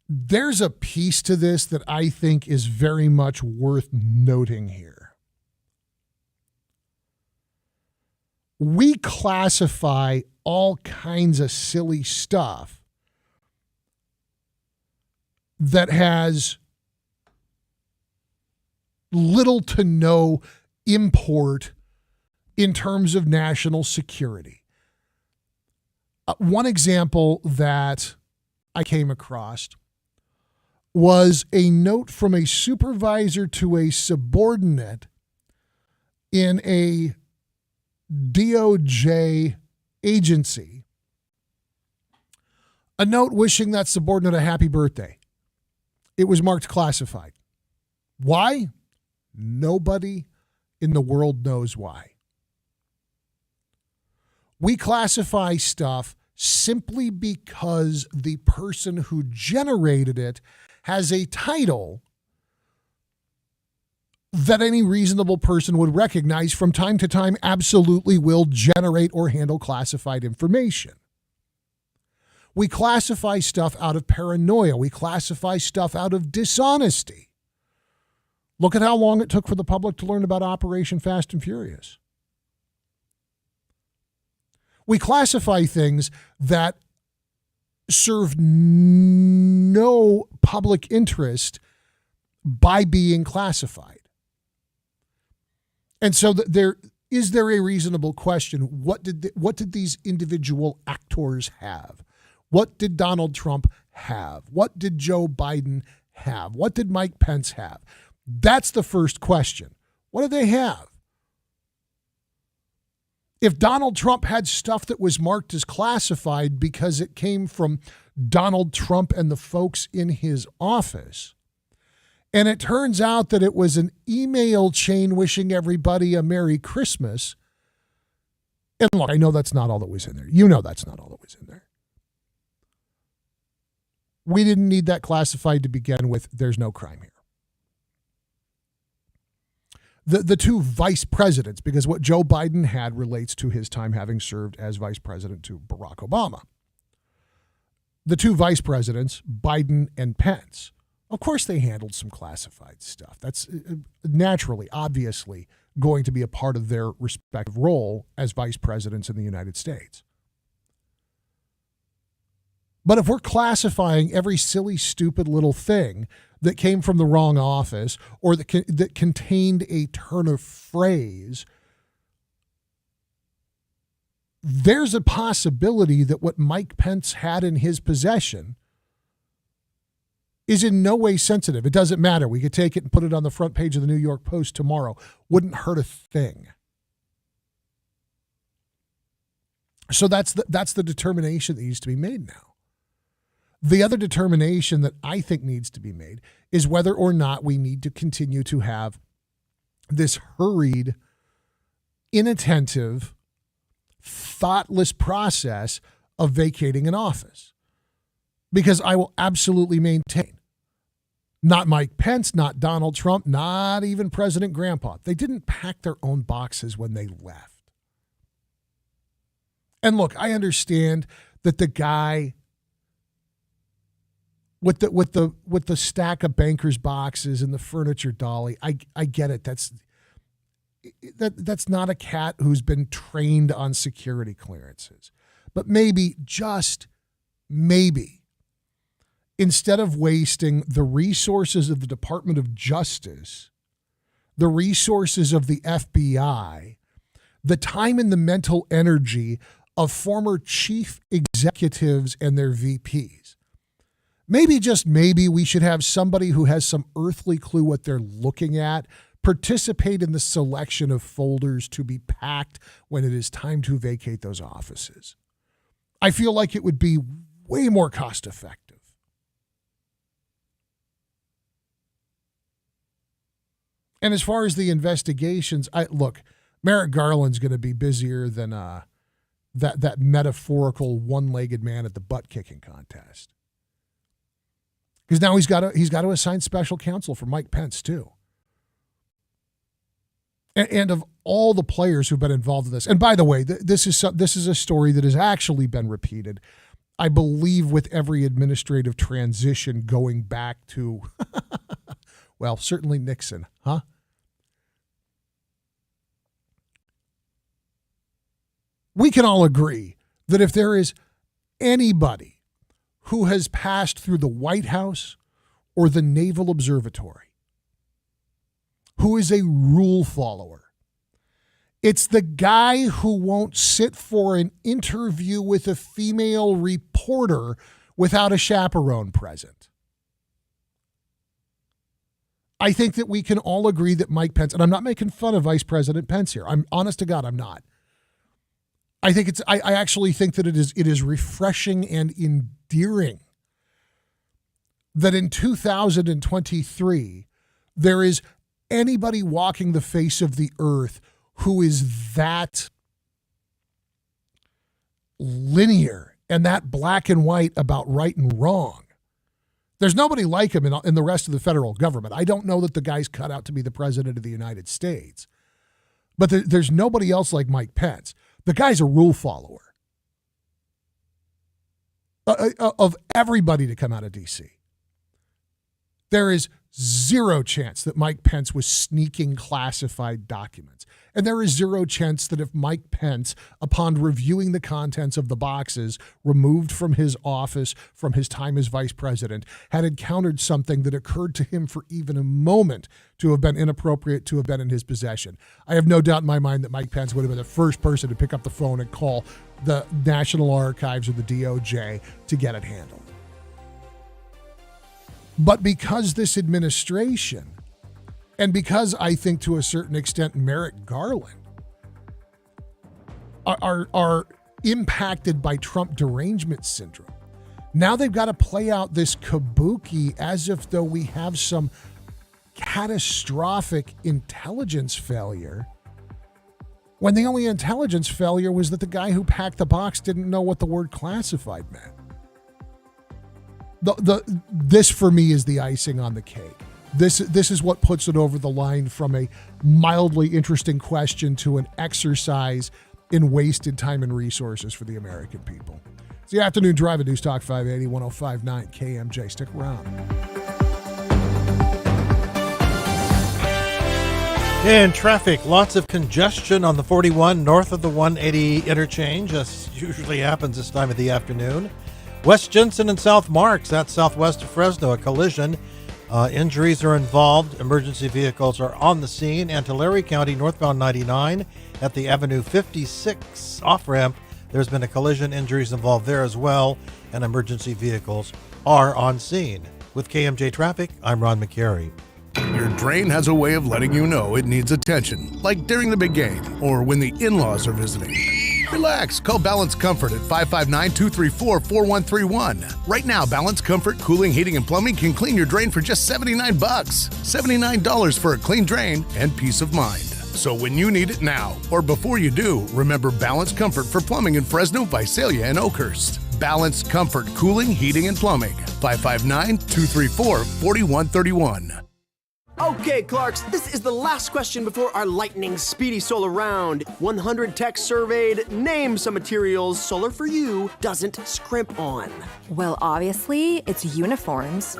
There's a piece to this that I think is very much worth noting here. We classify all kinds of silly stuff that has little to no import in terms of national security. One example that I came across was a note from a supervisor to a subordinate in a DOJ agency, a note wishing that subordinate a happy birthday. It was marked classified. Why? Nobody in the world knows why. We classify stuff simply because the person who generated it has a title that any reasonable person would recognize from time to time absolutely will generate or handle classified information. We classify stuff out of paranoia. We classify stuff out of dishonesty. Look at how long it took for the public to learn about Operation Fast and Furious. We classify things that serve no public interest by being classified. And so is there a reasonable question? What did these individual actors have? What did Donald Trump have? What did Joe Biden have? What did Mike Pence have? That's the first question. What did they have? If Donald Trump had stuff that was marked as classified because it came from Donald Trump and the folks in his office, and it turns out that it was an email chain wishing everybody a Merry Christmas, and look, I know that's not all that was in there. You know that's not all that was in there. We didn't need that classified to begin with. There's no crime here. The two vice presidents, because what Joe Biden had relates to his time having served as vice president to Barack Obama. The two vice presidents, Biden and Pence, of course they handled some classified stuff. That's naturally, obviously, going to be a part of their respective role as vice presidents in the United States. But if we're classifying every silly, stupid little thing that came from the wrong office or that contained a turn of phrase, there's a possibility that what Mike Pence had in his possession is in no way sensitive. It doesn't matter. We could take it and put it on the front page of the New York Post tomorrow. Wouldn't hurt a thing. So that's the determination that needs to be made now. The other determination that I think needs to be made is whether or not we need to continue to have this hurried, inattentive, thoughtless process of vacating an office. Because I will absolutely maintain, not Mike Pence, not Donald Trump, not even President Grandpa. They didn't pack their own boxes when they left. And look, I understand that the guy with the stack of bankers boxes and the furniture dolly, I get it. That's not a cat who's been trained on security clearances. But maybe, just maybe, instead of wasting the resources of the Department of Justice, the resources of the FBI, the time and the mental energy of former chief executives and their VPs, maybe, just maybe, we should have somebody who has some earthly clue what they're looking at participate in the selection of folders to be packed when it is time to vacate those offices. I feel like it would be way more cost effective. And as far as the investigations, look, Merrick Garland's going to be busier than that metaphorical one-legged man at the butt-kicking contest. Because now he's got to assign special counsel for Mike Pence too. And of all the players who've been involved in this, and by the way, this is a story that has actually been repeated, I believe, with every administrative transition going back to, well, certainly Nixon, huh? We can all agree that if there is anybody who has passed through the White House or the Naval Observatory who is a rule follower, it's the guy who won't sit for an interview with a female reporter without a chaperone present. I think that we can all agree that Mike Pence, and I'm not making fun of Vice President Pence here. I'm honest to God, I'm not. I think I actually think that it is refreshing and endearing that in 2023 there is anybody walking the face of the earth who is that linear and that black and white about right and wrong. There's nobody like him in the rest of the federal government. I don't know that the guy's cut out to be the president of the United States, but there's nobody else like Mike Pence. The guy's a rule follower of everybody to come out of D.C. There is zero chance that Mike Pence was sneaking classified documents. And there is zero chance that if Mike Pence, upon reviewing the contents of the boxes removed from his office from his time as vice president, had encountered something that occurred to him for even a moment to have been inappropriate to have been in his possession. I have no doubt in my mind that Mike Pence would have been the first person to pick up the phone and call the National Archives or the DOJ to get it handled. But because this administration, and because I think to a certain extent Merrick Garland, are impacted by Trump derangement syndrome, now they've got to play out this kabuki as if though we have some catastrophic intelligence failure, when the only intelligence failure was that the guy who packed the box didn't know what the word classified meant. This for me is the icing on the cake. This is what puts it over the line from a mildly interesting question to an exercise in wasted time and resources for the American people. It's the Afternoon Drive at News Talk 580, 105.9 KMJ. Stick around. In traffic, lots of congestion on the 41 north of the 180 interchange, as usually happens this time of the afternoon. West Jensen and South Marks, that's southwest of Fresno, a collision. Injuries are involved. Emergency vehicles are on the scene. And Tulare County, northbound 99 at the Avenue 56 off-ramp, there's been a collision. Injuries involved there as well, and emergency vehicles are on scene. With KMJ Traffic, I'm Ron McCary. Your drain has a way of letting you know it needs attention, like during the big game or when the in-laws are visiting. Relax. Call Balance Comfort at 559-234-4131. Right now, Balance Comfort Cooling, Heating, and Plumbing can clean your drain for just $79. $79 for a clean drain and peace of mind. So when you need it now, or before you do, remember Balance Comfort for plumbing in Fresno, Visalia, and Oakhurst. Balance Comfort Cooling, Heating, and Plumbing. 559-234-4131. Okay, Clarks, this is the last question before our lightning speedy solar round. 100 techs surveyed. Name some materials solar for you doesn't scrimp on. Well, obviously, it's uniforms.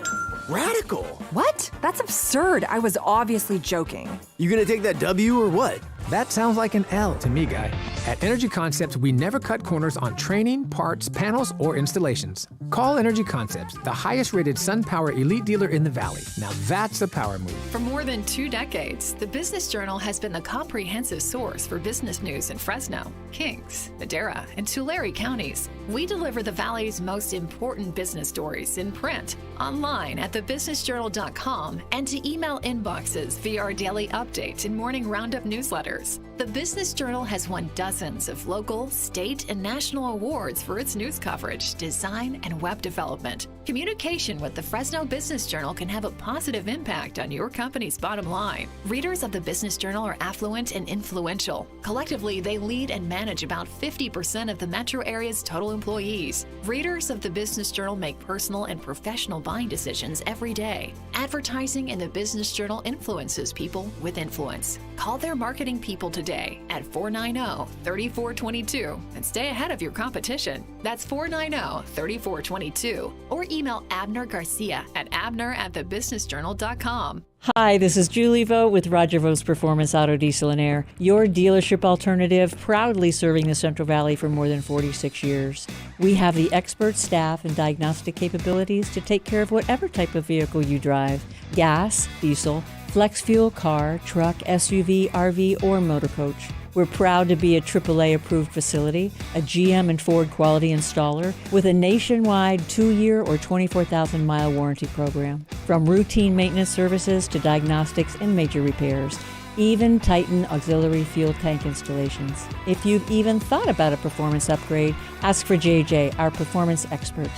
Radical. What? That's absurd. I was obviously joking. You gonna take that W or what? That sounds like an L to me, guy. At Energy Concepts, we never cut corners on training, parts, panels, or installations. Call Energy Concepts, the highest-rated SunPower elite dealer in the Valley. Now that's a power move. For more than 2 decades, the Business Journal has been the comprehensive source for business news in Fresno, Kings, Madera, and Tulare counties. We deliver the Valley's most important business stories in print, online at thebusinessjournal.com, and to email inboxes via our daily update and morning roundup newsletters. The Business Journal has won dozens of local, state, and national awards for its news coverage, design, and web development. Communication with the Fresno Business Journal can have a positive impact on your company's bottom line. Readers of the Business Journal are affluent and influential. Collectively, they lead and manage about 50% of the metro area's total employees. Readers of the Business Journal make personal and professional buying decisions every day. Advertising in the Business Journal influences people with influence. Call their marketing people today at 490-3422 and stay ahead of your competition. That's 490-3422. Or email Abner Garcia at abner@thebusinessjournal.com. Hi, this is Julie Vogt with Roger Vo's Performance Auto Diesel and Air, your dealership alternative, proudly serving the Central Valley for more than 46 years. We have the expert staff and diagnostic capabilities to take care of whatever type of vehicle you drive, gas, diesel, flex fuel, car, truck, SUV, RV, or motor coach. We're proud to be a AAA approved facility, a GM and Ford quality installer with a nationwide 2-year or 24,000 mile warranty program. From routine maintenance services to diagnostics and major repairs, even Titan auxiliary fuel tank installations. If you've even thought about a performance upgrade, ask for JJ, our performance expert.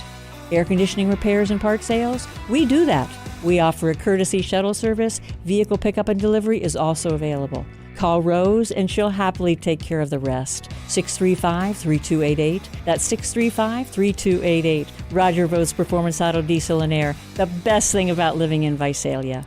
Air conditioning repairs and part sales? We do that. We offer a courtesy shuttle service. Vehicle pickup and delivery is also available. Call Rose and she'll happily take care of the rest. 635-3288. That's 635-3288. Roger Vo's Performance Auto Diesel and Air. The best thing about living in Visalia.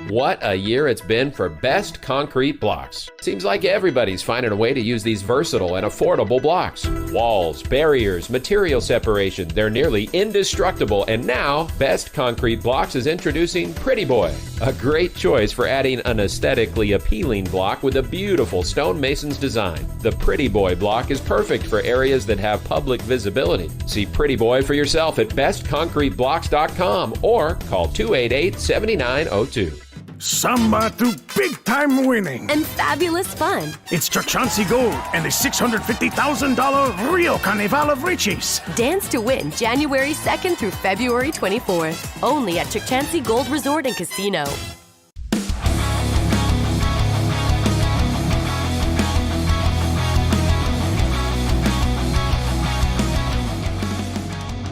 What a year it's been for Best Concrete Blocks. Seems like everybody's finding a way to use these versatile and affordable blocks. Walls, barriers, material separation, they're nearly indestructible. And now, Best Concrete Blocks is introducing Pretty Boy, a great choice for adding an aesthetically appealing block with a beautiful stonemason's design. The Pretty Boy block is perfect for areas that have public visibility. See Pretty Boy for yourself at bestconcreteblocks.com or call 288-7902. Samba through big-time winning. And fabulous fun. It's Chauncey Gold and the $650,000 Rio Carnival of Riches. Dance to win January 2nd through February 24th. Only at Chauncey Gold Resort and Casino.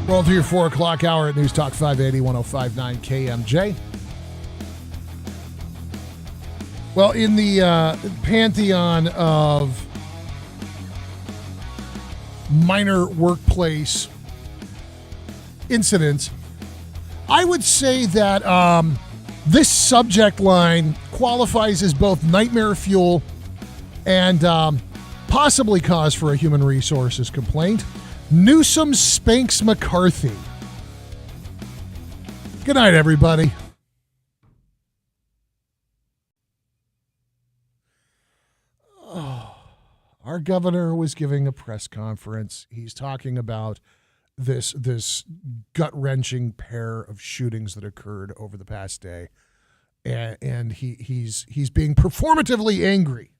Well, through your 4 o'clock hour at News Talk 580 1059 KMJ. Well, in the pantheon of minor workplace incidents, I would say that this subject line qualifies as both nightmare fuel and possibly cause for a human resources complaint. Newsom spanks McCarthy. Good night, everybody. Our governor was giving a press conference. He's talking about this gut-wrenching pair of shootings that occurred over the past day, and he's being performatively angry.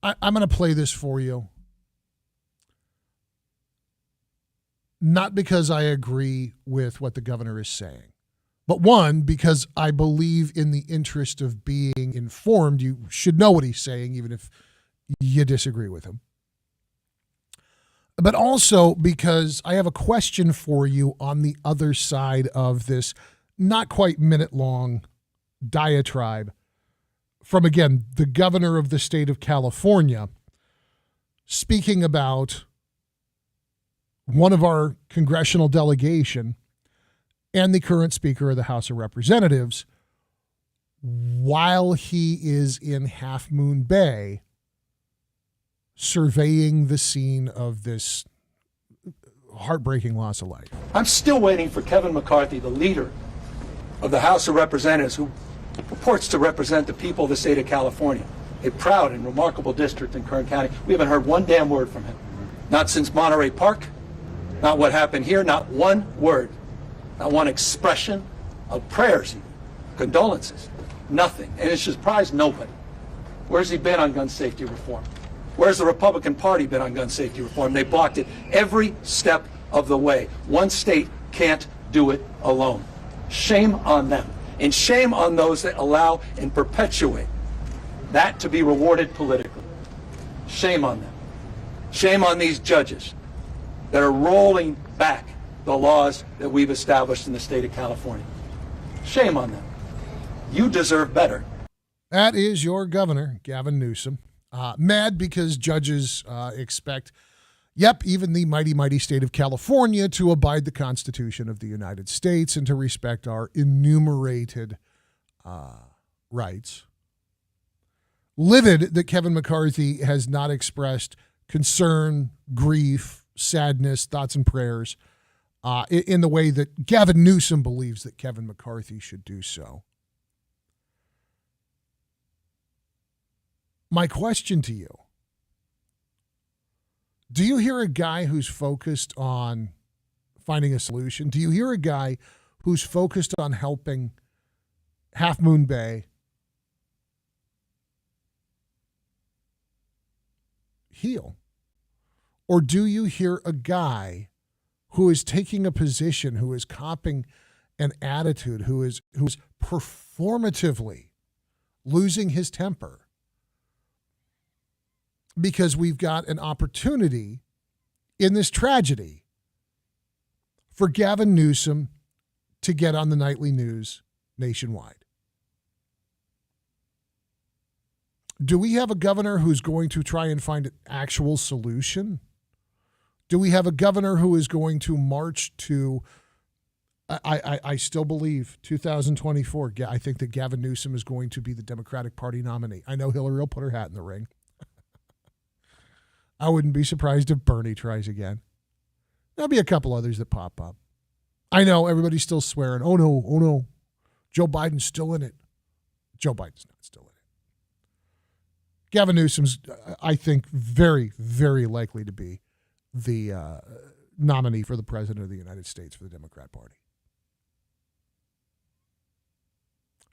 I'm going to play this for you, not because I agree with what the governor is saying, but one, because I believe in the interest of being informed, you should know what he's saying, even if you disagree with him. But also because I have a question for you on the other side of this not quite minute-long diatribe from, again, the governor of the state of California, speaking about one of our congressional delegation and the current Speaker of the House of Representatives while he is in Half Moon Bay surveying the scene of this heartbreaking loss of life. I'm still waiting for Kevin McCarthy, the leader of the House of Representatives, who purports to represent the people of the state of California, a proud and remarkable district in Kern County. We haven't heard one damn word from him. Not since Monterey Park, not what happened here, not one word. Not one expression of prayers, condolences, nothing. And it should surprise nobody. Where's he been on gun safety reform? Where's the Republican Party been on gun safety reform? They blocked it every step of the way. One state can't do it alone. Shame on them. And shame on those that allow and perpetuate that to be rewarded politically. Shame on them. Shame on these judges that are rolling back the laws that we've established in the state of California. Shame on them. You deserve better. That is your governor, Gavin Newsom. Mad because judges expect, even the mighty, mighty state of California to abide the Constitution of the United States and to respect our enumerated rights. Livid that Kevin McCarthy has not expressed concern, grief, sadness, thoughts, and prayers in the way that Gavin Newsom believes that Kevin McCarthy should do so. My question to you, do you hear a guy who's focused on finding a solution? Do you hear a guy who's focused on helping Half Moon Bay heal? Or do you hear a guy who is taking a position, who is copping an attitude, who is performatively losing his temper because we've got an opportunity in this tragedy for Gavin Newsom to get on the nightly news nationwide? Do we have a governor who's going to try and find an actual solution? Do we have a governor who is going to march to, I still believe, 2024, I think that Gavin Newsom is going to be the Democratic Party nominee. I know Hillary will put her hat in the ring. I wouldn't be surprised if Bernie tries again. There'll be a couple others that pop up. I know everybody's still swearing, oh no, Joe Biden's still in it. Joe Biden's not still in it. Gavin Newsom's, I think, very, very likely to be the nominee for the president of the United States for the Democrat Party.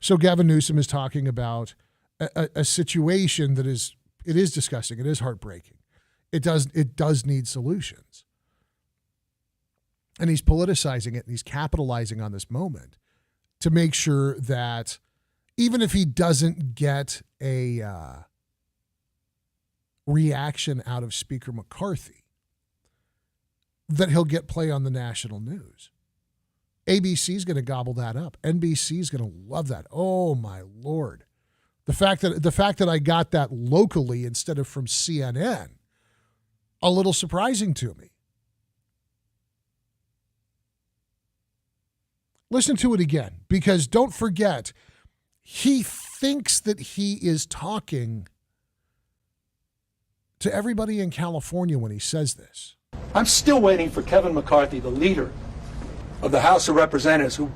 So Gavin Newsom is talking about a situation that is disgusting. It is heartbreaking. It does need solutions. And he's politicizing it, and he's capitalizing on this moment to make sure that even if he doesn't get a reaction out of Speaker McCarthy, that he'll get play on the national news. ABC's going to gobble that up. NBC's going to love that. Oh my Lord. The fact that I got that locally instead of from CNN, a little surprising to me. Listen to it again, because don't forget, he thinks that he is talking to everybody in California when he says this. I'm still waiting for Kevin McCarthy, the leader of the House of Representatives, who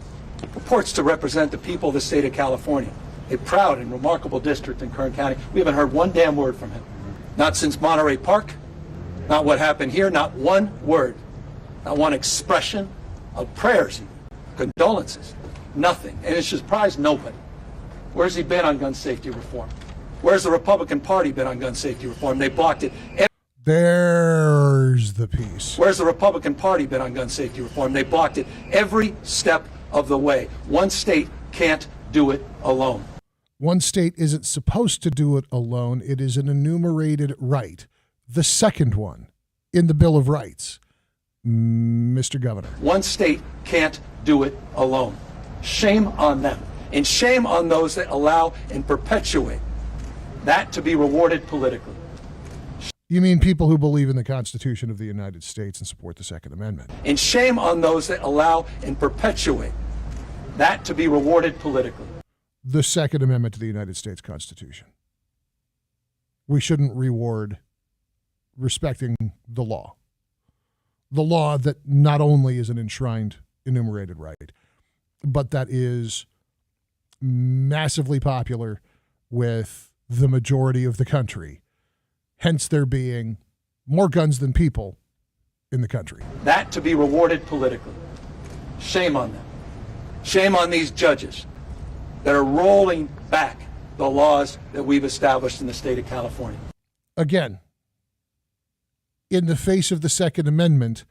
purports to represent the people of the state of California, a proud and remarkable district in Kern County. We haven't heard one damn word from him. Not since Monterey Park, not what happened here, not one word, not one expression of prayers, condolences, nothing. And it should surprise nobody. Where's he been on gun safety reform? Where's the Republican Party been on gun safety reform? They blocked it. There's the piece. Where's the Republican Party been on gun safety reform? They blocked it every step of the way. One state can't do it alone. One state isn't supposed to do it alone. It is an enumerated right. The second one in the Bill of Rights, Mr. Governor. One state can't do it alone. Shame on them. And shame on those that allow and perpetuate that to be rewarded politically. You mean people who believe in the Constitution of the United States and support the Second Amendment. And shame on those that allow and perpetuate that to be rewarded politically. The Second Amendment to the United States Constitution. We shouldn't reward respecting the law. The law that not only is an enshrined, enumerated right, but that is massively popular with the majority of the country. Hence there being more guns than people in the country. That to be rewarded politically. Shame on them. Shame on these judges that are rolling back the laws that we've established in the state of California. Again, in the face of the Second Amendment,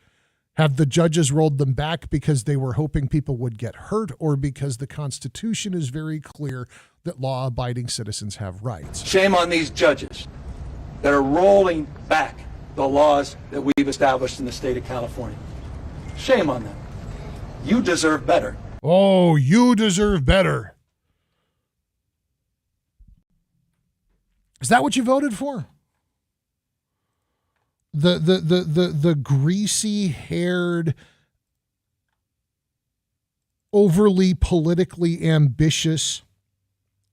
have the judges rolled them back because they were hoping people would get hurt, or because the Constitution is very clear that law-abiding citizens have rights? Shame on these judges that are rolling back the laws that we've established in the state of California. Shame on them. You deserve better. Oh, you deserve better. Is that what you voted for? The greasy-haired, overly politically ambitious,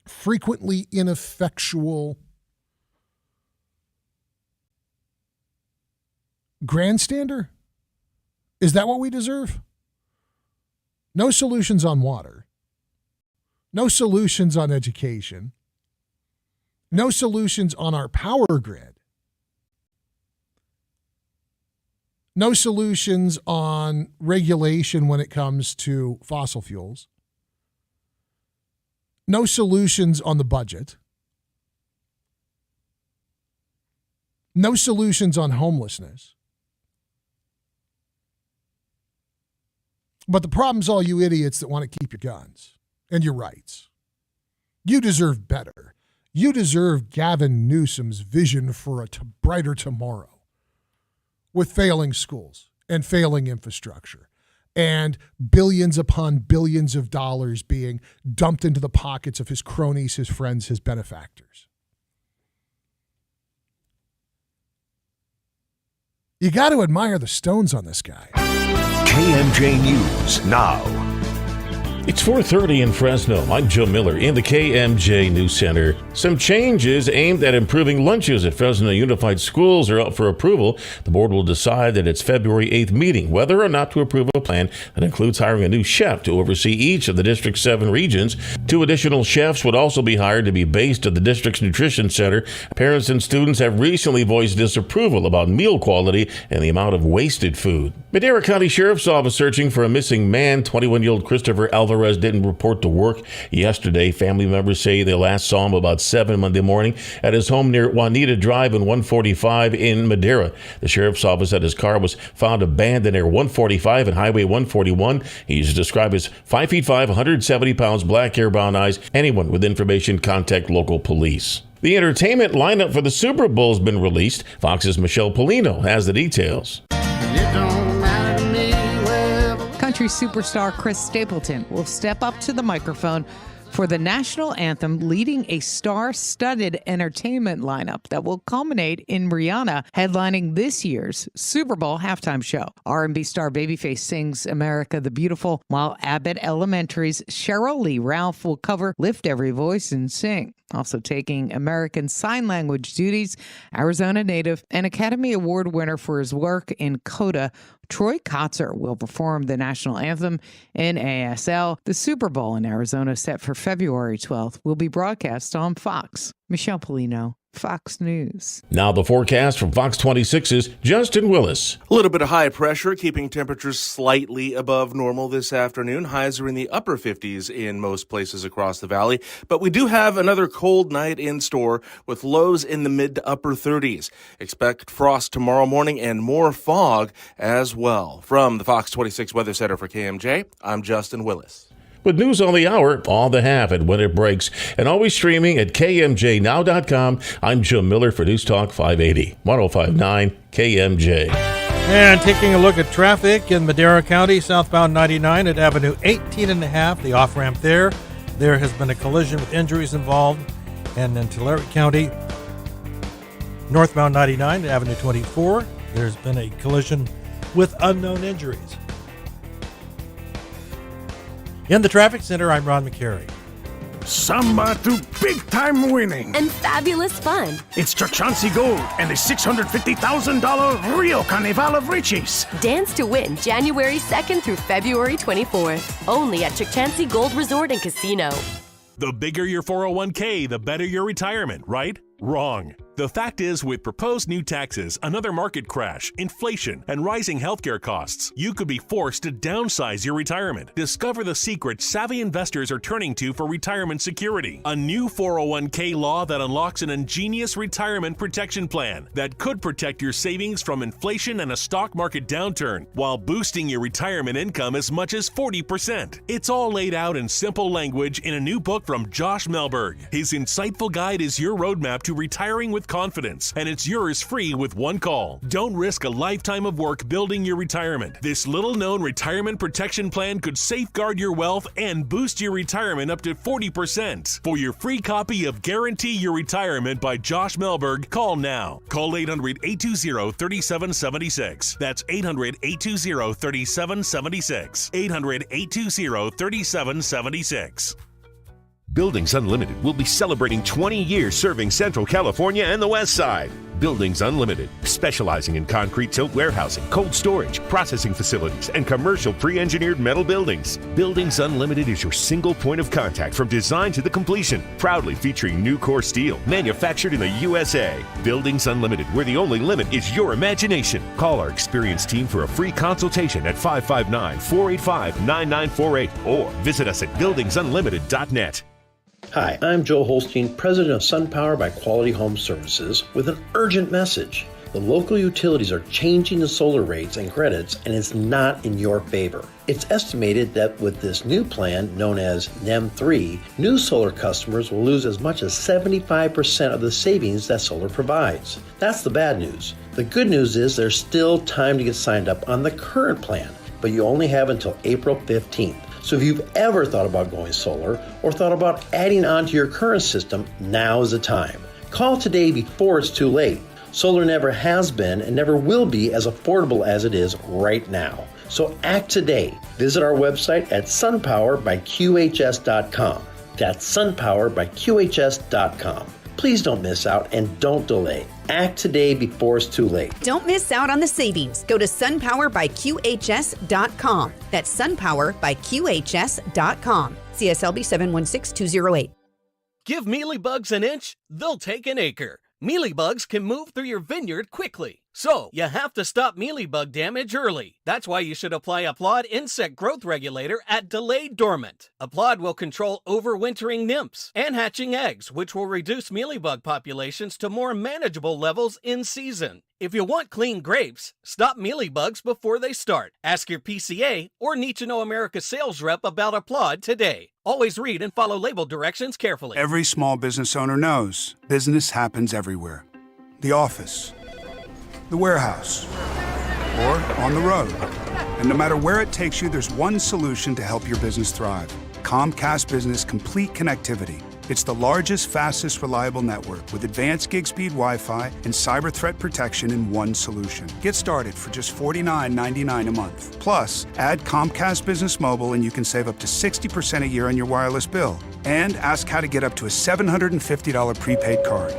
frequently ineffectual grandstander? Is that what we deserve? No solutions on water. No solutions on education. No solutions on our power grid. No solutions on regulation when it comes to fossil fuels. No solutions on the budget. No solutions on homelessness. But the problem's all you idiots that want to keep your guns and your rights. You deserve better. You deserve Gavin Newsom's vision for a brighter tomorrow, with failing schools and failing infrastructure and billions upon billions of dollars being dumped into the pockets of his cronies, his friends, his benefactors. You got to admire the stones on this guy. KMJ News now. It's 4:30 in Fresno. I'm Joe Miller in the KMJ News Center. Some changes aimed at improving lunches at Fresno Unified Schools are up for approval. The board will decide at its February 8th meeting whether or not to approve a plan that includes hiring a new chef to oversee each of the district's 7 regions. 2 additional chefs would also be hired to be based at the district's nutrition center. Parents and students have recently voiced disapproval about meal quality and the amount of wasted food. Madera County Sheriff's Office searching for a missing man. 21-year-old Christopher Alvarez didn't report to work yesterday. Family members say they last saw him about 7 Monday morning at his home near Juanita Drive and 145 in Madera. The Sheriff's Office said his car was found abandoned near 145 and Highway 141. He's described as 5 feet 5, 170 pounds, black hair, brown eyes. Anyone with information, contact local police. The entertainment lineup for the Super Bowl has been released. Fox's Michelle Polino has the details. Country superstar Chris Stapleton will step up to the microphone for the national anthem, leading a star-studded entertainment lineup that will culminate in Rihanna headlining this year's Super Bowl halftime show. R&B star Babyface sings America the Beautiful, while Abbott Elementary's Cheryl Lee Ralph will cover Lift Every Voice and Sing. Also taking American Sign Language duties, Arizona native and Academy Award winner for his work in Coda, Troy Kotzer will perform the national anthem in ASL. The Super Bowl in Arizona, set for February 12th, will be broadcast on Fox. Michelle Polino, Fox News. Now the forecast from Fox 26's Justin Willis. A little bit of high pressure, keeping temperatures slightly above normal this afternoon. Highs are in the upper 50s in most places across the valley. But we do have another cold night in store with lows in the mid to upper 30s. Expect frost tomorrow morning and more fog as well. From the Fox 26 Weather Center for KMJ, I'm Justin Willis. With news on the hour, all the half at when it breaks, and always streaming at KMJNow.com. I'm Jim Miller for News Talk 580, 105.9 KMJ. And taking a look at traffic in Madera County, southbound 99 at Avenue 18.5, the off-ramp there. There has been a collision with injuries involved. And in Tulare County, northbound 99 at Avenue 24, there's been a collision with unknown injuries. In the traffic center, I'm Ron McCary. Samba to big-time winning. And fabulous fun. It's Chauncey Gold and the $650,000 Rio Carnival of Riches. Dance to win January 2nd through February 24th. Only at Chauncey Gold Resort and Casino. The bigger your 401k, the better your retirement, right? Wrong. The fact is, with proposed new taxes, another market crash, inflation, and rising healthcare costs, you could be forced to downsize your retirement. Discover the secret savvy investors are turning to for retirement security. A new 401k law that unlocks an ingenious retirement protection plan that could protect your savings from inflation and a stock market downturn while boosting your retirement income as much as 40%. It's all laid out in simple language in a new book from Josh Melberg. His insightful guide is your roadmap to retiring with confidence, and it's yours free with one call. Don't risk a lifetime of work building your retirement. This little-known retirement protection plan could safeguard your wealth and boost your retirement up to 40%. For your free copy of Guarantee Your Retirement by Josh Melberg, call now. Call 800-820-3776. That's 800-820-3776. 800-820-3776. Buildings Unlimited will be celebrating 20 years serving Central California and the West Side. Buildings Unlimited, specializing in concrete tilt warehousing, cold storage, processing facilities, and commercial pre-engineered metal buildings. Buildings Unlimited is your single point of contact from design to the completion, proudly featuring new core steel, manufactured in the USA. Buildings Unlimited, where the only limit is your imagination. Call our experienced team for a free consultation at 559-485-9948 or visit us at buildingsunlimited.net. Hi, I'm Joe Holstein, president of SunPower by Quality Home Services, with an urgent message. The local utilities are changing the solar rates and credits, and it's not in your favor. It's estimated that with this new plan, known as NEM 3, new solar customers will lose as much as 75% of the savings that solar provides. That's the bad news. The good news is there's still time to get signed up on the current plan, but you only have until April 15th. So if you've ever thought about going solar or thought about adding on to your current system, now is the time. Call today before it's too late. Solar never has been and never will be as affordable as it is right now. So act today. Visit our website at sunpowerbyqhs.com. That's sunpowerbyqhs.com. Please don't miss out and don't delay. Act today before it's too late. Don't miss out on the savings. Go to sunpowerbyqhs.com. That's sunpowerbyqhs.com. CSLB 716208. Give mealybugs an inch, they'll take an acre. Mealybugs can move through your vineyard quickly. So, you have to stop mealybug damage early. That's why you should apply Applaud Insect Growth Regulator at delayed dormant. Applaud will control overwintering nymphs and hatching eggs, which will reduce mealybug populations to more manageable levels in season. If you want clean grapes, stop mealybugs before they start. Ask your PCA or Need to Know America sales rep about Applaud today. Always read and follow label directions carefully. Every small business owner knows business happens everywhere. The office, the warehouse, or on the road. And no matter where it takes you, there's one solution to help your business thrive. Comcast Business Complete Connectivity. It's the largest, fastest, reliable network with advanced gig speed Wi-Fi and cyber threat protection in one solution. Get started for just $49.99 a month. Plus, add Comcast Business Mobile and you can save up to 60% a year on your wireless bill. And ask how to get up to a $750 prepaid card.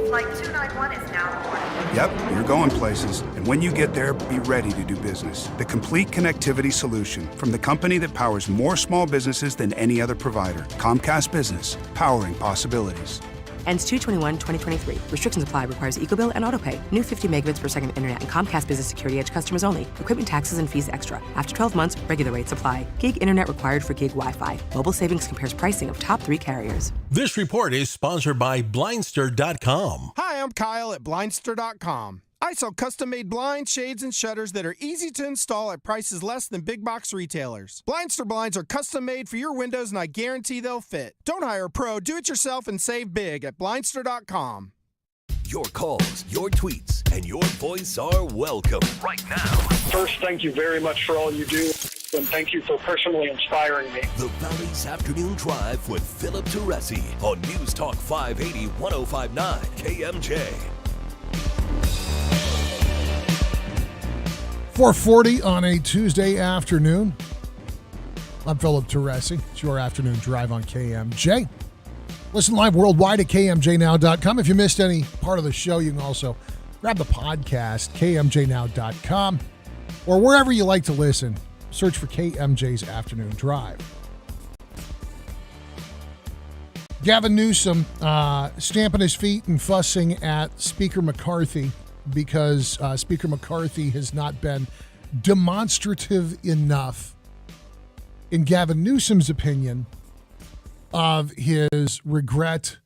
Flight 291 is now reporting. Yep, you're going places. And when you get there, be ready to do business. The complete connectivity solution from the company that powers more small businesses than any other provider. Comcast Business, powering possibilities. Ends 2/21/2023. Restrictions apply. Requires EcoBill and AutoPay. New 50 megabits per second internet and Comcast Business Security Edge customers only. Equipment taxes and fees extra. After 12 months, regular rates apply. Gig internet required for gig Wi-Fi. Mobile Savings compares pricing of top 3 carriers. This report is sponsored by Blindster.com. Hi, I'm Kyle at Blindster.com. I sell custom-made blinds, shades, and shutters that are easy to install at prices less than big box retailers. Blindster blinds are custom-made for your windows, and I guarantee they'll fit. Don't hire a pro. Do it yourself and save big at Blindster.com. Your calls, your tweets, and your voice are welcome right now. First, thank you very much for all you do, and thank you for personally inspiring me. The Valley's Afternoon Drive with Philip Teresi on News Talk 580 1059 KMJ. 4:40 on a Tuesday afternoon. I'm Philip Teresi. It's your afternoon drive on KMJ. Listen live worldwide at KMJNow.com. If you missed any part of the show, you can also grab the podcast, KMJNow.com, or wherever you like to listen. Search for KMJ's Afternoon Drive. Gavin Newsom stamping his feet and fussing at Speaker McCarthy because Speaker McCarthy has not been demonstrative enough, in Gavin Newsom's opinion, of his regret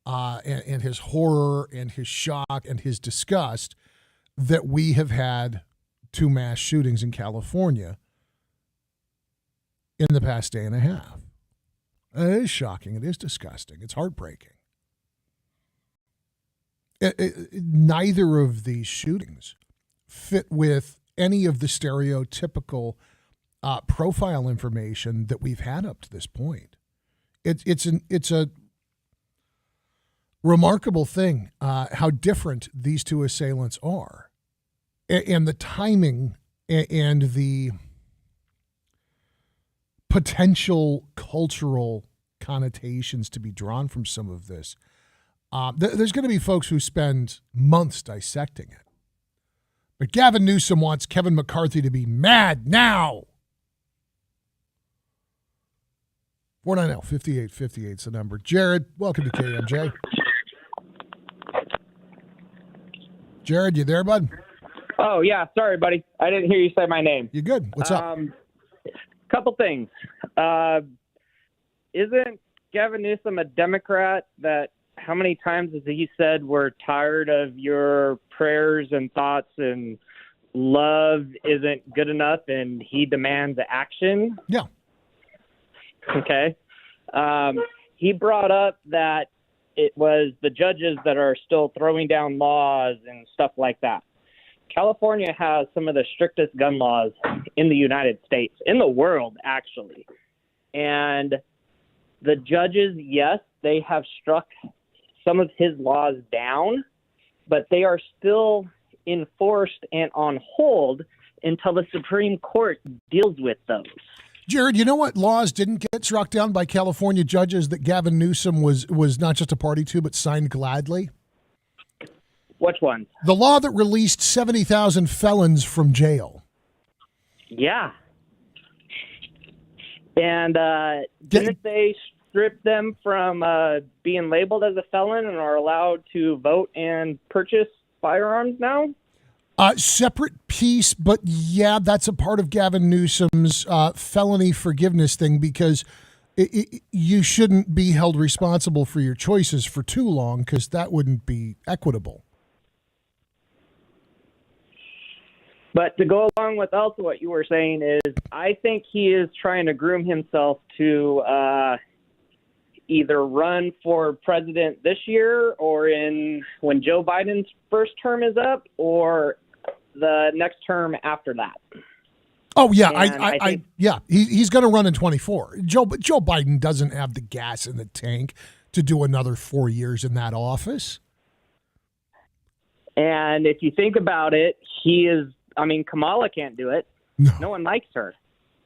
and his horror and his shock and his disgust that we have had 2 mass shootings in California in the past day and a half. It is shocking. It is disgusting. It's heartbreaking. Neither of these shootings fit with any of the stereotypical profile information that we've had up to this point. It's a remarkable thing how different these 2 assailants are, and the timing and the potential cultural connotations to be drawn from some of this. There's going to be folks who spend months dissecting it. But Gavin Newsom wants Kevin McCarthy to be mad now. 490-5858 is the number. Jared, welcome to KMJ. Jared, you there, bud? Oh, yeah. Sorry, buddy. I didn't hear you say my name. You good? What's up? Couple things. Isn't Gavin Newsom a Democrat that how many times has he said we're tired of your prayers and thoughts and love isn't good enough and he demands action? Yeah. Okay. He brought up that it was the judges that are still throwing down laws and stuff like that. California has some of the strictest gun laws in the United States, in the world, actually. And the judges, yes, they have struck some of his laws down, but they are still enforced and on hold until the Supreme Court deals with those. Jared, you know what laws didn't get struck down by California judges that Gavin Newsom was not just a party to, but signed gladly? Which one? The law that released 70,000 felons from jail. Yeah. And didn't they strip them from being labeled as a felon and are allowed to vote and purchase firearms now? Separate piece, but yeah, that's a part of Gavin Newsom's felony forgiveness thing, because you shouldn't be held responsible for your choices for too long, because that wouldn't be equitable. But to go along with also what you were saying is, I think he is trying to groom himself to either run for president this year or when Joe Biden's first term is up, or the next term after that. Oh yeah, And he's going to run in 24. But Joe Biden doesn't have the gas in the tank to do another 4 years in that office. And if you think about it, Kamala can't do it. No one likes her.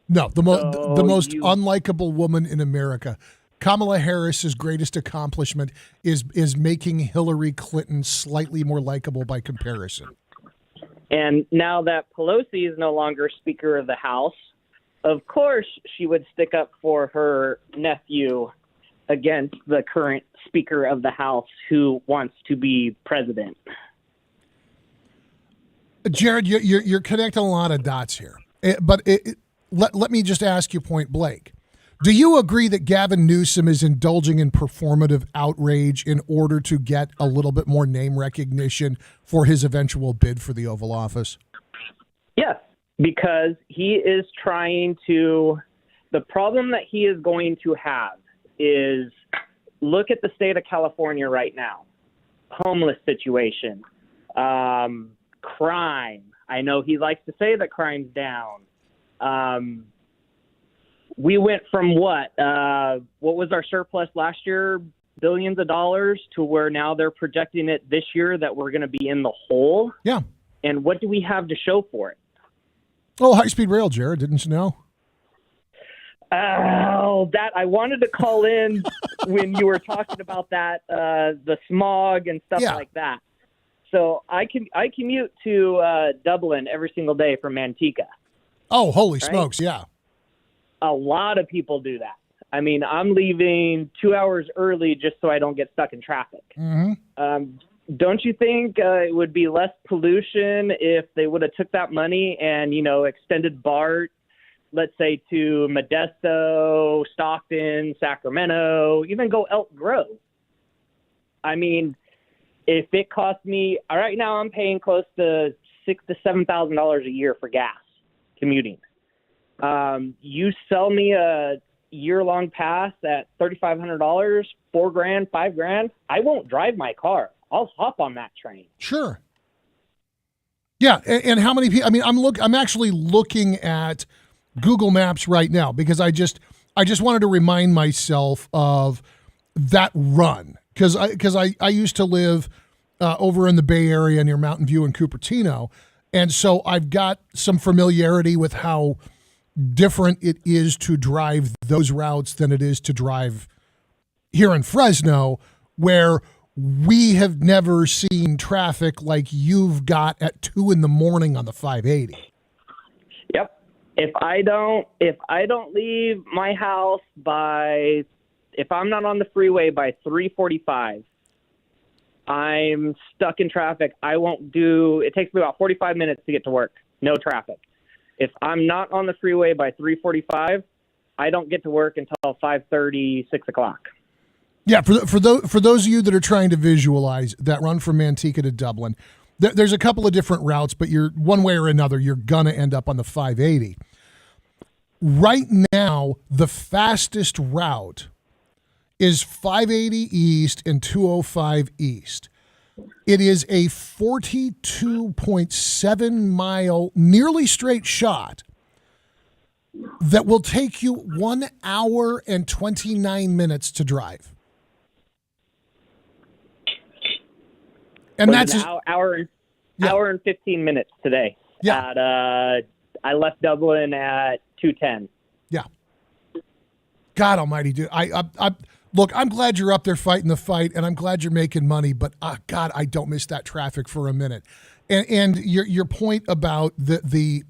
No, the most unlikable woman in America. Kamala Harris's greatest accomplishment is making Hillary Clinton slightly more likable by comparison. And now that Pelosi is no longer Speaker of the House, of course she would stick up for her nephew against the current Speaker of the House who wants to be president. Jared, you're connecting a lot of dots here. But let me just ask you point blank. Do you agree that Gavin Newsom is indulging in performative outrage in order to get a little bit more name recognition for his eventual bid for the Oval Office? Yes, because he is trying to – the problem that he is going to have is look at the state of California right now. Homeless situation, crime. I know he likes to say that crime's down. We went from what was our surplus last year, billions of dollars, to where now they're projecting it this year that we're going to be in the hole. Yeah. And what do we have to show for it? Oh, high-speed rail, Jared. Didn't you know? Oh, that I wanted to call in when you were talking about that, the smog and stuff like that. So I commute to Dublin every single day from Manteca. Oh, holy smokes, yeah. A lot of people do that. I mean, I'm leaving 2 hours early just so I don't get stuck in traffic. Mm-hmm. Don't you think it would be less pollution if they would have took that money and, extended BART, let's say, to Modesto, Stockton, Sacramento, even go Elk Grove? I mean, if it cost me – right now I'm paying close to $6,000 to $7,000 a year for gas commuting. You sell me a year-long pass at $3,500, $4,000, $5,000. I won't drive my car. I'll hop on that train. Sure. Yeah, and how many people? I mean, I'm actually looking at Google Maps right now because I just wanted to remind myself of that run because I used to live over in the Bay Area near Mountain View and Cupertino, and so I've got some familiarity with how different it is to drive those routes than it is to drive here in Fresno, where we have never seen traffic like you've got at 2 a.m. on the 580. Yep. If I don't leave my house if I'm not on the freeway by 3:45, I'm stuck in traffic. It takes me about 45 minutes to get to work. No traffic. If I'm not on the freeway by 3:45, I don't get to work until 5:30, 6 o'clock. Yeah, for those of you that are trying to visualize that run from Manteca to Dublin, there's a couple of different routes, but you're one way or another, you're going to end up on the 580. Right now, the fastest route is 580 East and 205 East. It is a 42.7 mile, nearly straight shot that will take you 1 hour and 29 minutes to drive. And that's an hour and 15 minutes today. Yeah. I left Dublin at 2:10. Yeah. God almighty, dude. Look, I'm glad you're up there fighting the fight, and I'm glad you're making money, but God, I don't miss that traffic for a minute. And your point about the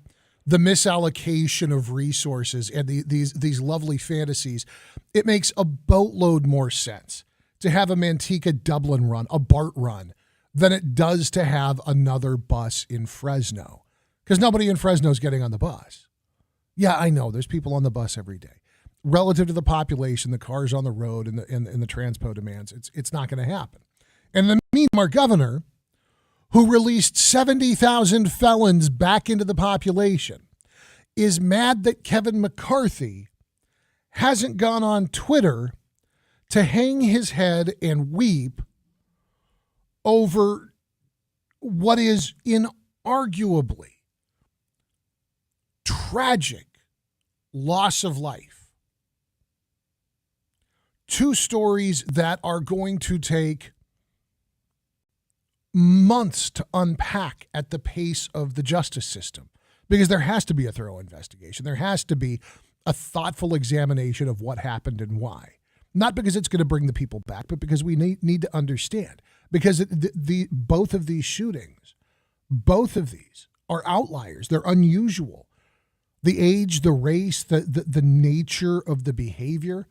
misallocation of resources and these lovely fantasies, it makes a boatload more sense to have a Manteca Dublin run, a BART run, than it does to have another bus in Fresno, because nobody in Fresno is getting on the bus. Yeah, I know. There's people on the bus every day. Relative to the population, the cars on the road, and the transpo demands, it's not going to happen. And the meantime, our governor, who released 70,000 felons back into the population, is mad that Kevin McCarthy hasn't gone on Twitter to hang his head and weep over what is inarguably tragic loss of life. Two stories that are going to take months to unpack at the pace of the justice system, because there has to be a thorough investigation. There has to be a thoughtful examination of what happened and why. Not because it's going to bring the people back, but because we need to understand. Because both of these shootings, both of these are outliers. They're unusual. The age, the race, the nature of the behavior,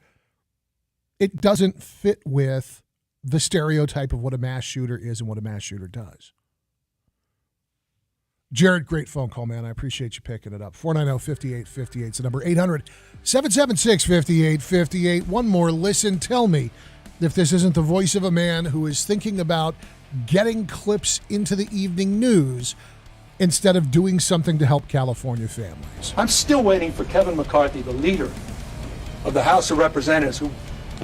it doesn't fit with the stereotype of what a mass shooter is and what a mass shooter does. Jared, great phone call, man. I appreciate you picking it up. 490-5858 is the number. 800-776-5858. One more listen. Tell me if this isn't the voice of a man who is thinking about getting clips into the evening news instead of doing something to help California families. I'm still waiting for Kevin McCarthy, the leader of the House of Representatives, who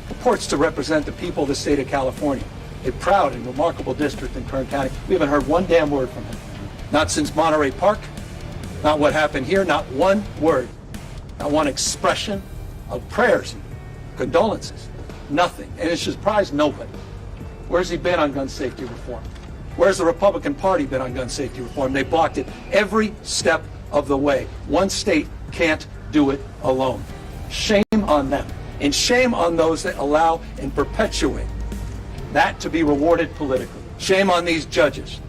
purports to represent the people of the state of California, a proud and remarkable district in Kern County. We haven't heard one damn word from him. Not since Monterey Park, not what happened here, not one word, not one expression of prayers, condolences, nothing. And it should surprise nobody. Where's he been on gun safety reform? Where's the Republican Party been on gun safety reform? They blocked it every step of the way. One state can't do it alone. Shame on them. And shame on those that allow and perpetuate that to be rewarded politically. Shame on these judges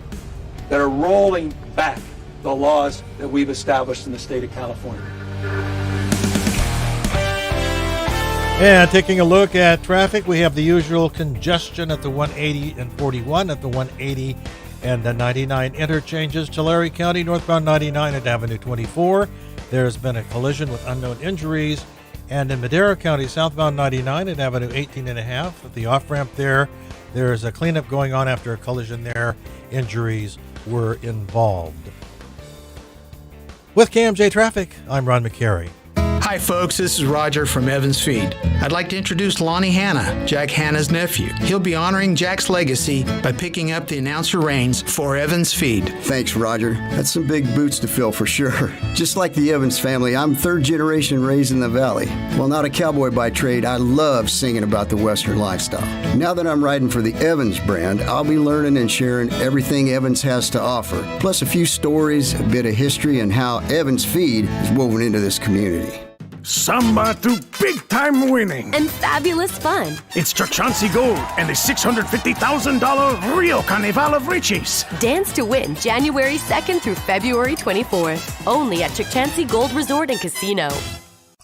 that are rolling back the laws that we've established in the state of California. And taking a look at traffic, we have the usual congestion at the 180 and 41, at the 180 and the 99 interchanges. Tulare County, northbound 99 at Avenue 24. There's been a collision with unknown injuries. And in Madera County, southbound 99 at Avenue 18 and a half, at the off-ramp there's a cleanup going on after a collision there. Injuries were involved. With KMJ Traffic, I'm Ron McCary. Hi folks, this is Roger from Evans Feed. I'd like to introduce Lonnie Hanna, Jack Hanna's nephew. He'll be honoring Jack's legacy by picking up the announcer reins for Evans Feed. Thanks, Roger. That's some big boots to fill for sure. Just like the Evans family, I'm third generation raised in the Valley. While not a cowboy by trade, I love singing about the Western lifestyle. Now that I'm riding for the Evans brand, I'll be learning and sharing everything Evans has to offer, plus a few stories, a bit of history, and how Evans Feed is woven into this community. Samba to big-time winning. And fabulous fun. It's Chauncey Gold and the $650,000 Rio Carnival of Riches. Dance to win January 2nd through February 24th. Only at Chauncey Gold Resort and Casino.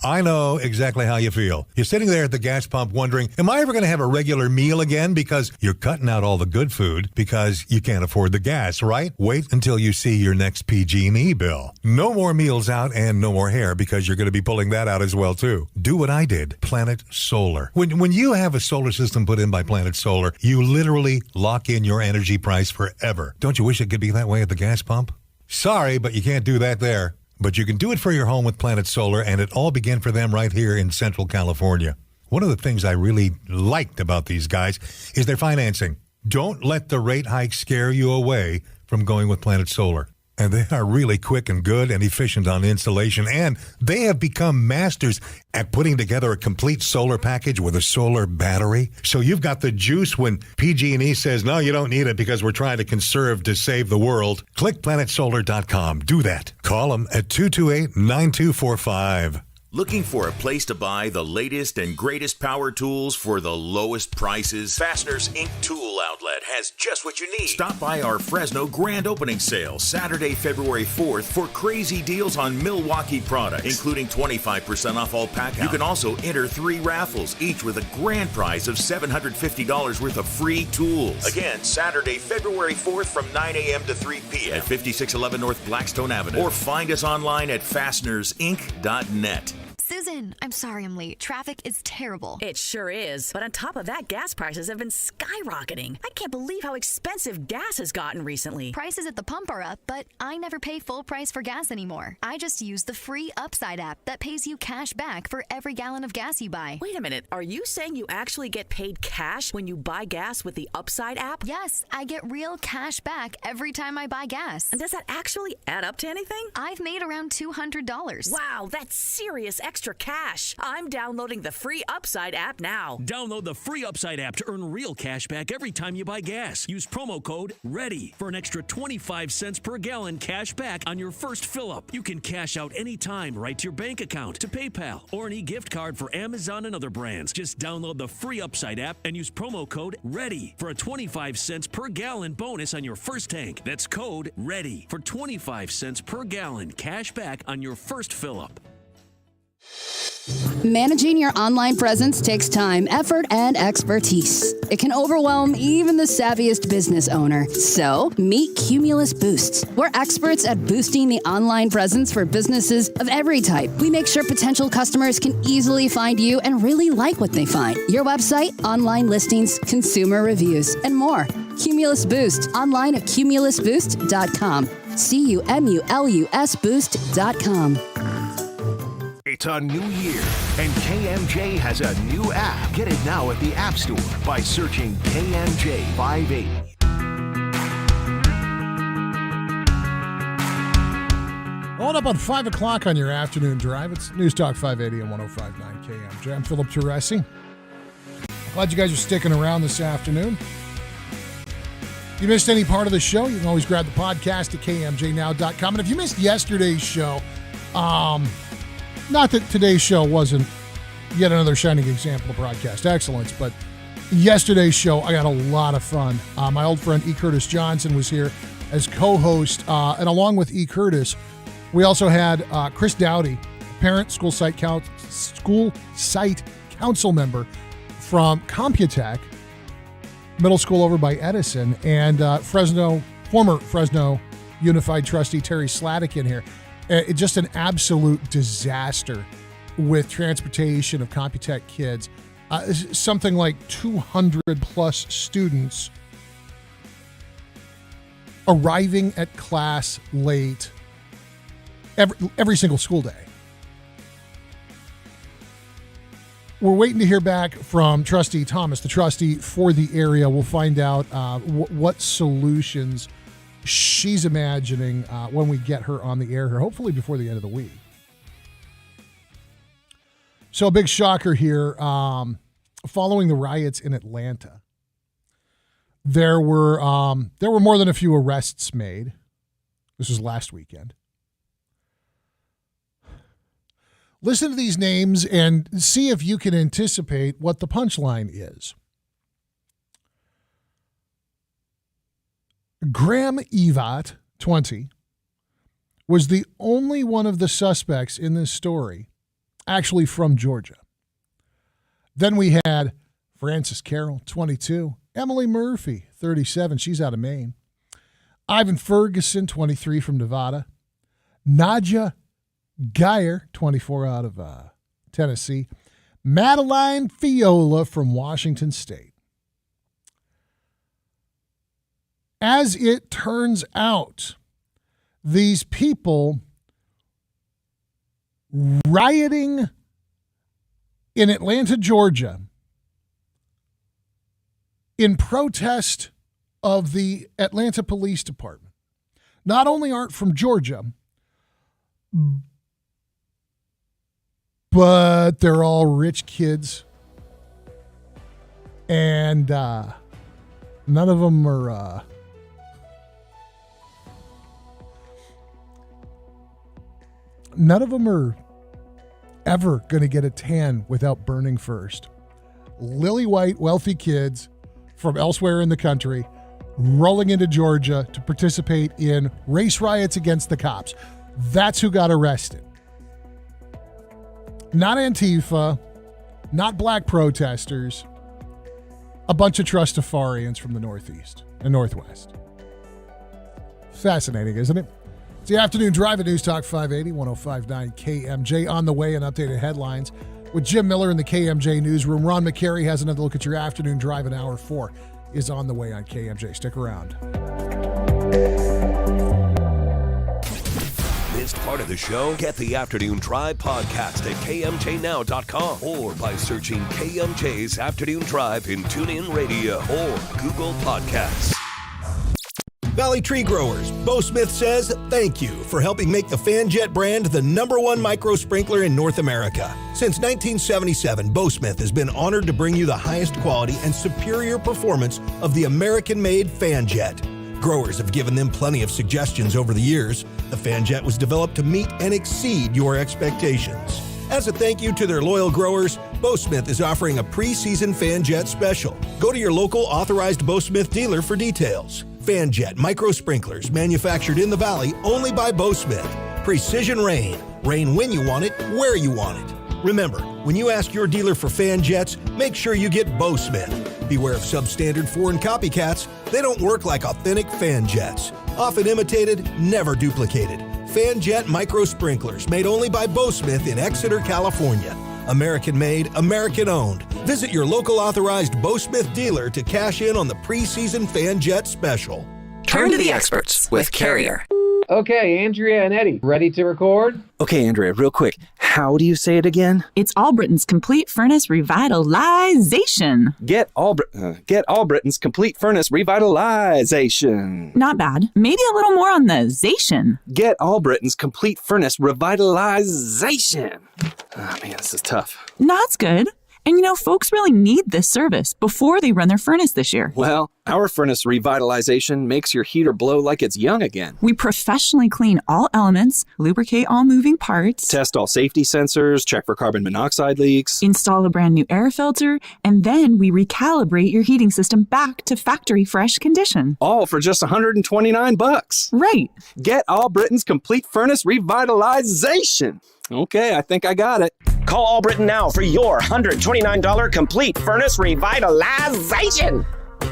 I know exactly how you feel. You're sitting there at the gas pump wondering, am I ever going to have a regular meal again? Because you're cutting out all the good food because you can't afford the gas, right? Wait until you see your next PG&E bill. No more meals out and no more hair because you're going to be pulling that out as well, too. Do what I did. Planet Solar. When you have a solar system put in by Planet Solar, you literally lock in your energy price forever. Don't you wish it could be that way at the gas pump? Sorry, but you can't do that there. But you can do it for your home with Planet Solar, and it all began for them right here in Central California. One of the things I really liked about these guys is their financing. Don't let the rate hike scare you away from going with Planet Solar. And they are really quick and good and efficient on installation, and they have become masters at putting together a complete solar package with a solar battery. So you've got the juice when PG&E says, no, you don't need it because we're trying to conserve to save the world. Click planetsolar.com. Do that. Call them at 228-9245. Looking for a place to buy the latest and greatest power tools for the lowest prices? Fasteners Inc. Tool Outlet has just what you need. Stop by our Fresno grand opening sale Saturday, February 4th for crazy deals on Milwaukee products, including 25% off all pack out. You can also enter 3 raffles, each with a grand prize of $750 worth of free tools. Again, Saturday, February 4th from 9 a.m. to 3 p.m. at 5611 North Blackstone Avenue. Or find us online at fastenersinc.net. Susan, I'm sorry I'm late. Traffic is terrible. It sure is. But on top of that, gas prices have been skyrocketing. I can't believe how expensive gas has gotten recently. Prices at the pump are up, but I never pay full price for gas anymore. I just use the free Upside app that pays you cash back for every gallon of gas you buy. Wait a minute. Are you saying you actually get paid cash when you buy gas with the Upside app? Yes, I get real cash back every time I buy gas. And does that actually add up to anything? I've made around $200. Wow, that's serious extra cash. I'm downloading the free Upside app now. Download the free Upside app to earn real cash back every time you buy gas. Use promo code READY for an extra 25 cents per gallon cash back on your first fill-up. You can cash out anytime right to your bank account, to PayPal, or an e-gift card for Amazon and other brands. Just download the free Upside app and use promo code READY for a 25 cents per gallon bonus on your first tank. That's code READY for 25 cents per gallon cash back on your first fill-up. Managing your online presence takes time, effort, and expertise. It can overwhelm even the savviest business owner. So, meet Cumulus Boosts. We're experts at boosting the online presence for businesses of every type. We make sure potential customers can easily find you and really like what they find. Your website, online listings, consumer reviews, and more. Cumulus Boost, online at cumulusboost.com. CUMULUS Boost.com. It's a new year, and KMJ has a new app. Get it now at the App Store by searching KMJ 580. All up on 5 o'clock on your afternoon drive. It's News Talk 580 and 105.9 KMJ. I'm Philip Teresi. Glad you guys are sticking around this afternoon. If you missed any part of the show, you can always grab the podcast at KMJNow.com. And if you missed yesterday's show, not that today's show wasn't yet another shining example of broadcast excellence, but yesterday's show, I got a lot of fun. My old friend E. Curtis Johnson was here as co-host, and along with E. Curtis, we also had Chris Dowdy, parent, school site council member from Computech Middle School over by Edison, and former Fresno Unified Trustee Terry Sladek in here. It's just an absolute disaster with transportation of Computech kids. Something like 200 plus students arriving at class late every single school day. We're waiting to hear back from Trustee Thomas, the trustee for the area. We'll find out what solutions she's imagining when we get her on the air here, hopefully before the end of the week. So a big shocker here. Following the riots in Atlanta, there were more than a few arrests made. This was last weekend. Listen to these names and see if you can anticipate what the punchline is. Graham Evat, 20, was the only one of the suspects in this story actually from Georgia. Then we had Francis Carroll, 22, Emily Murphy, 37, she's out of Maine, Ivan Ferguson, 23, from Nevada, Nadja Geyer, 24, out of Tennessee, Madeline Fiola from Washington State. As it turns out, these people rioting in Atlanta, Georgia, in protest of the Atlanta Police Department, not only aren't from Georgia, but they're all rich kids, and none of them are ever going to get a tan without burning first. Lily white, wealthy kids from elsewhere in the country rolling into Georgia to participate in race riots against the cops. That's who got arrested. Not Antifa, not black protesters, a bunch of Trustafarians from the Northeast and Northwest. Fascinating, isn't it? It's the Afternoon Drive at News Talk 580, 105.9 KMJ. On the way, and updated headlines with Jim Miller in the KMJ newsroom. Ron McCary has another look at your Afternoon Drive, and Hour 4 is on the way on KMJ. Stick around. Missed part of the show? Get the Afternoon Drive podcast at KMJNow.com or by searching KMJ's Afternoon Drive in TuneIn Radio or Google Podcasts. Valley Tree Growers, Bo Smith says thank you for helping make the FanJet brand the #1 micro sprinkler in North America. Since 1977, Bo Smith has been honored to bring you the highest quality and superior performance of the American-made FanJet. Growers have given them plenty of suggestions over the years. The FanJet was developed to meet and exceed your expectations. As a thank you to their loyal growers, Bo Smith is offering a pre-season FanJet special. Go to your local authorized Bo Smith dealer for details. FanJet micro sprinklers manufactured in the Valley only by Bo Smith. Precision rain. Rain when you want it, where you want it. Remember, when you ask your dealer for FanJets, make sure you get Bo Smith. Beware of substandard foreign copycats. They don't work like authentic FanJets. Often imitated, never duplicated. FanJet micro sprinklers made only by Bo Smith in Exeter, California. American made, American owned. Visit your local authorized Bo Smith dealer to cash in on the preseason FanJet special. Turn to the experts with Carrier. Okay, Andrea and Eddie, ready to record? Okay, Andrea, real quick. How do you say it again? It's Allbritton's Complete Furnace Revitalization. Get Allbritton's Complete Furnace Revitalization. Not bad. Maybe a little more on the zation. Get Allbritton's Complete Furnace Revitalization. Oh, man, this is tough. No, it's good. And you know, folks really need this service before they run their furnace this year. Well, our furnace revitalization makes your heater blow like it's young again. We professionally clean all elements, lubricate all moving parts, test all safety sensors, check for carbon monoxide leaks, install a brand new air filter, and then we recalibrate your heating system back to factory fresh condition. All for just $129. Right. Get Allbritton's Complete Furnace Revitalization. Okay, I think I got it. Call Allbritton now for your $129 complete furnace revitalization.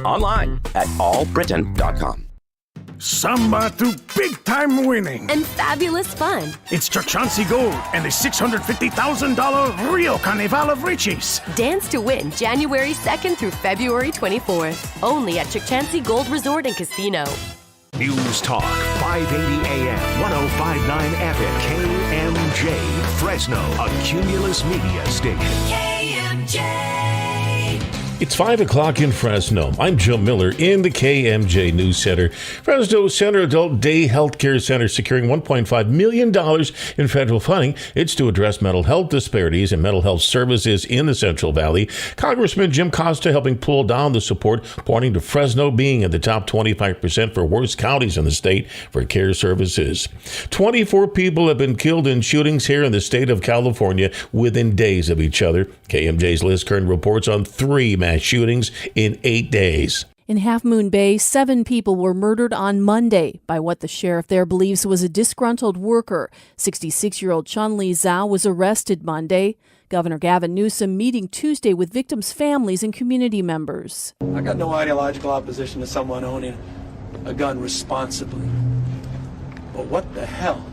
Online at allbritton.com. Samba to big-time winning. And fabulous fun. It's Chauncey Gold and the $650,000 Rio Carnival of Riches. Dance to win January 2nd through February 24th. Only at Chauncey Gold Resort and Casino. News Talk 580 AM 105.9 FM KMJ Fresno, a Cumulus Media station. KMJ. It's 5 o'clock in Fresno. I'm Joe Miller in the KMJ News Center. Fresno Center Adult Day Health Care Center securing $1.5 million in federal funding. It's to address mental health disparities and mental health services in the Central Valley. Congressman Jim Costa helping pull down the support, pointing to Fresno being in the top 25% for worst counties in the state for care services. 24 people have been killed in shootings here in the state of California within days of each other. KMJ's Liz Kern reports on 3 mass shootings in 8 days. In Half Moon Bay, 7 people were murdered on Monday by what the sheriff there believes was a disgruntled worker. 66-year-old Chun-Li Zhao was arrested Monday. Governor Gavin Newsom meeting Tuesday with victims' families and community members. I got no ideological opposition to someone owning a gun responsibly. But what the hell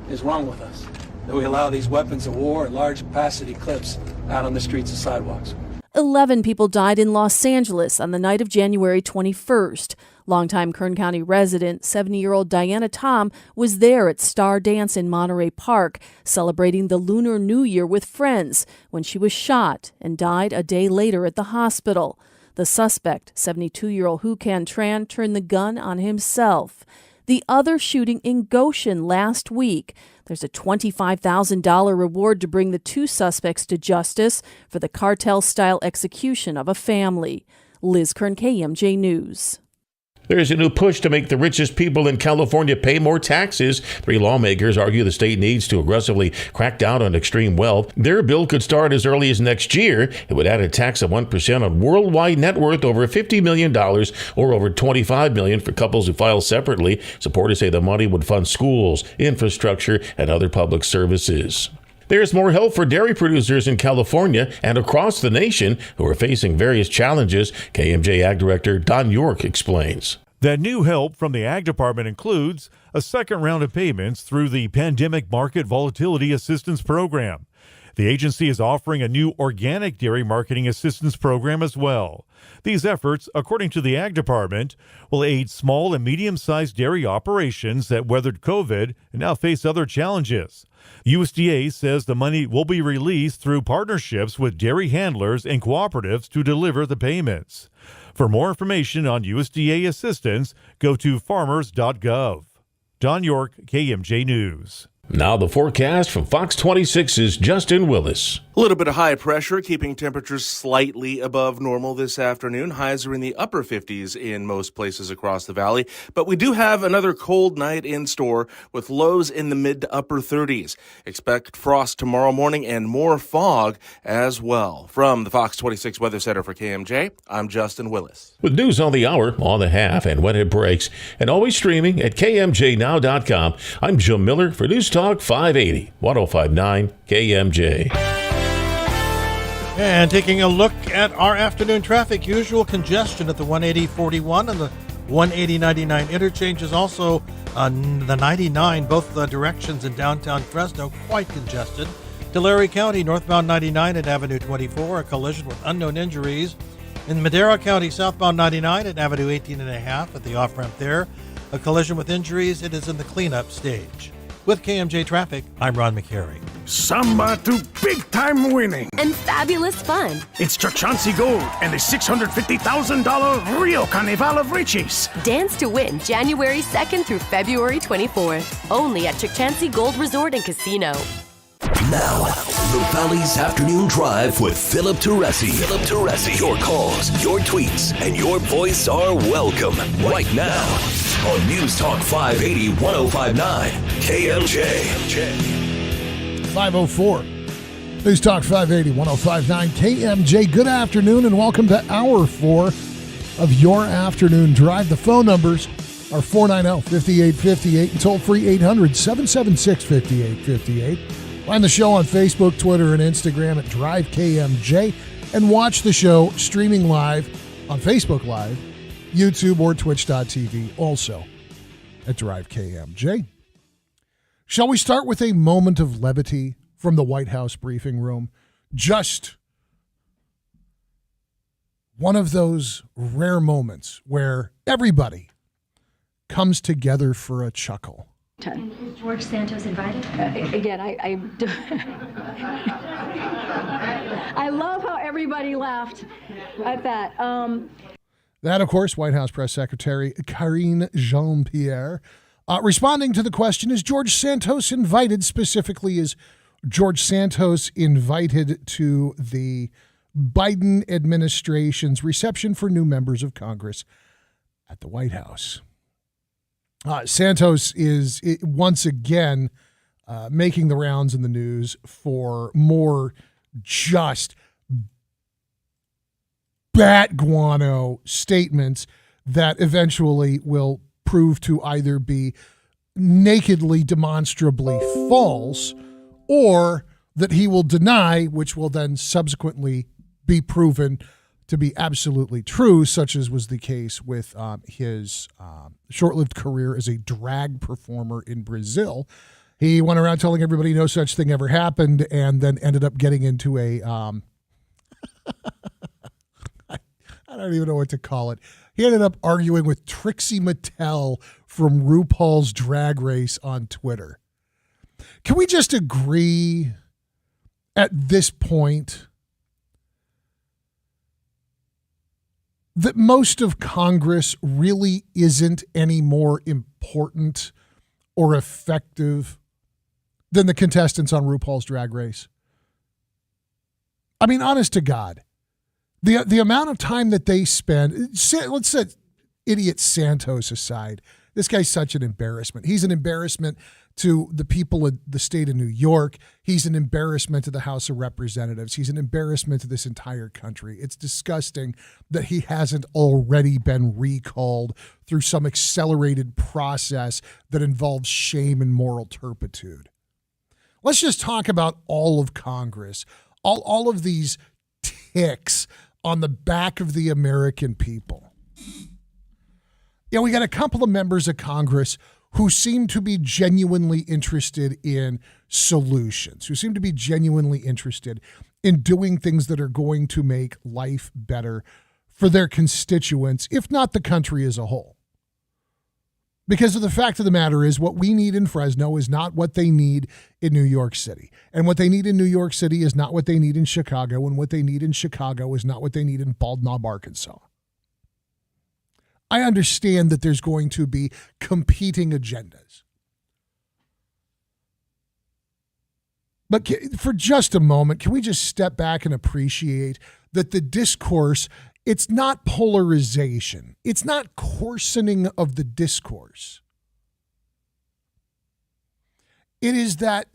is wrong with us that we allow these weapons of war and large capacity clips out on the streets and sidewalks? 11 people died in Los Angeles on the night of January 21st. Longtime Kern County resident, 70-year-old Diana Tom, was there at Star Dance in Monterey Park, celebrating the Lunar New Year with friends, when she was shot and died a day later at the hospital. The suspect, 72-year-old Hu Can Tran, turned the gun on himself. The other shooting in Goshen last week. There's a $25,000 reward to bring the 2 suspects to justice for the cartel-style execution of a family. Liz Kern, KMJ News. There's a new push to make the richest people in California pay more taxes. 3 lawmakers argue the state needs to aggressively crack down on extreme wealth. Their bill could start as early as next year. It would add a tax of 1% on worldwide net worth over $50 million or over $25 million for couples who file separately. Supporters say the money would fund schools, infrastructure, and other public services. There's more help for dairy producers in California and across the nation who are facing various challenges. KMJ Ag Director Don York explains. That new help from the Ag Department includes a second round of payments through the Pandemic Market Volatility Assistance Program. The agency is offering a new organic dairy marketing assistance program as well. These efforts, according to the Ag Department, will aid small and medium-sized dairy operations that weathered COVID and now face other challenges. USDA says the money will be released through partnerships with dairy handlers and cooperatives to deliver the payments. For more information on USDA assistance, go to farmers.gov. Don York, KMJ News. Now the forecast from Fox 26's Justin Willis. A little bit of high pressure, keeping temperatures slightly above normal this afternoon. Highs are in the upper 50s in most places across the valley. But we do have another cold night in store with lows in the mid to upper 30s. Expect frost tomorrow morning and more fog as well. From the Fox 26 Weather Center for KMJ, I'm Justin Willis. With news on the hour, on the half, and when it breaks, and always streaming at KMJNow.com, I'm Jim Miller for News Talk 580, 105.9 KMJ. And taking a look at our afternoon traffic, usual congestion at the 180-41 and the 180-99 interchanges. Also on the 99, both directions in downtown Fresno, quite congested. Tulare County, northbound 99 at Avenue 24, a collision with unknown injuries. In Madera County, southbound 99 at Avenue 18 and a half at the off-ramp there, a collision with injuries. It is in the cleanup stage. With KMJ Traffic, I'm Ron McCary. Samba to big-time winning. And fabulous fun. It's Chauncey Gold and the $650,000 Rio Carnival of Riches. Dance to win January 2nd through February 24th. Only at Chauncey Gold Resort and Casino. Now, the Valley's Afternoon Drive with Philip Teresi. Philip Teresi. Your calls, your tweets, and your voice are welcome right now on News Talk 580 1059 KMJ. 504. News Talk 580 1059 KMJ. Good afternoon and welcome to Hour 4 of your afternoon drive. The phone numbers are 490-5858 and toll free 800-776-5858. Find the show on Facebook, Twitter, and Instagram at Drive KMJ, and watch the show streaming live on Facebook Live, YouTube, or Twitch.tv, also at Drive KMJ. Shall we start with a moment of levity from the White House briefing room? Just one of those rare moments where everybody comes together for a chuckle. Is George Santos invited? Again, I love how everybody laughed at that. That, of course, White House Press Secretary Karine Jean-Pierre. Responding to the question, is George Santos invited? Specifically, is George Santos invited to the Biden administration's reception for new members of Congress at the White House? Santos is once again making the rounds in the news for more just bat guano statements that eventually will prove to either be nakedly, demonstrably false, or that he will deny, which will then subsequently be proven to be absolutely true, such as was the case with his short-lived career as a drag performer in Brazil. He went around telling everybody no such thing ever happened, and then ended up getting into a I don't even know what to call it. He ended up arguing with Trixie Mattel from RuPaul's Drag Race on Twitter. Can we just agree at this point that most of Congress really isn't any more important or effective than the contestants on RuPaul's Drag Race? I mean, honest to God, the amount of time that they spend, let's say idiot Santos aside, this guy's such an embarrassment. He's an embarrassment to the people of the state of New York. He's an embarrassment to the House of Representatives. He's an embarrassment to this entire country. It's disgusting that he hasn't already been recalled through some accelerated process that involves shame and moral turpitude. Let's just talk about all of Congress, all of these ticks on the back of the American people. Yeah, we got a couple of members of Congress who seem to be genuinely interested in solutions, who seem to be genuinely interested in doing things that are going to make life better for their constituents, if not the country as a whole. Because of the fact of the matter is, what we need in Fresno is not what they need in New York City. And what they need in New York City is not what they need in Chicago. And what they need in Chicago is not what they need in Bald Knob, Arkansas. I understand that there's going to be competing agendas. But for just a moment, can we just step back and appreciate that the discourse, it's not polarization. It's not coarsening of the discourse. It is that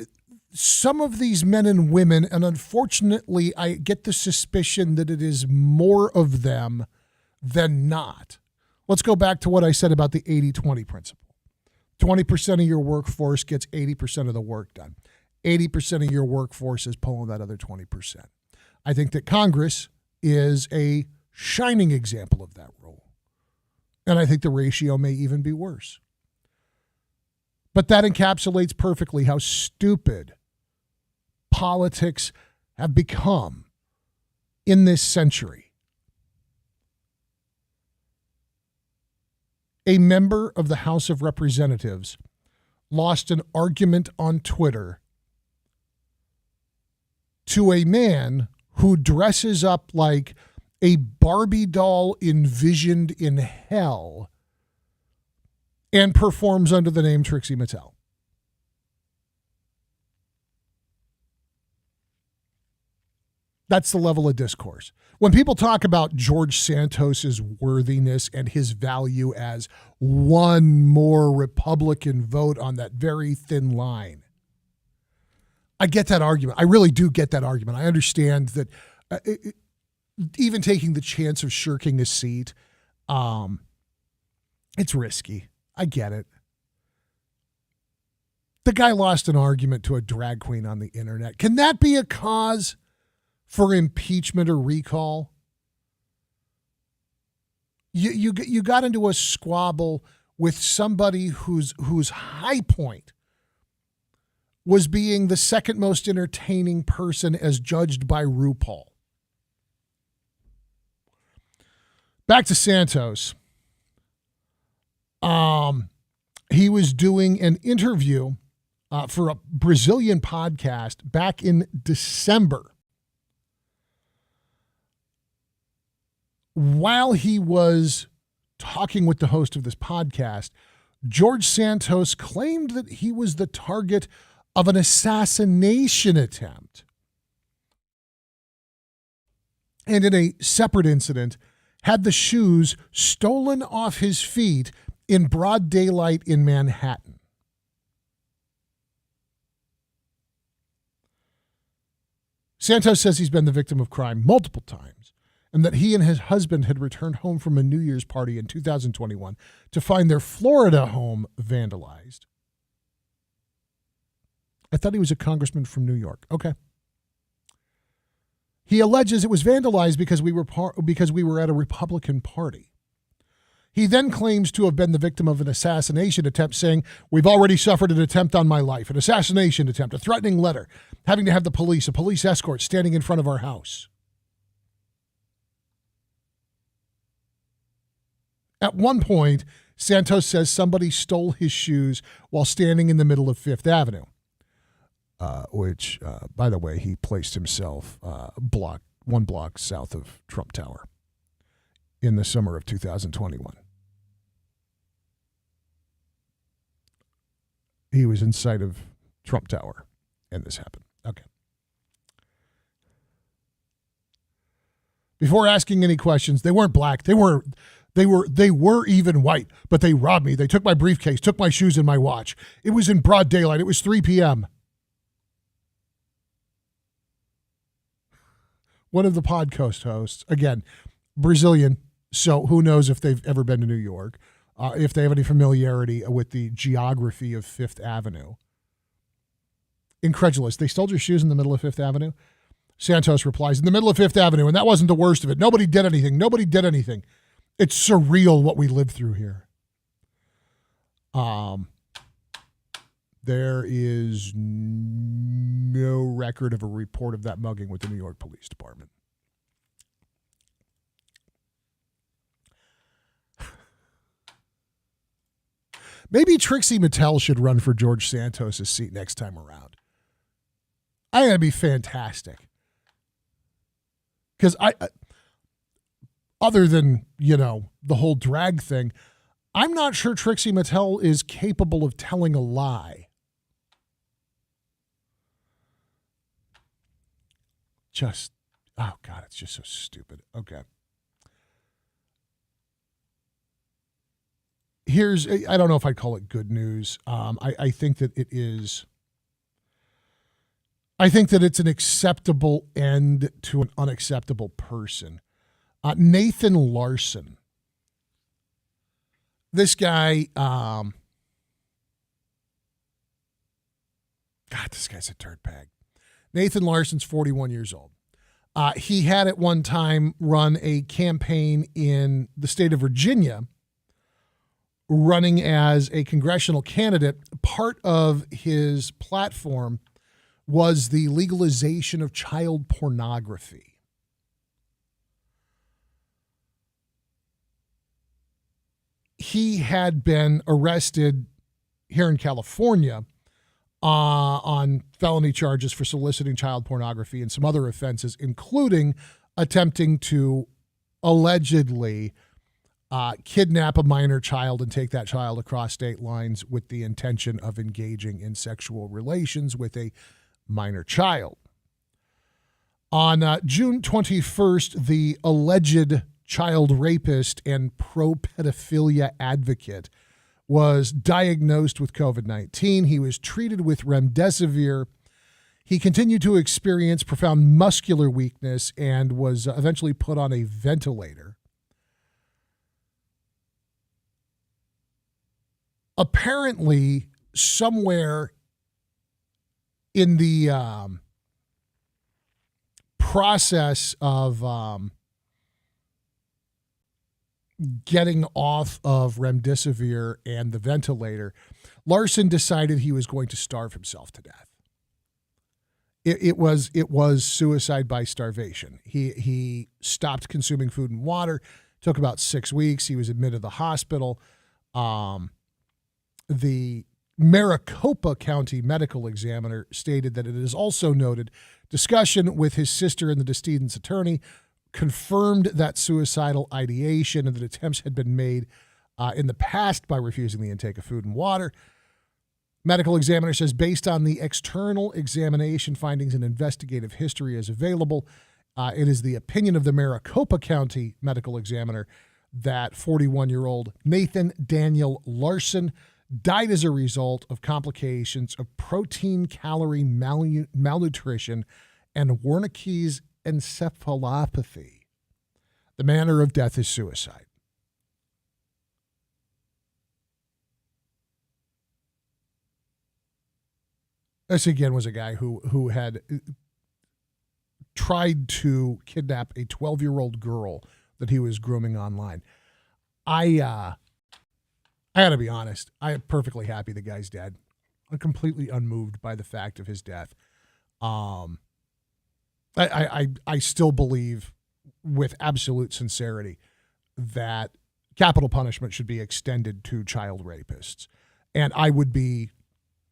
some of these men and women, and unfortunately, I get the suspicion that it is more of them than not. Let's go back to what I said about the 80-20 principle. 20% of your workforce gets 80% of the work done. 80% of your workforce is pulling that other 20%. I think that Congress is a shining example of that rule. And I think the ratio may even be worse. But that encapsulates perfectly how stupid politics have become in this century. A member of the House of Representatives lost an argument on Twitter to a man who dresses up like a Barbie doll envisioned in hell and performs under the name Trixie Mattel. That's the level of discourse. When people talk about George Santos's worthiness and his value as one more Republican vote on that very thin line, I get that argument. I really do get that argument. I understand that even taking the chance of shirking a seat, it's risky. I get it. The guy lost an argument to a drag queen on the internet. Can that be a cause for impeachment or recall? You got into a squabble with somebody whose high point was being the second most entertaining person as judged by RuPaul. Back to Santos. He was doing an interview for a Brazilian podcast back in December. While he was talking with the host of this podcast, George Santos claimed that he was the target of an assassination attempt. And in a separate incident, had the shoes stolen off his feet in broad daylight in Manhattan. Santos says he's been the victim of crime multiple times, and that he and his husband had returned home from a New Year's party in 2021 to find their Florida home vandalized. I thought he was a congressman from New York. Okay. He alleges it was vandalized because we were at a Republican party. He then claims to have been the victim of an assassination attempt, saying, "We've already suffered an attempt on my life, an assassination attempt, a threatening letter, having to have a police escort standing in front of our house." At one point, Santos says somebody stole his shoes while standing in the middle of Fifth Avenue, which, by the way, he placed himself one block south of Trump Tower in the summer of 2021. He was in sight of Trump Tower, and this happened. Okay. Before asking any questions, they weren't black. They were They were even white, but they robbed me. They took my briefcase, took my shoes and my watch. It was in broad daylight. It was 3 p.m. One of the podcast hosts, again, Brazilian, so who knows if they've ever been to New York, if they have any familiarity with the geography of Fifth Avenue. Incredulous. They stole your shoes in the middle of Fifth Avenue? Santos replies, in the middle of Fifth Avenue, and that wasn't the worst of it. Nobody did anything. It's surreal what we lived through here. There is no record of a report of that mugging with the New York Police Department. Maybe Trixie Mattel should run for George Santos' seat next time around. I think that'd be fantastic. Because other than, the whole drag thing, I'm not sure Trixie Mattel is capable of telling a lie. Oh God, it's just so stupid. Okay. I don't know if I'd call it good news. I think that it is. I think that it's an acceptable end to an unacceptable person. Nathan Larson. This guy, God, this guy's a dirtbag. Nathan Larson's 41 years old. He had at one time run a campaign in the state of Virginia, running as a congressional candidate. Part of his platform was the legalization of child pornography. He had been arrested here in California on felony charges for soliciting child pornography and some other offenses, including attempting to allegedly kidnap a minor child and take that child across state lines with the intention of engaging in sexual relations with a minor child. On June 21st, the alleged child rapist and pro-pedophilia advocate was diagnosed with COVID-19. He was treated with remdesivir. He continued to experience profound muscular weakness and was eventually put on a ventilator. Apparently, somewhere in the process of getting off of remdesivir and the ventilator, Larson decided he was going to starve himself to death. It was suicide by starvation. He stopped consuming food and water. Took about 6 weeks. He was admitted to the hospital. The Maricopa County medical examiner stated that it is also noted discussion with his sister and the decedent's attorney confirmed that suicidal ideation and that attempts had been made in the past by refusing the intake of food and water. Medical examiner says based on the external examination findings and investigative history as available, it is the opinion of the Maricopa County medical examiner that 41-year-old Nathan Daniel Larson died as a result of complications of protein-calorie malnutrition and Wernicke's encephalopathy. The manner of death is suicide. This again was a guy who had tried to kidnap a 12-year-old girl that he was grooming online. I got to be honest. I am perfectly happy the guy's dead. I'm completely unmoved by the fact of his death. I still believe with absolute sincerity that capital punishment should be extended to child rapists. And I would be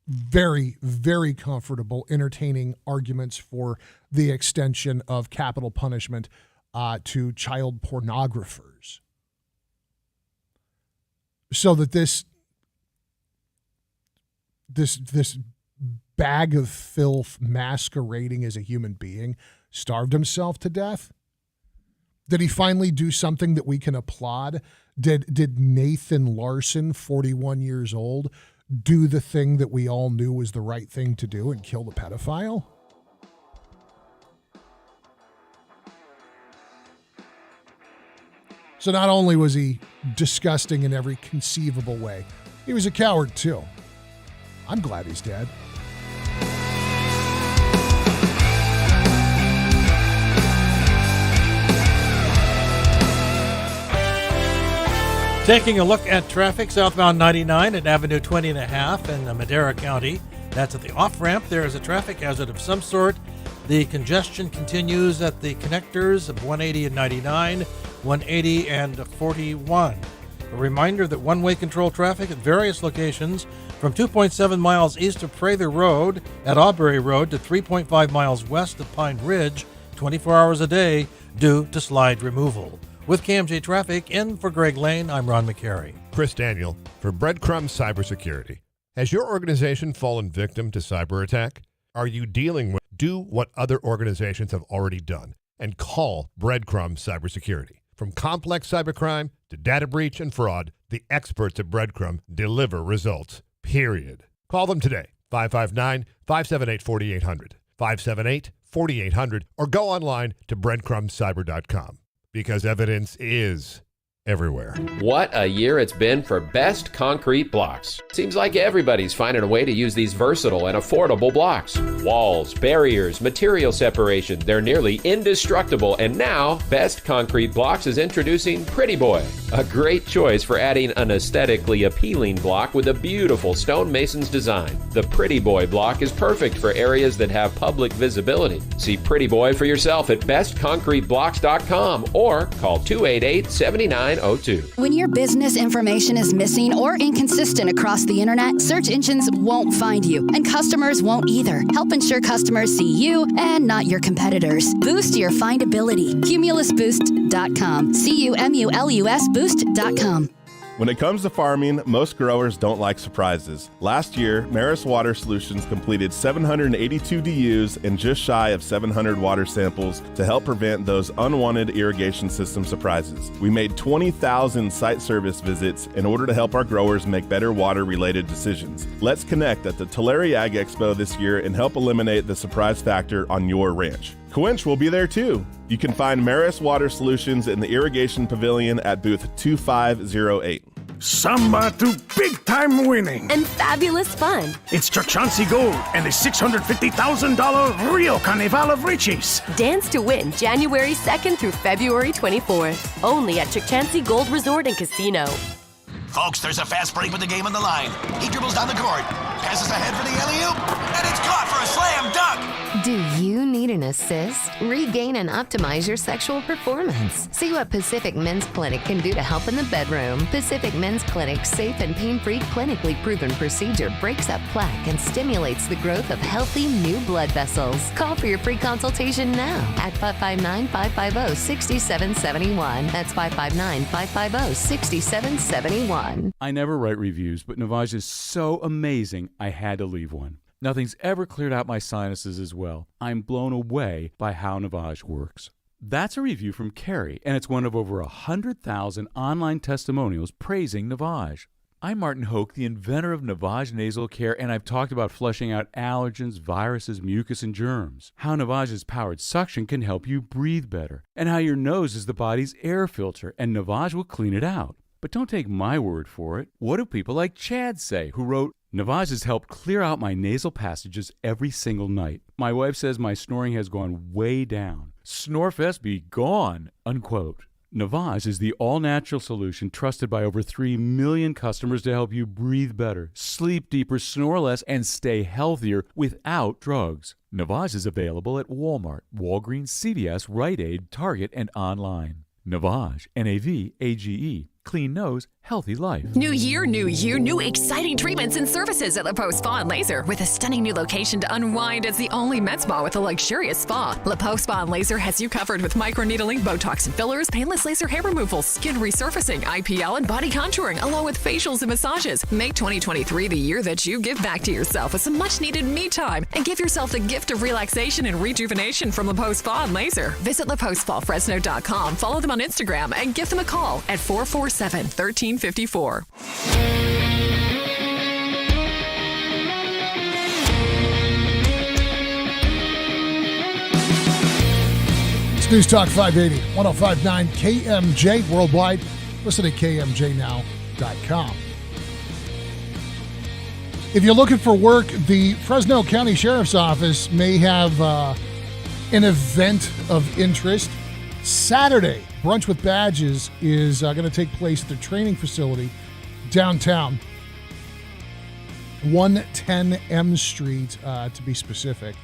very, very comfortable entertaining arguments for the extension of capital punishment to child pornographers. So that this bag of filth masquerading as a human being starved himself to death. Did he finally do something that we can applaud? Did Nathan Larson, 41 years old, do the thing that we all knew was the right thing to do and kill the pedophile? So not only was he disgusting in every conceivable way, he was a coward too. I'm glad he's dead. Taking a look at traffic, southbound 99 at Avenue 20 and a half in Madera County. That's at the off-ramp. There is a traffic hazard of some sort. The congestion continues at the connectors of 180 and 99, 180 and 41. A reminder that one-way control traffic at various locations from 2.7 miles east of Prather Road at Aubrey Road to 3.5 miles west of Pine Ridge, 24 hours a day due to slide removal. With KMJ Traffic, in for Greg Lane, I'm Ron McCary. Chris Daniel for Breadcrumb Cybersecurity. Has your organization fallen victim to cyber attack? Are you dealing with? Do what other organizations have already done and call Breadcrumb Cybersecurity. From complex cybercrime to data breach and fraud, the experts at Breadcrumb deliver results, period. Call them today, 559-578-4800, 578-4800, or go online to breadcrumbcyber.com. Because evidence is everywhere. What a year it's been for Best Concrete Blocks. Seems like everybody's finding a way to use these versatile and affordable blocks. Walls, barriers, material separation, they're nearly indestructible. And now, Best Concrete Blocks is introducing Pretty Boy, a great choice for adding an aesthetically appealing block with a beautiful stonemason's design. The Pretty Boy block is perfect for areas that have public visibility. See Pretty Boy for yourself at bestconcreteblocks.com or call 288-7902. When your business information is missing or inconsistent across the internet, search engines won't find you, and customers won't either. Help ensure customers see you and not your competitors. Boost your findability. CumulusBoost.com. CUMULUS Boost.com. When it comes to farming, most growers don't like surprises. Last year, Maris Water Solutions completed 782 DUs and just shy of 700 water samples to help prevent those unwanted irrigation system surprises. We made 20,000 site service visits in order to help our growers make better water-related decisions. Let's connect at the Tulare Ag Expo this year and help eliminate the surprise factor on your ranch. Quench will be there too. You can find Maris Water Solutions in the Irrigation Pavilion at booth 2508. Samba to big-time winning. And fabulous fun. It's Chauncey Gold and the $650,000 Rio Carnival of Riches. Dance to win January 2nd through February 24th. Only at Chauncey Gold Resort and Casino. Folks, there's a fast break with the game on the line. He dribbles down the court, passes ahead for the alley-oop, and it's caught for a slam dunk. Do you need an assist? Regain and optimize your sexual performance. See what Pacific Men's Clinic can do to help in the bedroom. Pacific Men's Clinic's safe and pain-free, clinically proven procedure breaks up plaque and stimulates the growth of healthy new blood vessels. Call for your free consultation now at 559-550-6771. That's 559-550-6771. I never write reviews, but Navage is so amazing, I had to leave one. Nothing's ever cleared out my sinuses as well. I'm blown away by how Navage works. That's a review from Carrie, and it's one of over 100,000 online testimonials praising Navage. I'm Martin Hoke, the inventor of Navage Nasal Care, and I've talked about flushing out allergens, viruses, mucus, and germs. How Navage's powered suction can help you breathe better, and how your nose is the body's air filter, and Navage will clean it out. But don't take my word for it. What do people like Chad say, who wrote, Navage has helped clear out my nasal passages every single night. My wife says my snoring has gone way down. Snorefest be gone, unquote. Navage is the all-natural solution trusted by over 3 million customers to help you breathe better, sleep deeper, snore less, and stay healthier without drugs. Navage is available at Walmart, Walgreens, CVS, Rite Aid, Target, and online. Navage, Navage, Clean nose, healthy life. New year, new you, new exciting treatments and services at La Poste Spa and Laser with a stunning new location to unwind as the only med spa with a luxurious spa. La Poste Spa and Laser has you covered with microneedling, Botox and fillers, painless laser hair removal, skin resurfacing, IPL and body contouring, along with facials and massages. Make 2023 the year that you give back to yourself with some much needed me time and give yourself the gift of relaxation and rejuvenation from La Poste Spa and Laser. Visit LaPosteSpaFresno.com, follow them on Instagram and give them a call at 447-1354. It's News Talk 580, 105.9 KMJ worldwide. Listen at KMJnow.com. If you're looking for work, the Fresno County Sheriff's Office may have an event of interest. Saturday, Brunch with Badges is going to take place at their training facility downtown, 110 M Street, to be specific.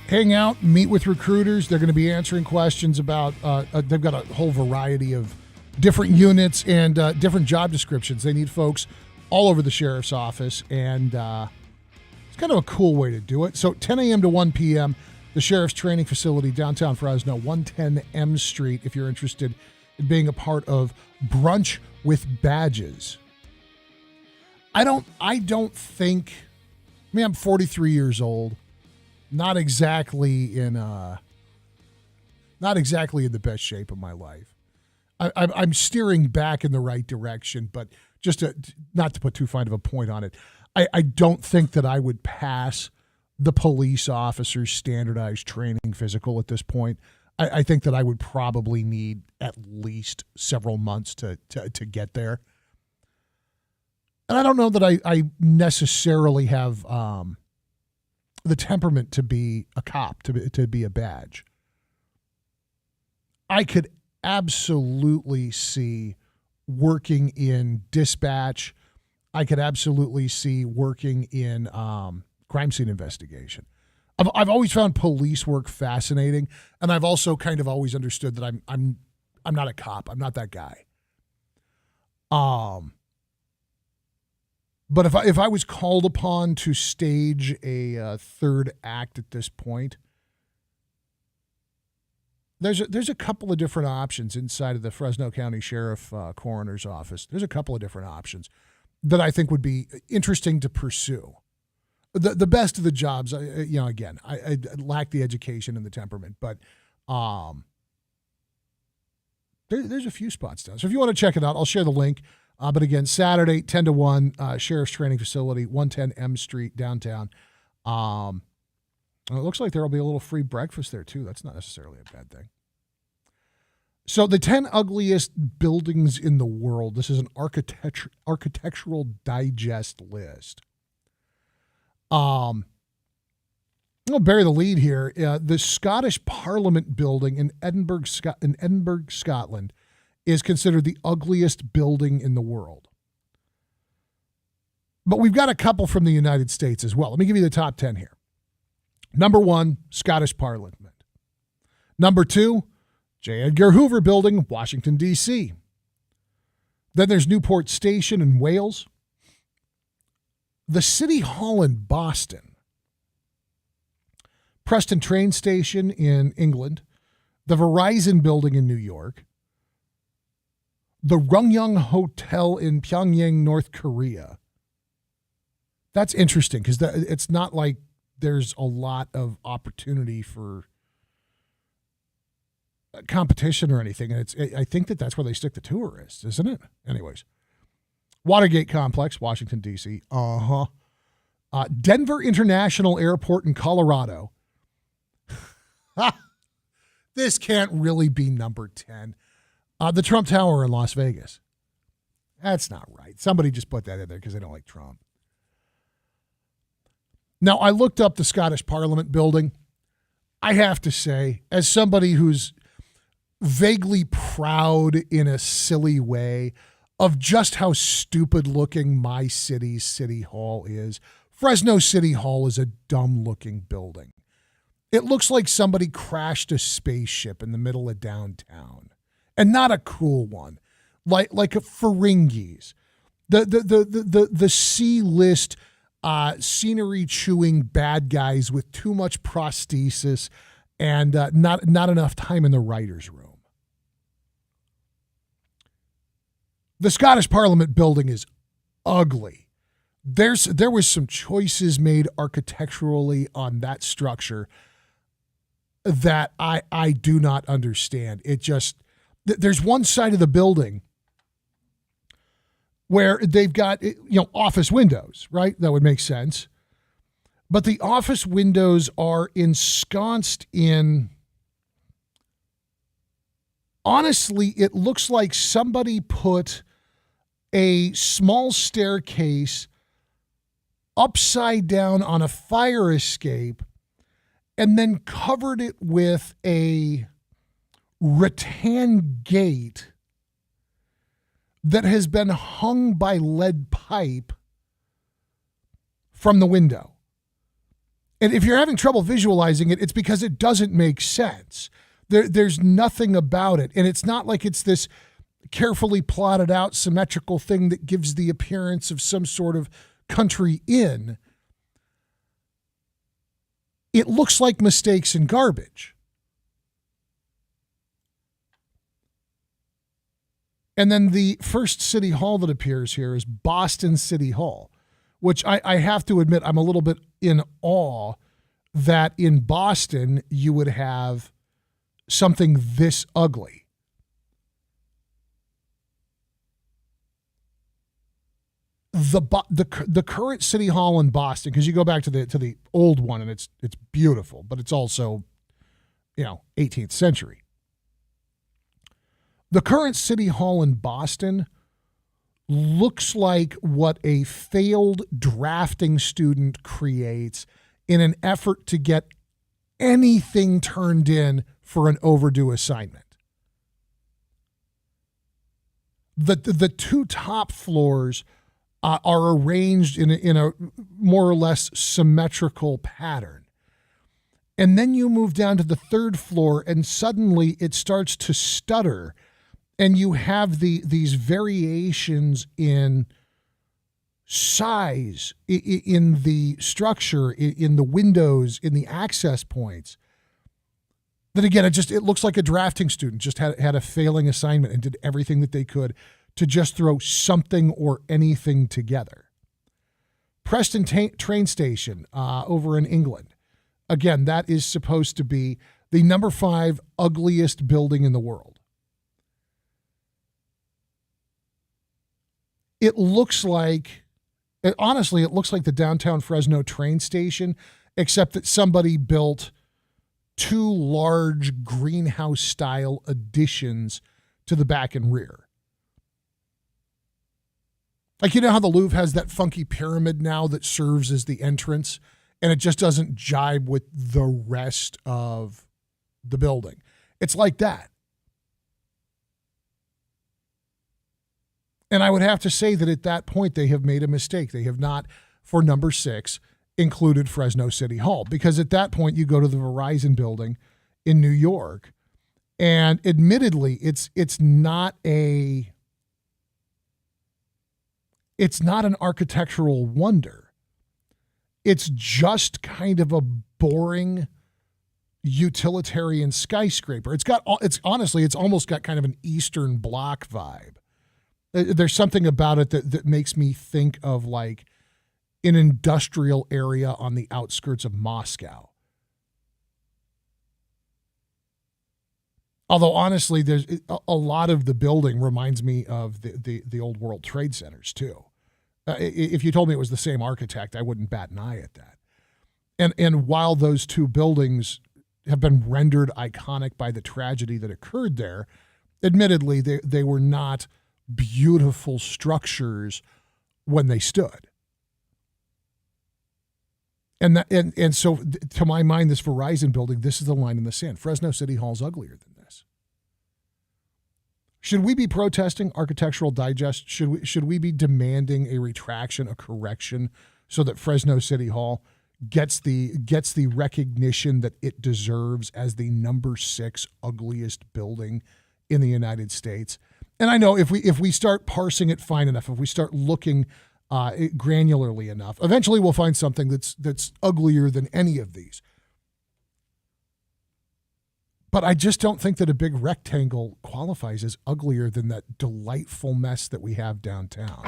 Hang out, meet with recruiters. They're going to be answering questions about, they've got a whole variety of different units and different job descriptions. They need folks all over the sheriff's office, and it's kind of a cool way to do it. So 10 a.m. to 1 p.m., the Sheriff's Training Facility, downtown Fresno, 110 M Street, if you're interested in being a part of Brunch with Badges. I don't think, I'm 43 years old, not exactly in the best shape of my life. I'm steering back in the right direction, but just not to put too fine of a point on it, I don't think that I would pass the police officer's standardized training physical at this point. I think that I would probably need at least several months to get there. And I don't know that I necessarily have the temperament to be a cop, to be a badge. I could absolutely see working in dispatch. I could absolutely see working in crime scene investigation. I've always found police work fascinating, and I've also kind of always understood that I'm not a cop. I'm not that guy. But if I was called upon to stage a third act at this point, there's a couple of different options inside of the Fresno County Sheriff Coroner's Office. There's a couple of different options that I think would be interesting to pursue. The best of the jobs, again, I lack the education and the temperament, but there's a few spots down. So if you want to check it out, I'll share the link. But again, Saturday, 10 to 1, Sheriff's Training Facility, 110 M Street, downtown. It looks like there will be a little free breakfast there, too. That's not necessarily a bad thing. So the 10 ugliest buildings in the world. This is an architectural digest list. I'll bury the lead here. The Scottish Parliament building in Edinburgh, Scotland, is considered the ugliest building in the world. But we've got a couple from the United States as well. Let me give you the top 10 here. Number 1, Scottish Parliament. Number 2, J. Edgar Hoover Building, Washington, D.C. Then there's Newport Station in Wales. The City Hall in Boston. Preston Train Station in England. The Verizon Building in New York. The Rungyang Hotel in Pyongyang, North Korea. That's interesting because it's not like there's a lot of opportunity for competition or anything. And I think that's where they stick the tourists, isn't it? Anyways. Watergate Complex, Washington, D.C. Denver International Airport in Colorado. This can't really be number 10. The Trump Tower in Las Vegas. That's not right. Somebody just put that in there because they don't like Trump. Now, I looked up the Scottish Parliament building. I have to say, as somebody who's vaguely proud in a silly way of just how stupid looking my city's city hall is, Fresno City Hall is a dumb looking building. It looks like somebody crashed a spaceship in the middle of downtown. and not a cool one, like a Ferengi's, the C-list scenery chewing bad guys with too much prosthesis and not enough time in the writer's room. The Scottish Parliament building is ugly. There was some choices made architecturally on that structure that I do not understand. It just, there's one side of the building where they've got, office windows, right? That would make sense. But the office windows are ensconced in, honestly, it looks like somebody put a small staircase upside down on a fire escape and then covered it with a rattan gate that has been hung by lead pipe from the window. And if you're having trouble visualizing it, it's because it doesn't make sense. There's nothing about it. And it's not like it's this carefully plotted out symmetrical thing that gives the appearance of some sort of country inn. It looks like mistakes and garbage. And then the first city hall that appears here is Boston City Hall, which I have to admit I'm a little bit in awe that in Boston you would have something this ugly. The current city hall in Boston, because you go back to the old one and it's beautiful, but it's also 18th century. The current city hall in Boston looks like what a failed drafting student creates in an effort to get anything turned in for an overdue assignment. The two top floors are arranged in a more or less symmetrical pattern. And then you move down to the third floor and suddenly it starts to stutter. And you have these variations in size, in the structure, in the windows, in the access points. That again, it looks like a drafting student just had a failing assignment and did everything that they could to just throw something or anything together. Preston train station over in England. Again, that is supposed to be the number 5 ugliest building in the world. It looks like the downtown Fresno train station, except that somebody built 2 large greenhouse-style additions to the back and rear. Like, you know how the Louvre has that funky pyramid now that serves as the entrance, and it just doesn't jibe with the rest of the building. It's like that. And I would have to say that at that point, they have made a mistake. They have not, for number 6, included Fresno City Hall, because at that point, you go to the Verizon building in New York, and admittedly, it's not an architectural wonder. It's just kind of a boring utilitarian skyscraper. It's almost got kind of an Eastern Bloc vibe. There's something about it that makes me think of like an industrial area on the outskirts of Moscow. Although honestly, there's a lot of the building reminds me of the old World Trade Centers too. If you told me it was the same architect, I wouldn't bat an eye at that. And while those two buildings have been rendered iconic by the tragedy that occurred there, admittedly, they were not beautiful structures when they stood. And so to my mind, this Verizon building, this is the line in the sand. Fresno City Hall's uglier than this. Should we be protesting Architectural Digest? Should we be demanding a retraction, a correction, so that Fresno City Hall gets the recognition that it deserves as the number 6 ugliest building in the United States. And I know if we start parsing it fine enough, if we start looking granularly enough, eventually we'll find something that's uglier than any of these. But I just don't think that a big rectangle qualifies as uglier than that delightful mess that we have downtown.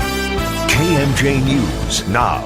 KMJ News now.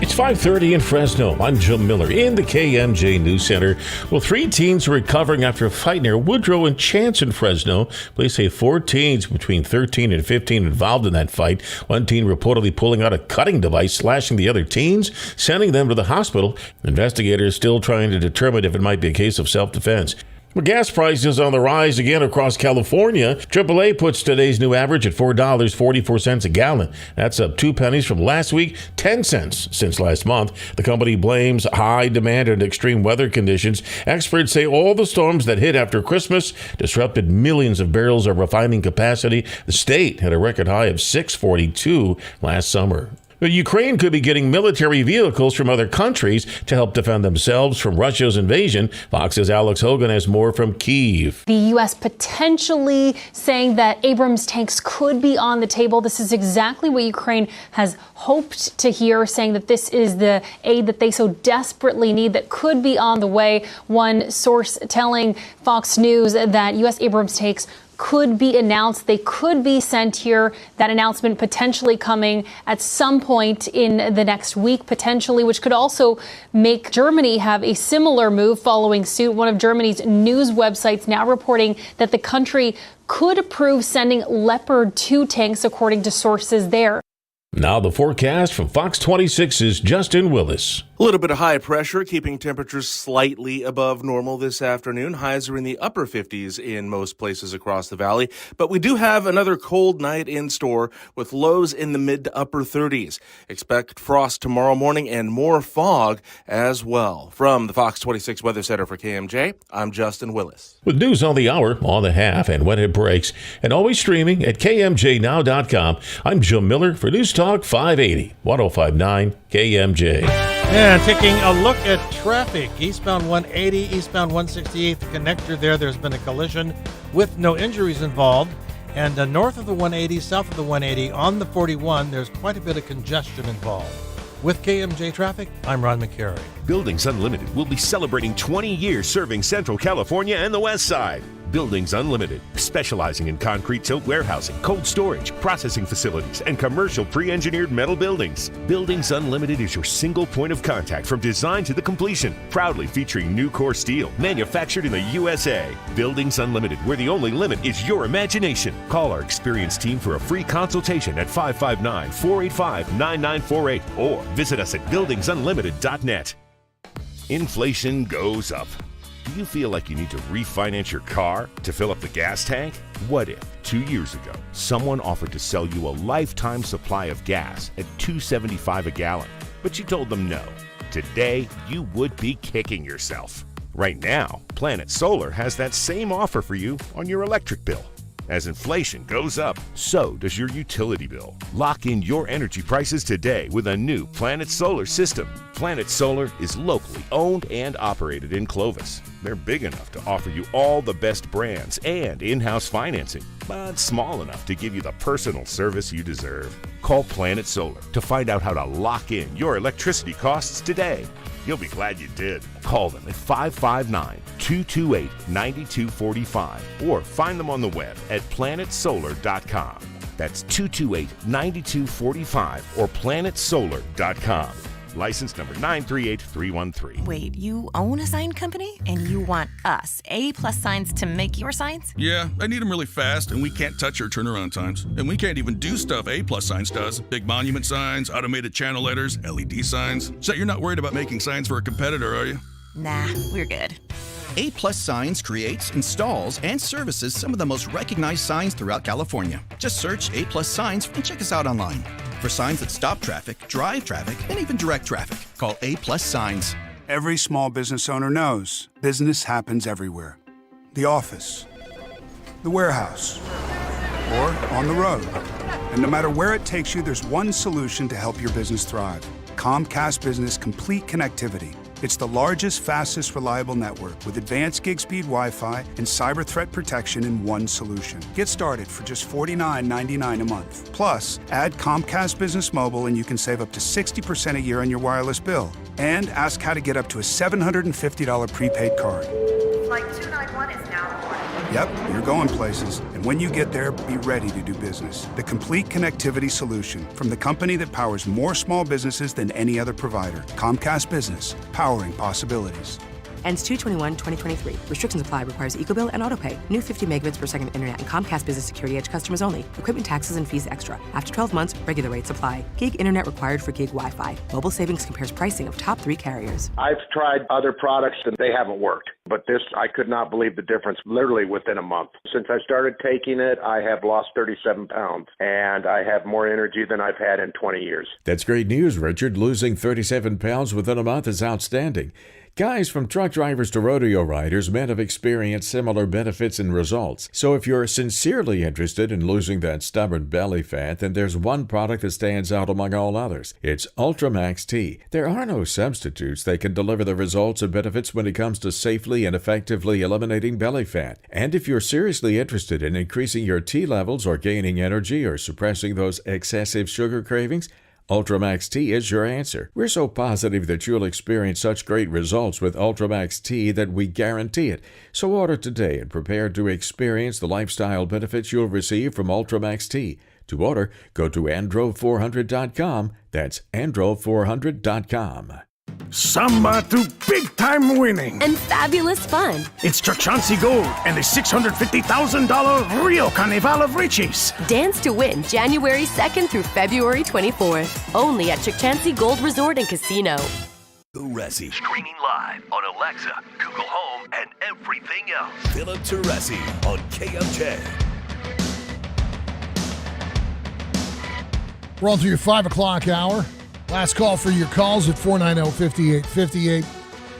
It's 5:30 in Fresno. I'm Jim Miller in the KMJ News Center. Well, 3 teens are recovering after a fight near Woodrow and Chance in Fresno. Police say 4 teens between 13 and 15 involved in that fight. One teen reportedly pulling out a cutting device, slashing the other teens, sending them to the hospital. Investigators still trying to determine if it might be a case of self-defense. Well, gas prices on the rise again across California. AAA puts today's new average at $4.44 a gallon. That's up 2 pennies from last week, 10 cents since last month. The company blames high demand and extreme weather conditions. Experts say all the storms that hit after Christmas disrupted millions of barrels of refining capacity. The state had a record high of 642 last summer. Ukraine could be getting military vehicles from other countries to help defend themselves from Russia's invasion. Fox's Alex Hogan has more from Kyiv. The U.S. potentially saying that Abrams tanks could be on the table. This is exactly what Ukraine has hoped to hear, saying that this is the aid that they so desperately need that could be on the way. One source telling Fox News that U.S. Abrams tanks could be announced. They could be sent here. That announcement potentially coming at some point in the next week, potentially, which could also make Germany have a similar move following suit. One of Germany's news websites now reporting that the country could approve sending Leopard 2 tanks, according to sources there. Now the forecast from Fox 26's Justin Willis. A little bit of high pressure, keeping temperatures slightly above normal this afternoon. Highs are in the upper 50s in most places across the valley. But we do have another cold night in store with lows in the mid to upper 30s. Expect frost tomorrow morning and more fog as well. From the Fox 26 Weather Center for KMJ, I'm Justin Willis. With news on the hour, on the half, and when it breaks, and always streaming at KMJNow.com, I'm Jim Miller for News Talk 580, 105.9 KMJ. And taking a look at traffic, eastbound 180, eastbound 168, the connector there, there's been a collision with no injuries involved. And north of the 180, south of the 180, on the 41, there's quite a bit of congestion involved. With KMJ Traffic, I'm Ron McCary. Buildings Unlimited will be celebrating 20 years serving Central California and the West Side. Buildings Unlimited, specializing in concrete tilt warehousing, cold storage, processing facilities, and commercial pre-engineered metal buildings. Buildings Unlimited is your single point of contact from design to the completion. Proudly featuring new core steel, manufactured in the USA. Buildings Unlimited, where the only limit is your imagination. Call our experienced team for a free consultation at 559-485-9948 or visit us at buildingsunlimited.net. Inflation goes up. Do you feel like you need to refinance your car to fill up the gas tank? What if 2 years ago, someone offered to sell you a lifetime supply of gas at $2.75 a gallon, but you told them no? Today, you would be kicking yourself. Right now, Planet Solar has that same offer for you on your electric bill. As inflation goes up, so does your utility bill. Lock in your energy prices today with a new Planet Solar system. Planet Solar is locally owned and operated in Clovis. They're big enough to offer you all the best brands and in-house financing, but small enough to give you the personal service you deserve. Call Planet Solar to find out how to lock in your electricity costs today. You'll be glad you did. Call them at 559-228-9245 or find them on the web at planetsolar.com. That's 228-9245 or planetsolar.com. License number 938313. Wait, you own a sign company? And you want us, A+ signs, to make your signs? Yeah, I need them really fast, and we can't touch our turnaround times. And we can't even do stuff A+ signs does. Big monument signs, automated channel letters, LED signs. So you're not worried about making signs for a competitor, are you? Nah, we're good. A+ Signs creates, installs, and services some of the most recognized signs throughout California. Just search A+ Signs and check us out online. For signs that stop traffic, drive traffic, and even direct traffic, call A+ Signs. Every small business owner knows business happens everywhere. The office, the warehouse, or on the road. And no matter where it takes you, there's one solution to help your business thrive. Comcast Business Complete Connectivity. It's the largest, fastest, reliable network with advanced gig speed Wi-Fi and cyber threat protection in one solution. Get started for just $49.99 a month. Plus, add Comcast Business Mobile and you can save up to 60% a year on your wireless bill. And ask how to get up to a $750 prepaid card. Flight 291 is now boarding. Yep, you're going places. And when you get there, be ready to do business. The complete connectivity solution from the company that powers more small businesses than any other provider. Comcast Business, powering possibilities. Ends 2/21/2023. Restrictions apply. Requires EcoBill and AutoPay. New 50 megabits per second internet and Comcast Business Security Edge customers only. Equipment taxes and fees extra. After 12 months, regular rates apply. Gig internet required for gig Wi-Fi. Mobile Savings compares pricing of top 3 carriers. I've tried other products and they haven't worked. But this, I could not believe the difference literally within a month. Since I started taking it, I have lost 37 pounds. And I have more energy than I've had in 20 years. That's great news, Richard. Losing 37 pounds within a month is outstanding. Guys, from truck drivers to rodeo riders, men have experienced similar benefits and results. So if you're sincerely interested in losing that stubborn belly fat, then there's one product that stands out among all others. It's Ultramax T. There are no substitutes that can deliver the results and benefits when it comes to safely and effectively eliminating belly fat. And if you're seriously interested in increasing your T levels or gaining energy or suppressing those excessive sugar cravings, Ultramax T is your answer. We're so positive that you'll experience such great results with Ultramax T that we guarantee it. So order today and prepare to experience the lifestyle benefits you'll receive from Ultramax T. To order, go to andro400.com. That's andro400.com. Samba to big-time winning. And fabulous fun. It's Chauncey Gold and the $650,000 Rio Carnival of Riches. Dance to win January 2nd through February 24th. Only at Chauncey Gold Resort and Casino. Teresi. Streaming live on Alexa, Google Home, and everything else. Philip Teresi on KMJ. We're on through your 5 o'clock hour. Last call for your calls at 490-5858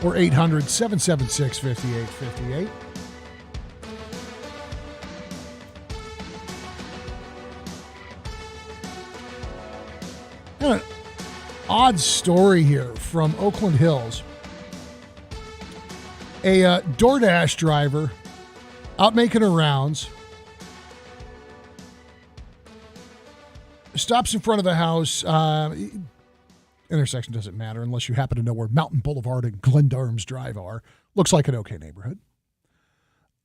or 800-776-5858. An odd story here from Oakland Hills. A DoorDash driver out making her rounds stops in front of a house. Intersection doesn't matter unless you happen to know where Mountain Boulevard and Glendarms Drive are. Looks like an okay neighborhood.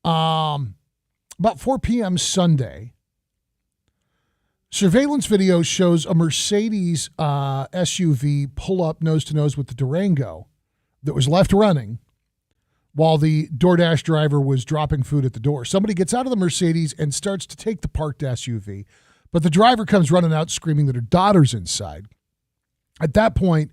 About 4 p.m. Sunday, surveillance video shows a Mercedes SUV pull up nose-to-nose with the Durango that was left running while the DoorDash driver was dropping food at the door. Somebody gets out of the Mercedes and starts to take the parked SUV, but the driver comes running out screaming that her daughter's inside. At that point,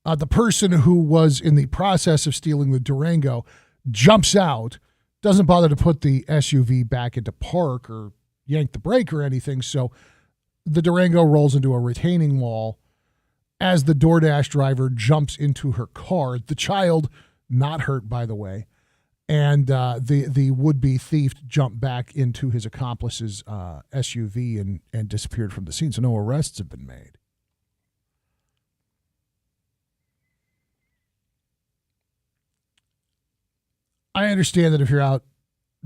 the person who was in the process of stealing the Durango jumps out, doesn't bother to put the SUV back into park or yank the brake or anything. So the Durango rolls into a retaining wall as the DoorDash driver jumps into her car. The child, not hurt, by the way, and the would-be thief jumped back into his accomplice's SUV and disappeared from the scene. So no arrests have been made. I understand that if you're out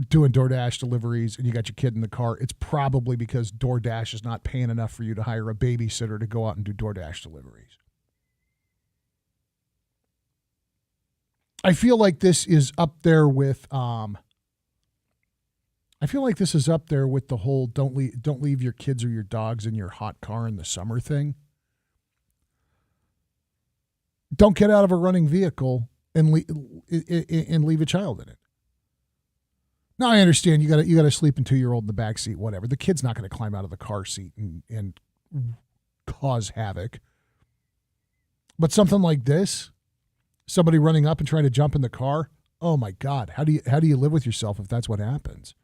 doing DoorDash deliveries and you got your kid in the car, it's probably because DoorDash is not paying enough for you to hire a babysitter to go out and do DoorDash deliveries. I feel like this is up there with the whole don't leave your kids or your dogs in your hot car in the summer thing. Don't get out of a running vehicle and leave a child in it. Now I understand you got to sleep in 2-year-old in the back seat, whatever. The kid's not going to climb out of the car seat and cause havoc. But something like this, somebody running up and trying to jump in the car, oh my God, how do you live with yourself if that's what happens?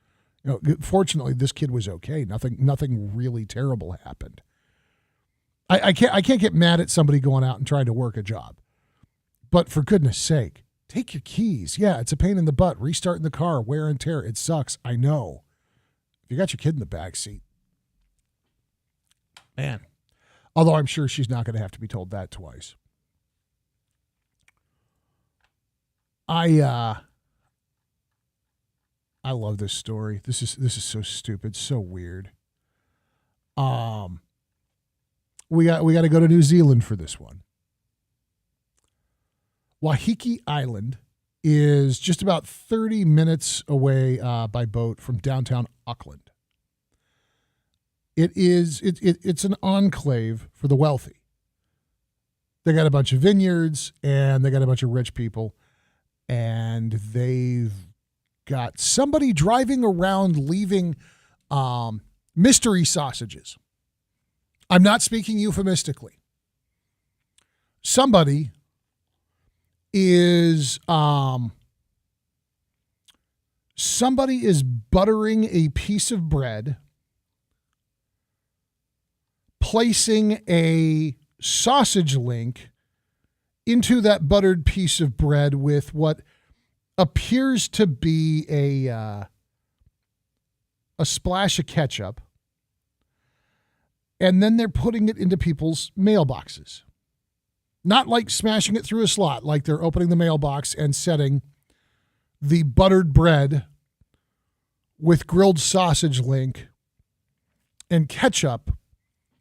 You know, fortunately this kid was okay. Nothing really terrible happened. I can't get mad at somebody going out and trying to work a job. But for goodness sake, take your keys. Yeah, it's a pain in the butt. Restarting the car, wear and tear. It sucks. I know. If you got your kid in the back seat, man. Although I'm sure she's not going to have to be told that twice. I love this story. This is so stupid, so weird. We got to go to New Zealand for this one. Waiheke Island is just about 30 minutes away by boat from downtown Auckland. It's an enclave for the wealthy. They got a bunch of vineyards and they got a bunch of rich people, and they've got somebody driving around leaving mystery sausages. I'm not speaking euphemistically. Somebody is buttering a piece of bread, placing a sausage link into that buttered piece of bread with what appears to be a splash of ketchup, and then they're putting it into people's mailboxes. Not like smashing it through a slot, like they're opening the mailbox and setting the buttered bread with grilled sausage link and ketchup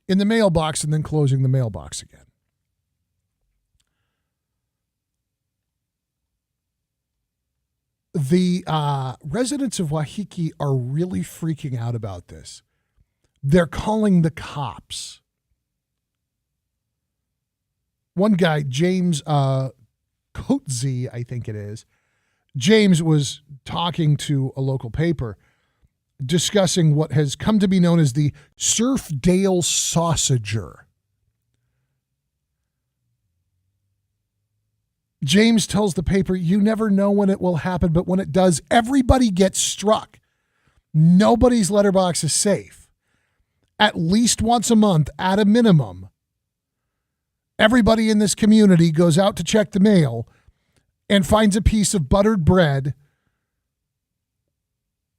in the mailbox and then closing the mailbox again. The residents of Waiheke are really freaking out about this. They're calling the cops. One guy, James Coetzee, I think it is, James was talking to a local paper discussing what has come to be known as the Surfdale Sausager. James tells the paper, you never know when it will happen, but when it does, everybody gets struck. Nobody's letterbox is safe. At least once a month, at a minimum, everybody in this community goes out to check the mail and finds a piece of buttered bread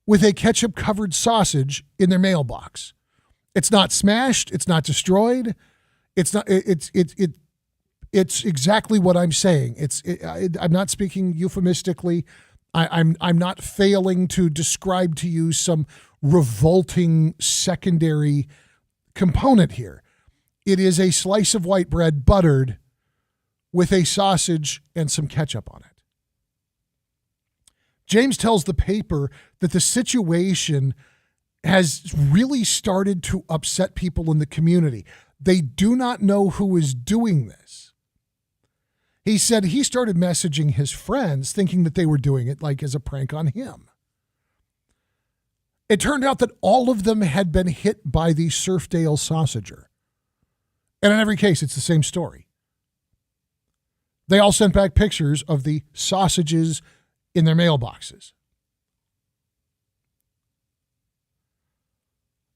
with a ketchup-covered sausage in their mailbox. It's not smashed. It's not destroyed. It's not. It's exactly what I'm saying. I'm not speaking euphemistically. I'm not failing to describe to you some revolting secondary component here. It is a slice of white bread buttered with a sausage and some ketchup on it. James tells the paper that the situation has really started to upset people in the community. They do not know who is doing this. He said he started messaging his friends thinking that they were doing it like as a prank on him. It turned out that all of them had been hit by the Surfdale Sausager. And in every case, it's the same story. They all sent back pictures of the sausages in their mailboxes.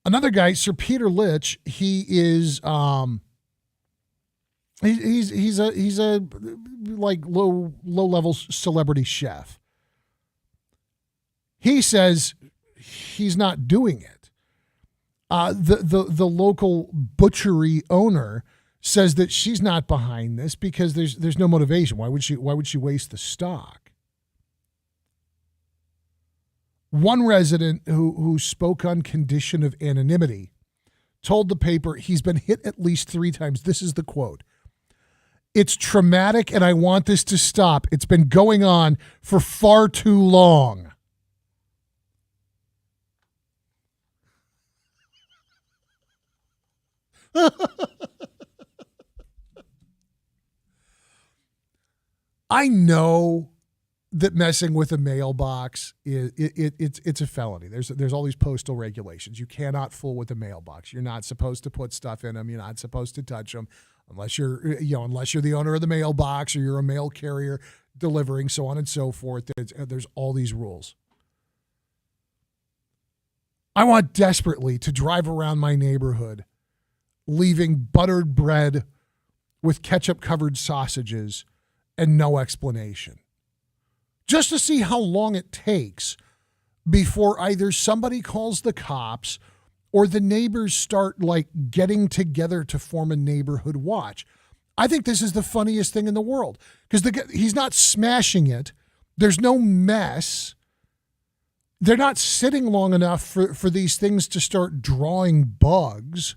Another guy, Sir Peter Litch, he is he's a like low level celebrity chef. He says he's not doing it. The local butchery owner says that she's not behind this because there's no motivation. Why would she waste the stock? One resident who spoke on condition of anonymity told the paper he's been hit at least 3 times. This is the quote. It's traumatic and I want this to stop. It's been going on for far too long. I know that messing with a mailbox it's a felony. There's all these postal regulations. You cannot fool with a mailbox. You're not supposed to put stuff in them. You're not supposed to touch them unless you're the owner of the mailbox or you're a mail carrier delivering, so on and so forth. There's all these rules. I want desperately to drive around my neighborhood leaving buttered bread with ketchup-covered sausages and no explanation. Just to see how long it takes before either somebody calls the cops or the neighbors start like getting together to form a neighborhood watch. I think this is the funniest thing in the world because he's not smashing it. There's no mess. They're not sitting long enough for these things to start drawing bugs.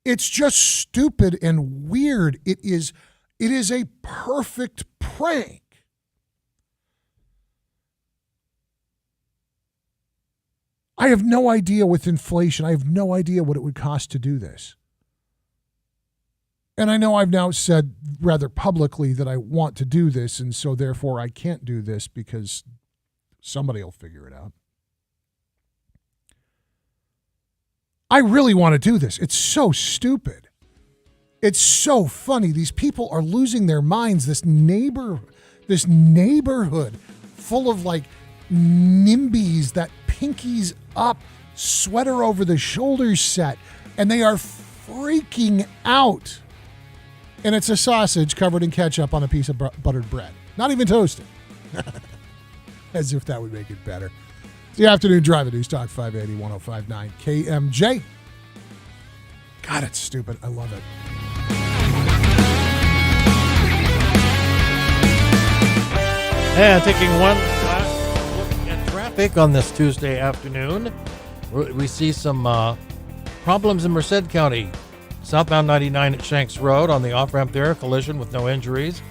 It's just stupid and weird. It is a perfect prank. I have no idea with inflation. I have no idea what it would cost to do this. And I know I've now said rather publicly that I want to do this, and so therefore I can't do this because somebody will figure it out. I really want to do this. It's so stupid. It's so funny. These people are losing their minds. This neighborhood full of like NIMBYs, that pinkies up, sweater over the shoulders set, and they are freaking out. And it's a sausage covered in ketchup on a piece of buttered bread. Not even toasted. As if that would make it better. It's the Afternoon Drive at News Talk 580, 105.9 KMJ. God, it's stupid. I love it. And taking one last look at traffic on this Tuesday afternoon, we see some problems in Merced County. Southbound 99 at Shanks Road on the off-ramp there, collision with no injuries.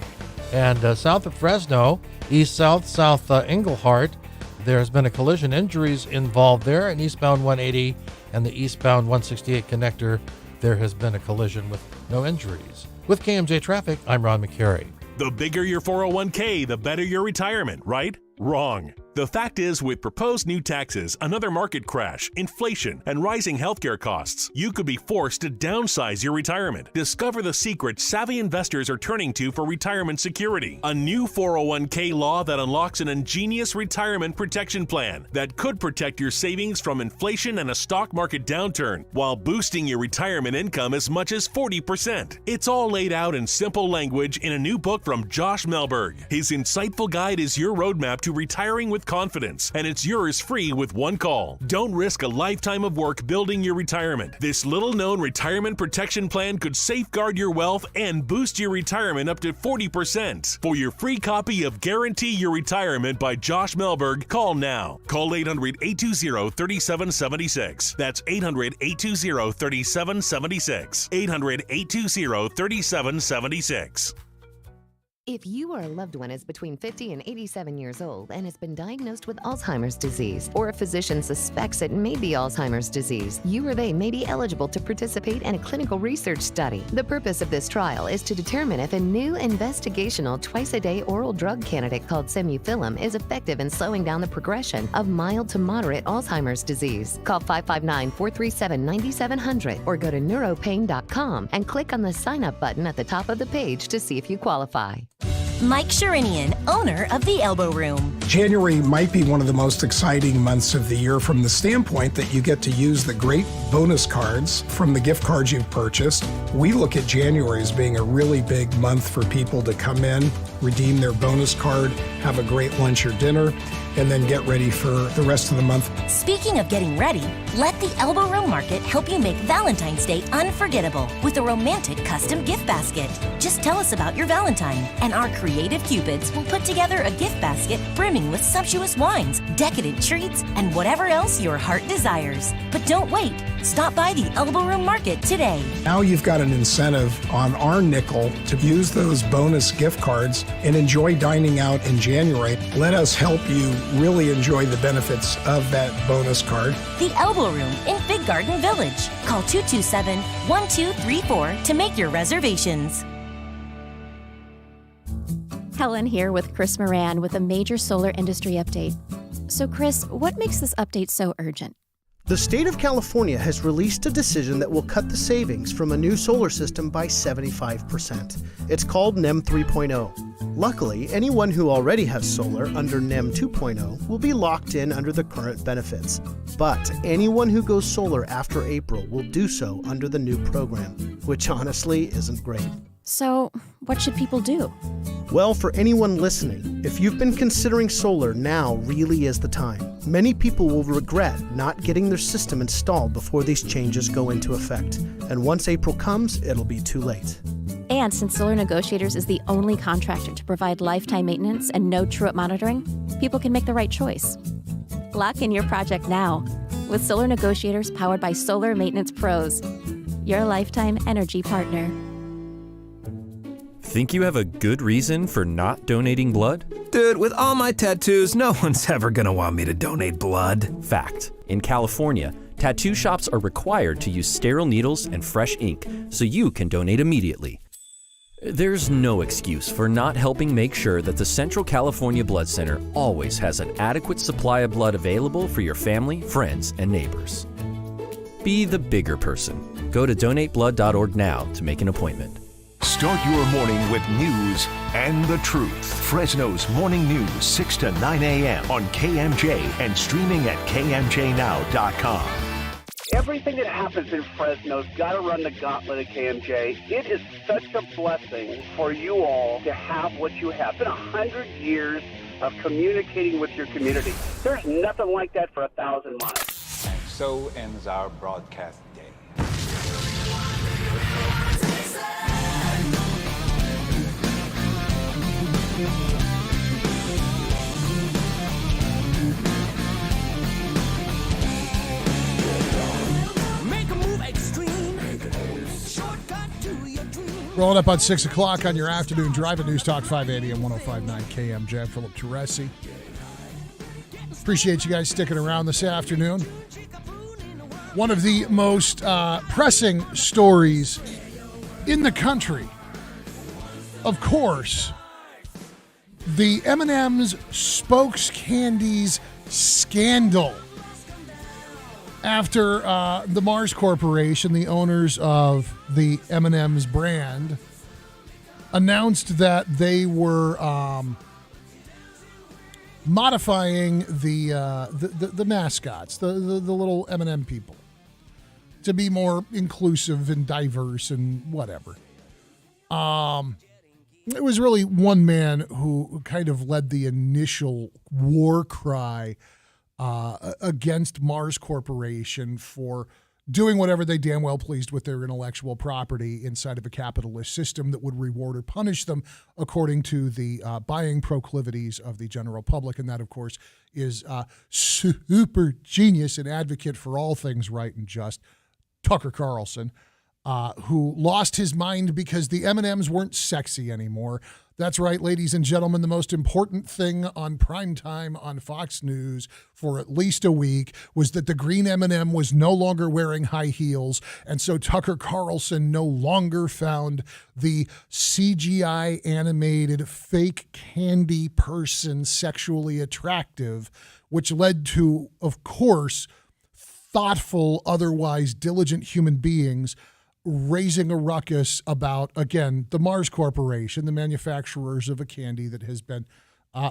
And south of Fresno, east-south Englehart, there's been a collision, injuries involved there. And eastbound 180 and the eastbound 168 connector, there has been a collision with no injuries. With KMJ Traffic, I'm Ron McCary. The bigger your 401k, the better your retirement, right? Wrong. The fact is, with proposed new taxes, another market crash, inflation, and rising healthcare costs, you could be forced to downsize your retirement. Discover the secret savvy investors are turning to for retirement security. A new 401k law that unlocks an ingenious retirement protection plan that could protect your savings from inflation and a stock market downturn while boosting your retirement income as much as 40%. It's all laid out in simple language in a new book from Josh Melberg. His insightful guide is your roadmap to retiring with confidence, and it's yours free with one call. Don't risk a lifetime of work building your retirement. This little-known retirement protection plan could safeguard your wealth and boost your retirement up to 40%. For your free copy of Guarantee Your Retirement by Josh Melberg, call now. Call 800-820-3776. That's 800-820-3776. 800-820-3776. If you or a loved one is between 50 and 87 years old and has been diagnosed with Alzheimer's disease, or a physician suspects it may be Alzheimer's disease, you or they may be eligible to participate in a clinical research study. The purpose of this trial is to determine if a new investigational twice-a-day oral drug candidate called Semufilm is effective in slowing down the progression of mild to moderate Alzheimer's disease. Call 559-437-9700 or go to neuropain.com and click on the sign-up button at the top of the page to see if you qualify. Mike Sherinian, owner of The Elbow Room. January might be one of the most exciting months of the year from the standpoint that you get to use the great bonus cards from the gift cards you've purchased. We look at January as being a really big month for people to come in, redeem their bonus card, have a great lunch or dinner, and then get ready for the rest of the month. Speaking of getting ready, let the Elbow Room Market help you make Valentine's Day unforgettable with a romantic custom gift basket. Just tell us about your Valentine, and our creative Cupids will put together a gift basket brimming with sumptuous wines, decadent treats, and whatever else your heart desires. But don't wait. Stop by the Elbow Room Market today. Now you've got an incentive on our nickel to use those bonus gift cards and enjoy dining out in January. Let us help you really enjoy the benefits of that bonus card. The Elbow Room in Fig Garden Village. Call 227-1234 to make your reservations. Helen here with Chris Moran with a major solar industry update. So Chris, what makes this update so urgent? The state of California has released a decision that will cut the savings from a new solar system by 75%. It's called NEM 3.0. Luckily, anyone who already has solar under NEM 2.0 will be locked in under the current benefits. But anyone who goes solar after April will do so under the new program, which honestly isn't great. So, what should people do? Well, for anyone listening, if you've been considering solar, now really is the time. Many people will regret not getting their system installed before these changes go into effect. And once April comes, it'll be too late. And since Solar Negotiators is the only contractor to provide lifetime maintenance and no true-up monitoring, people can make the right choice. Lock in your project now with Solar Negotiators powered by Solar Maintenance Pros, your lifetime energy partner. Think you have a good reason for not donating blood? Dude, with all my tattoos, no one's ever gonna want me to donate blood. Fact. In California, tattoo shops are required to use sterile needles and fresh ink so you can donate immediately. There's no excuse for not helping make sure that the Central California Blood Center always has an adequate supply of blood available for your family, friends, and neighbors. Be the bigger person. Go to donateblood.org now to make an appointment. Start your morning with news and the truth. Fresno's Morning News, 6 to 9 a.m. on KMJ and streaming at KMJNow.com. Everything that happens in Fresno's got to run the gauntlet at KMJ. It is such a blessing for you all to have what you have. It's been 100 years of communicating with your community. There's nothing like that for 1,000 miles. And so ends our broadcast day. Rolling up on 6 o'clock on your afternoon drive at News Talk 580 and 105.9 KMJ. I'm Philip Teresi. Appreciate you guys sticking around this afternoon. One of the most pressing stories in the country, of course, the M&M's spokes candies scandal. After the Mars Corporation, the owners of the M&M's brand, announced that they were modifying the mascots, the little M&M people, to be more inclusive and diverse and whatever. It was really one man who kind of led the initial war cry against Mars Corporation for doing whatever they damn well pleased with their intellectual property inside of a capitalist system that would reward or punish them according to the buying proclivities of the general public. And that, of course, is super genius and advocate for all things right and just, Tucker Carlson, who lost his mind because the M&Ms weren't sexy anymore. That's right, ladies and gentlemen, the most important thing on primetime on Fox News for at least a week was that the green M&M was no longer wearing high heels, and so Tucker Carlson no longer found the CGI animated fake candy person sexually attractive, which led to, of course, thoughtful, otherwise diligent human beings raising a ruckus about, again, the Mars Corporation, the manufacturers of a candy that has been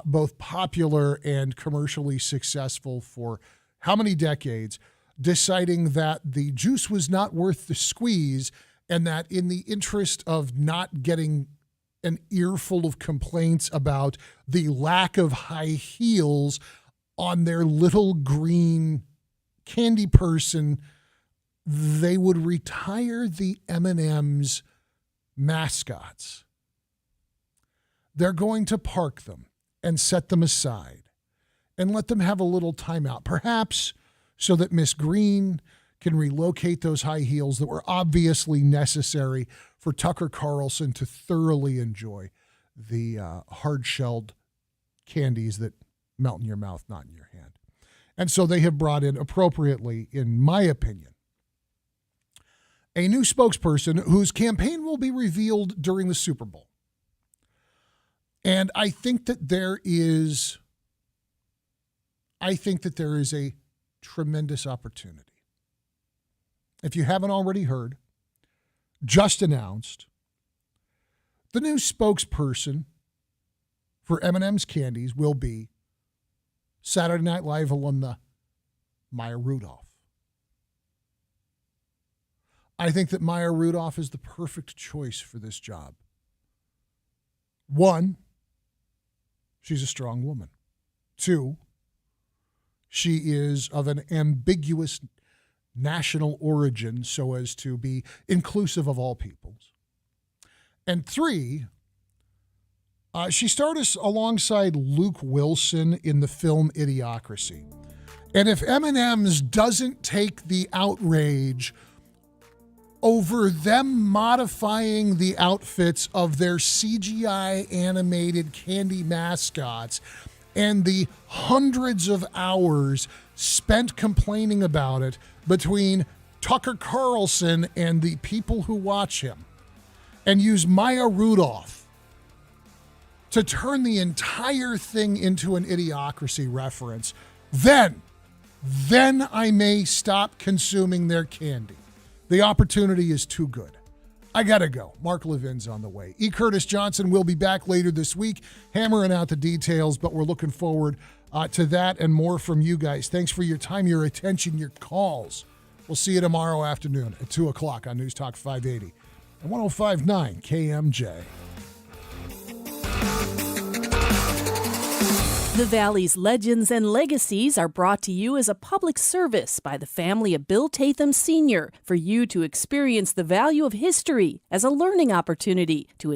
both popular and commercially successful for how many decades, deciding that the juice was not worth the squeeze and that in the interest of not getting an earful of complaints about the lack of high heels on their little green candy person, they would retire the M&M's mascots. They're going to park them and set them aside and let them have a little timeout, perhaps so that Miss Green can relocate those high heels that were obviously necessary for Tucker Carlson to thoroughly enjoy the hard-shelled candies that melt in your mouth, not in your hand. And so they have brought in, appropriately, in my opinion, a new spokesperson whose campaign will be revealed during the Super Bowl. And I think that there is a tremendous opportunity. If you haven't already heard, just announced, the new spokesperson for M&M's Candies will be Saturday Night Live alumna Maya Rudolph. I think that Maya Rudolph is the perfect choice for this job. One, she's a strong woman. Two, she is of an ambiguous national origin so as to be inclusive of all peoples. And 3, she starred alongside Luke Wilson in the film Idiocracy. And if M&M's doesn't take the outrage over them modifying the outfits of their CGI animated candy mascots and the hundreds of hours spent complaining about it between Tucker Carlson and the people who watch him, and use Maya Rudolph to turn the entire thing into an Idiocracy reference, then I may stop consuming their candy. The opportunity is too good. I gotta go. Mark Levin's on the way. E. Curtis Johnson will be back later this week, hammering out the details, but we're looking forward to that and more from you guys. Thanks for your time, your attention, your calls. We'll see you tomorrow afternoon at 2 o'clock on News Talk 580 and 105.9 KMJ. The Valley's legends and legacies are brought to you as a public service by the family of Bill Tatham Sr. for you to experience the value of history as a learning opportunity to